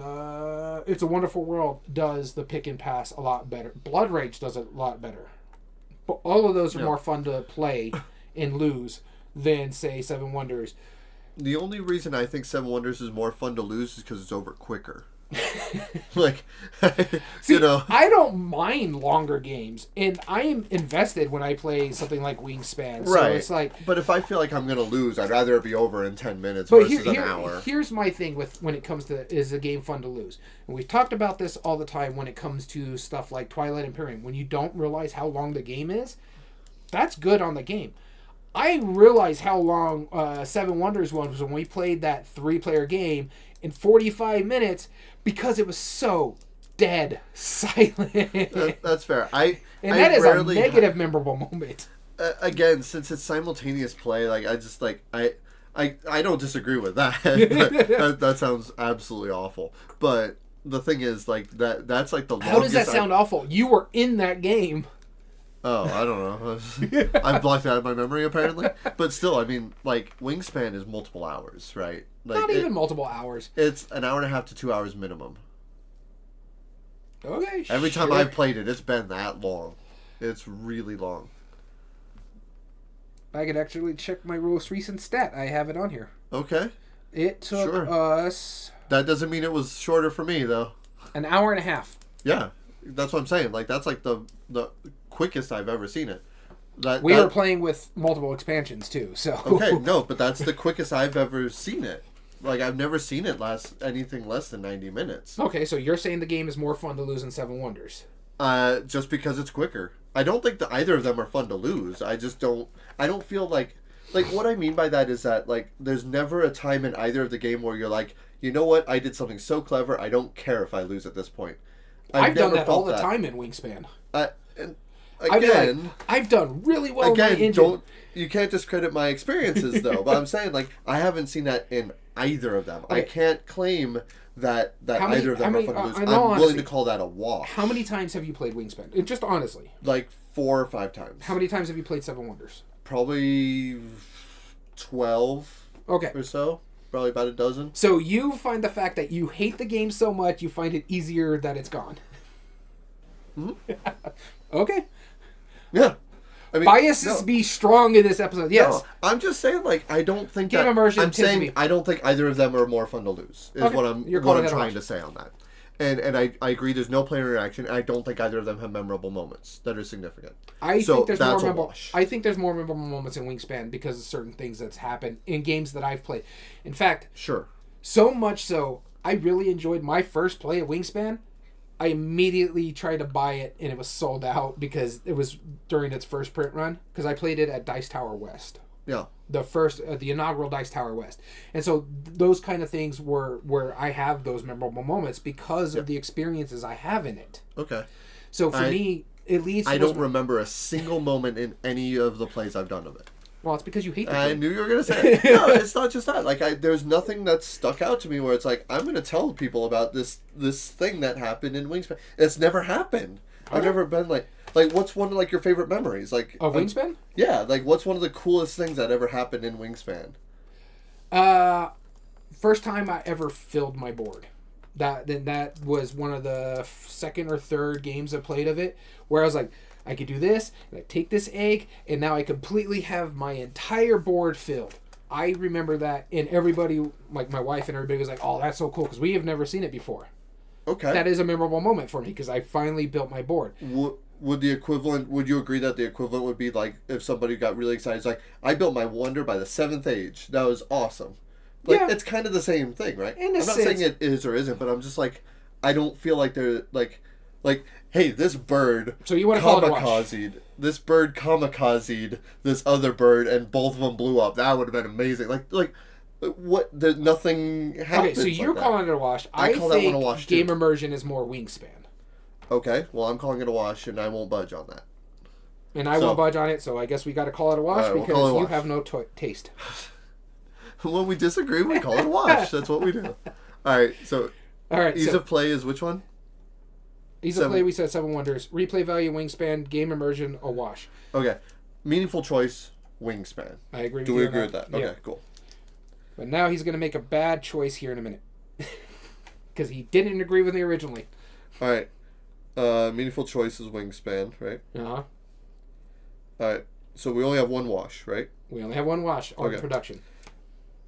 B: It's a Wonderful World does the pick and pass a lot better. Blood Rage does it a lot better. But all of those are more fun to play and lose than, say, Seven Wonders.
A: The only reason I think Seven Wonders is more fun to lose is because it's over quicker. Like,
B: See, I don't mind longer games, and I am invested when I play something like Wingspan. So
A: right.
B: It's like,
A: but if I feel like I'm going to lose, I'd rather it be over in 10 minutes versus an hour.
B: Here's my thing with when it comes to is a game fun to lose, and we've talked about this all the time when it comes to stuff like Twilight Imperium. When you don't realize how long the game is, that's good on the game. I realized how long Seven Wonders was when we played that 3-player game in 45 minutes because it was so dead silent.
A: That's fair.
B: That is a negative memorable moment.
A: Again, since it's simultaneous play, like I just like I don't disagree with that. that sounds absolutely awful. But the thing is, like that's like the longest.
B: How does that sound awful? You were in that game.
A: Oh, I don't know. I've blocked out of my memory apparently. But still, I mean, like Wingspan is multiple hours, right? Like,
B: not even multiple hours.
A: It's an hour and a half to 2 hours minimum.
B: Okay.
A: Every time I've played it, it's been that long. It's really long.
B: I could actually check my most recent stat. I have it on here.
A: Okay.
B: It took us...
A: That doesn't mean it was shorter for me, though.
B: An hour and a half.
A: Yeah. That's what I'm saying. Like, that's like the quickest I've ever seen it.
B: We were playing with multiple expansions, too, so...
A: Okay, no, but that's the quickest I've ever seen it. Like, I've never seen it last anything less than 90 minutes.
B: Okay, so you're saying the game is more fun to lose than Seven Wonders.
A: Just because it's quicker. I don't think that either of them are fun to lose. I don't feel like what I mean by that is that, like, there's never a time in either of the game where you're like, you know what, I did something so clever, I don't care if I lose at this point.
B: I've done that all the time in Wingspan.
A: And again,
B: I've done really well in my engine.
A: You can't discredit my experiences, though. But I'm saying, like, I haven't seen that in either of them. Okay. I can't claim that either of them are fun to lose. I'm willing to call that a wash.
B: How many times have you played Wingspan? Just honestly.
A: Like 4 or 5 times.
B: How many times have you played Seven Wonders?
A: Probably 12 or so. Probably about a dozen.
B: So you find the fact that you hate the game so much, you find it easier that it's gone.
A: Mm-hmm.
B: Okay.
A: Yeah. I mean,
B: biases be strong in this episode. Yes.
A: No, I'm just saying, like, I don't think
B: game immersion.
A: I'm saying I don't think either of them are more fun to lose. Is what I'm trying to say on that. And I agree. There's no player interaction. And I don't think either of them have memorable moments that are significant. I think there's more
B: memorable moments in Wingspan because of certain things that's happened in games that I've played. In fact, so much so, I really enjoyed my first play of Wingspan. I immediately tried to buy it, and it was sold out because it was during its first print run. Because I played it at Dice Tower West.
A: Yeah.
B: The inaugural Dice Tower West. And so those kind of things were where I have those memorable moments because of the experiences I have in it.
A: Okay.
B: So for me, at least...
A: I don't remember a single moment in any of the plays I've done of it.
B: Well, it's because you hate the
A: game. I knew you were going to say it. No, it's not just that. Like, there's nothing that's stuck out to me where it's like, I'm going to tell people about this thing that happened in Wingspan. It's never happened. I've never been like, what's one of, like, your favorite memories? Like
B: of Wingspan?
A: Yeah, like, what's one of the coolest things that ever happened in Wingspan?
B: First time I ever filled my board. That was one of the second or third games I played of it, where I was like, I could do this, and I take this egg, and now I completely have my entire board filled. I remember that, and everybody, like my wife and everybody was like, oh, that's so cool, because we have never seen it before.
A: Okay.
B: That is a memorable moment for me, because I finally built my board.
A: Would you agree that the equivalent would be like, if somebody got really excited, it's like, I built my Wonder by the 7th age. That was awesome. Like, it's kind of the same thing, right? I'm not saying it is or isn't, but I'm just like, I don't feel like they're, like, hey, this bird kamikazed. This bird kamikazed this other bird, and both of them blew up. That would have been amazing. Like, what? There's nothing happens.
B: Okay, so you're calling it a wash.
A: I call that one a wash too.
B: Game immersion is more Wingspan.
A: Okay, well, I'm calling it a wash, and I won't budge on that.
B: And I won't budge on it, so I guess we got to call it a wash because you have no taste.
A: When we disagree, we call it a wash. That's what we do. All right, so ease of play is which one?
B: Ease of play, we said Seven Wonders. Replay value, Wingspan. Game immersion, a wash.
A: Okay. Meaningful choice, Wingspan.
B: I agree with
A: you. Do we agree with that?
B: Yeah.
A: Okay, cool.
B: But now he's going to make a bad choice here in a minute. Because he didn't agree with me originally.
A: All right. Meaningful choice is Wingspan, right?
B: Uh-huh.
A: All right. So we only have one wash, right?
B: We only have one wash. Art and production.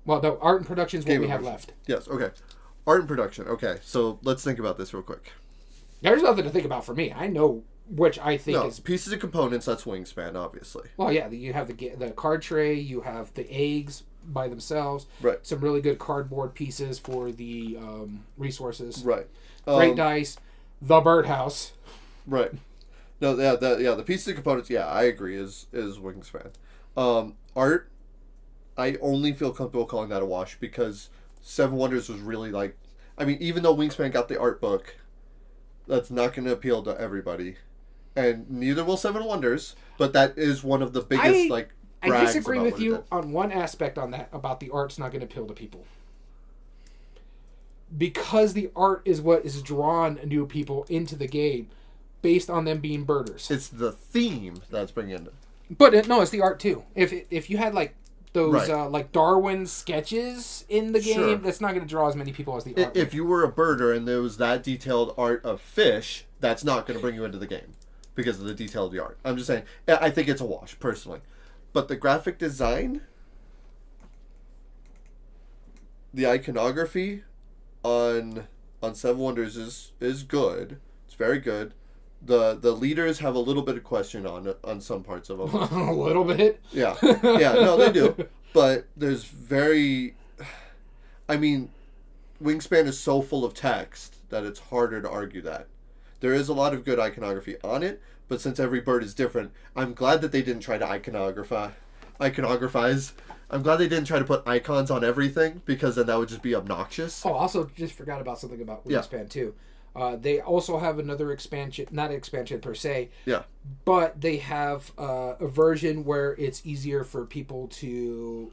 B: Well, no, art and production is what we have left.
A: Yes, okay. Art and production. Okay, so let's think about this real quick.
B: There's nothing to think about for me. I know which I think is...
A: pieces and components, that's Wingspan, obviously.
B: Well, yeah, you have the card tray, you have the eggs by themselves.
A: Right.
B: Some really good cardboard pieces for the resources.
A: Right.
B: Great dice. The birdhouse.
A: Right. No, the pieces and components, yeah, I agree, is Wingspan. Art, I only feel comfortable calling that a wash because Seven Wonders was really like... I mean, even though Wingspan got the art book, that's not going to appeal to everybody. And neither will Seven Wonders, but that is one of the biggest,
B: I disagree with you on one aspect on that, about the art's not going to appeal to people. Because the art is what is drawn new people into the game, based on them being birders.
A: It's the theme that's bringing it.
B: But no, it's the art too. If you had those Darwin sketches in the game, that's not going to draw as many people as the art.
A: If you were a birder and there was that detailed art of fish, that's not going to bring you into the game because of the detail of the art. I'm just saying, I think it's a wash, personally. But the graphic design, the iconography on Seven Wonders is good. It's very good. The leaders have a little bit of question on some parts of them.
B: A little bit?
A: Yeah. Yeah, no, they do. But there's very... I mean, Wingspan is so full of text that it's harder to argue that. There is a lot of good iconography on it, but since every bird is different, I'm glad that they didn't try to iconographize. I'm glad they didn't try to put icons on everything, because then that would just be obnoxious.
B: Oh, also, just forgot about something about Wingspan, too. They also have another expansion, not an expansion per se, but they have a version where it's easier for people to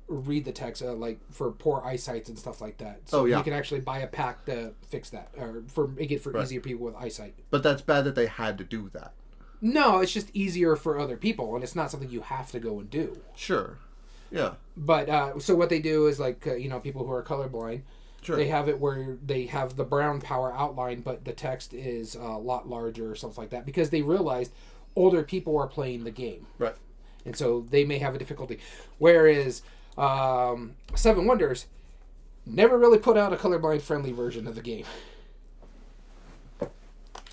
B: read the text, like for poor eyesight and stuff like that. So you can actually buy a pack to fix that, or make it for easier people with eyesight.
A: But that's bad that they had to do that.
B: No, it's just easier for other people, and it's not something you have to go and do.
A: Sure. Yeah.
B: But so what they do is people who are colorblind.
A: Sure.
B: They have it where they have the brown power outline, but the text is a lot larger or something like that, because they realized older people are playing the game.
A: Right.
B: And so they may have a difficulty. Whereas Seven Wonders never really put out a colorblind friendly version of the game.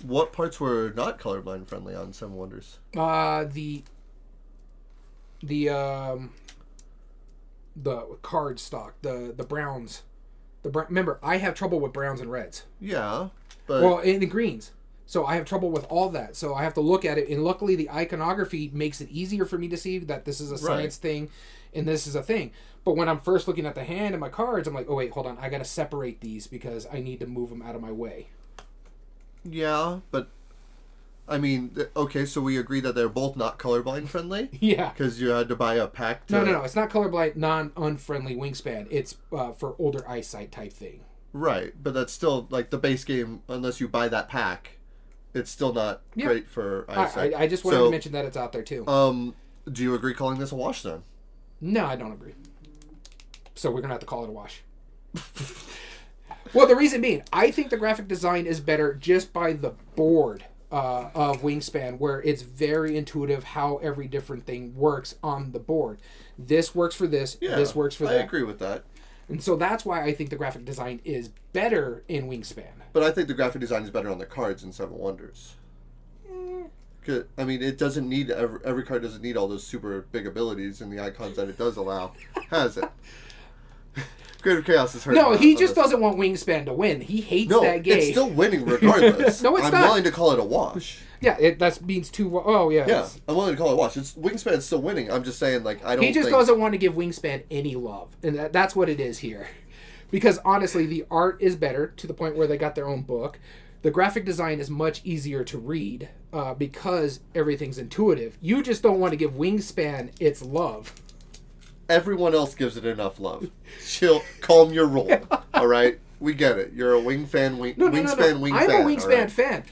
A: What parts were not colorblind friendly on Seven Wonders?
B: The card stock, the browns. Remember, I have trouble with browns and reds.
A: Yeah, but...
B: Well, and the greens. So I have trouble with all that. So I have to look at it. And luckily, the iconography makes it easier for me to see that this is a science thing and this is a thing. But when I'm first looking at the hand and my cards, I'm like, oh, wait, hold on. I got to separate these because I need to move them out of my way.
A: Yeah, but... I mean, okay, so we agree that they're both not colorblind friendly?
B: Yeah.
A: Because you had to buy a pack to...
B: No. It's not colorblind, non-unfriendly Wingspan. It's for older eyesight type thing.
A: Right, but that's still, the base game, unless you buy that pack, it's still not great for eyesight.
B: I just wanted to mention that it's out there, too.
A: Do you agree calling this a wash, then?
B: No, I don't agree. So we're going to have to call it a wash. Well, the reason being, I think the graphic design is better just by the board of Wingspan, where it's very intuitive how every different thing works on the board. This works for this, this works for that.
A: I agree with that.
B: And so that's why I think the graphic design is better in Wingspan.
A: But I think the graphic design is better on the cards in Seven Wonders. I mean, it doesn't need... Every card doesn't need all those super big abilities and the icons that it does allow. Has it? Creative Chaos is hurt.
B: No, he just doesn't want Wingspan to win. He hates that game.
A: It's still winning regardless.
B: No, it's not.
A: I'm willing to call it a wash.
B: Yeah, that means two... Oh, yeah.
A: Yeah, I'm willing to call it a wash. Wingspan's still winning. I'm just saying, I don't
B: He just doesn't want to give Wingspan any love. And that's what it is here. Because, honestly, the art is better, to the point where they got their own book. The graphic design is much easier to read because everything's intuitive. You just don't want to give Wingspan its love.
A: Everyone else gives it enough love. Chill, calm your roll. All right, we get it. You're a Wingspan wing fan.
B: I'm a Wingspan fan.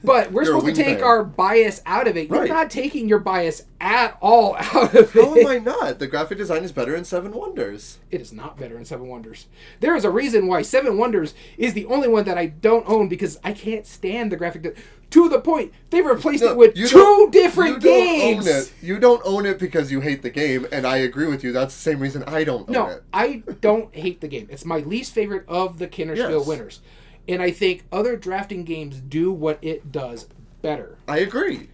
B: But we're supposed to take our bias out of it. You're not taking your bias at all out of it.
A: How am I not? The graphic design is better in Seven Wonders.
B: It is not better in Seven Wonders. There is a reason why Seven Wonders is the only one that I don't own because I can't stand the graphic to the point they've replaced it with two different games.
A: Own it. You don't own it because you hate the game, and I agree with you. That's the same reason I don't own it.
B: I don't hate the game. It's my least favorite of the Kennerspiel winners. And I think other drafting games do what it does better.
A: I agree.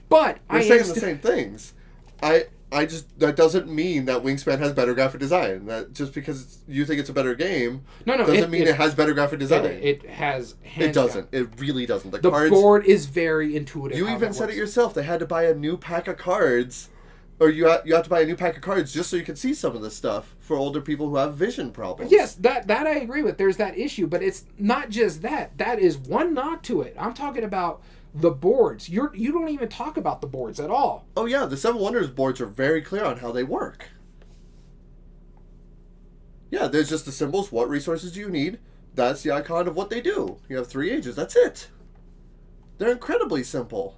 B: But
A: we're saying the same things. I just that doesn't mean that Wingspan has better graphic design. That just because you think it's a better game doesn't mean it has better graphic design.
B: It has.
A: It doesn't. It really doesn't.
B: The board is very intuitive.
A: You even said it yourself. They had to buy a new pack of cards. Or you have to buy a new pack of cards just so you can see some of this stuff for older people who have vision problems.
B: Yes, that I agree with. There's that issue, but it's not just that. That is one knock to it. I'm talking about the boards. You don't even talk about the boards at all.
A: Oh yeah, the Seven Wonders boards are very clear on how they work. Yeah, there's just the symbols. What resources do you need? That's the icon of what they do. You have 3 ages. That's it. They're incredibly simple.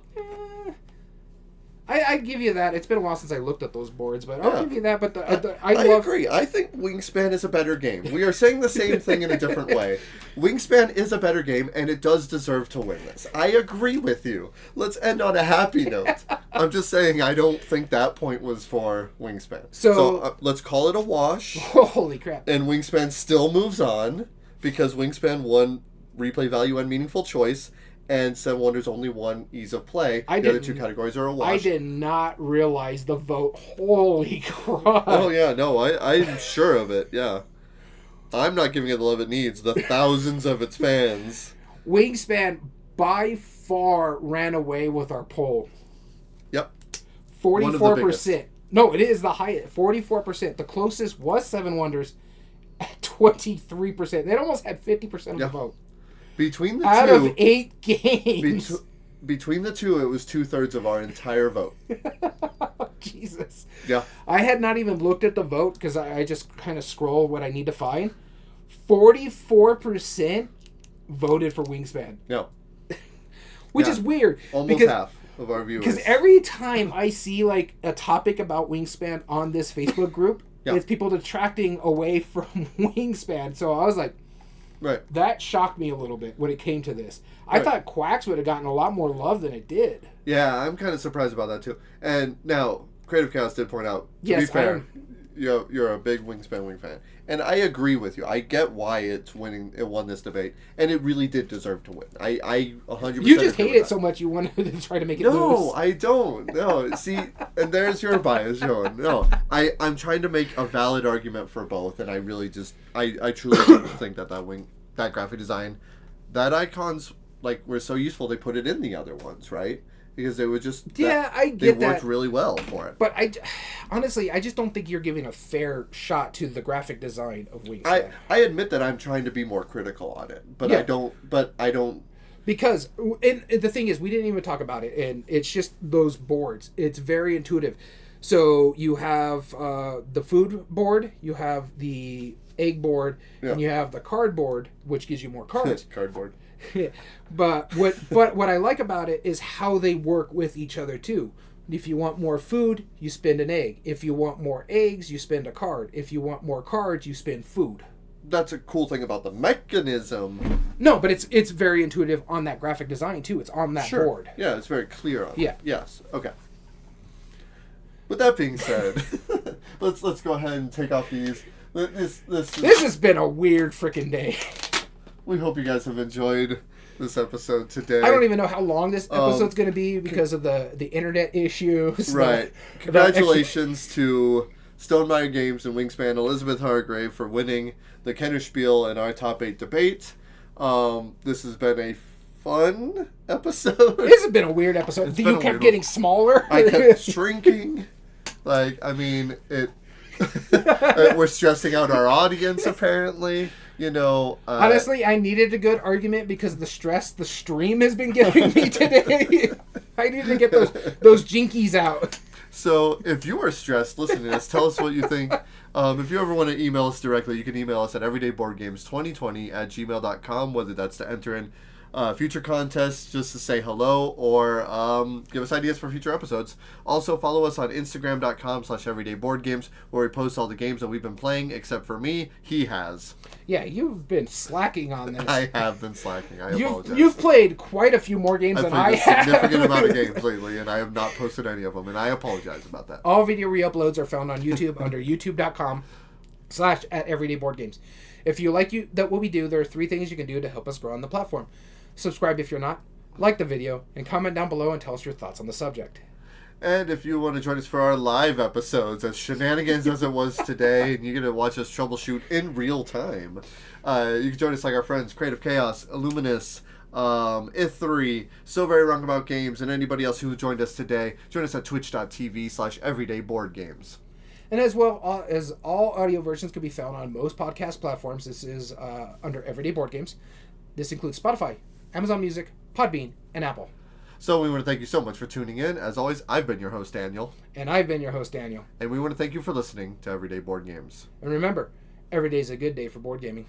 B: I give you that. It's been a while since I looked at those boards, but I'll give you that. But I
A: agree. I think Wingspan is a better game. We are saying the same thing in a different way. Wingspan is a better game, and it does deserve to win this. I agree with you. Let's end on a happy note. I'm just saying I don't think that point was for Wingspan. So let's call it a wash.
B: Holy crap.
A: And Wingspan still moves on because Wingspan won replay value and meaningful choice. And Seven Wonders only won ease of play. The other two categories are a wash.
B: I did not realize the vote. Holy crap.
A: Oh, yeah. No, I'm sure of it. Yeah. I'm not giving it the love it needs. The thousands of its fans.
B: Wingspan by far ran away with our poll.
A: Yep.
B: 44%. No, it is the highest. 44%. The closest was Seven Wonders at 23%. They almost had 50% of the vote.
A: Between the two,
B: out of 8 games.
A: Between the two, it was 2/3 of our entire vote.
B: Jesus.
A: Yeah.
B: I had not even looked at the vote because I just kind of scroll what I need to find. 44% voted for Wingspan.
A: Yeah.
B: Which is weird.
A: Almost half of our viewers.
B: Because every time I see like a topic about Wingspan on this Facebook group, it's people detracting away from Wingspan. So I was like, that shocked me a little bit when it came to this. I thought Quacks would have gotten a lot more love than it did.
A: Yeah, I'm kind of surprised about that too. And now, Creative Chaos did point out, to be fair, you're a big Wingspan Wing fan. And I agree with you. I get why it won this debate. And it really did deserve to win. I 100%
B: You just hate it so much you wanted to try to make it lose.
A: No, I don't. No, see, and there's your bias, Joan. No, I'm trying to make a valid argument for both, and I really just, I truly don't think that graphic design, that icons, were so useful they put it in the other ones, right? Because they would just...
B: I get that.
A: They worked really well for it.
B: But honestly, I just don't think you're giving a fair shot to the graphic design of Wingspan.
A: I admit that I'm trying to be more critical on it, but I don't...
B: Because, and the thing is, we didn't even talk about it, and it's just those boards. It's very intuitive. So you have the food board, you have the egg board, and you have the card board, which gives you more cards.
A: Cardboard.
B: But what I like about it is how they work with each other too. If you want more food, you spend an egg. If you want more eggs, you spend a card. If you want more cards, you spend food.
A: That's a cool thing about the mechanism.
B: No, but it's very intuitive on that graphic design too. It's on that board.
A: Yeah, it's very clear on it. Yes. Okay. With that being said, let's go ahead and take off these. This
B: has been a weird freaking day.
A: We hope you guys have enjoyed this episode today.
B: I don't even know how long this episode's going to be because of the internet issues.
A: Right. Congratulations to Stonemaier Games and Wingspan Elizabeth Hargrave for winning the Kennerspiel and our top 8 debate. This has been a fun episode.
B: This has been a weird episode. You kept getting smaller.
A: I kept shrinking. We're stressing out our audience apparently.
B: Honestly, I needed a good argument because the stress the stream has been giving me today. I needed to get those jinkies out.
A: So if you are stressed listening to this, tell us what you think. If you ever want to email us directly, you can email us at everydayboardgames2020@gmail.com, whether that's to enter in future contests, just to say hello, or give us ideas for future episodes. Also, follow us on Instagram.com/everydayboardgames, where we post all the games that we've been playing, except for me. He has.
B: Yeah, you've been slacking on this.
A: I have been slacking. I apologize.
B: You've played quite a few more games than I have.
A: I've played a significant amount of games lately, and I have not posted any of them, and I apologize about that.
B: All video re-uploads are found on YouTube under youtube.com/@everydayboardgames. If you like what we do, there are 3 things you can do to help us grow on the platform. Subscribe if you're not, like the video, and comment down below and tell us your thoughts on the subject.
A: And if you want to join us for our live episodes, as shenanigans as it was today, and you're going to watch us troubleshoot in real time, you can join us like our friends Creative Chaos, Illuminous, Ith3, So Very Wrong About Games, and anybody else who joined us today. Join us at twitch.tv/everydayboardgames.
B: And as well as all audio versions can be found on most podcast platforms, this is under Everyday Board Games. This includes Spotify, Amazon Music, Podbean, and Apple.
A: So we want to thank you so much for tuning in. As always, I've been your host, Daniel.
B: And I've been your host, Daniel.
A: And we want to thank you for listening to Everyday Board Games.
B: And remember, every day is a good day for board gaming.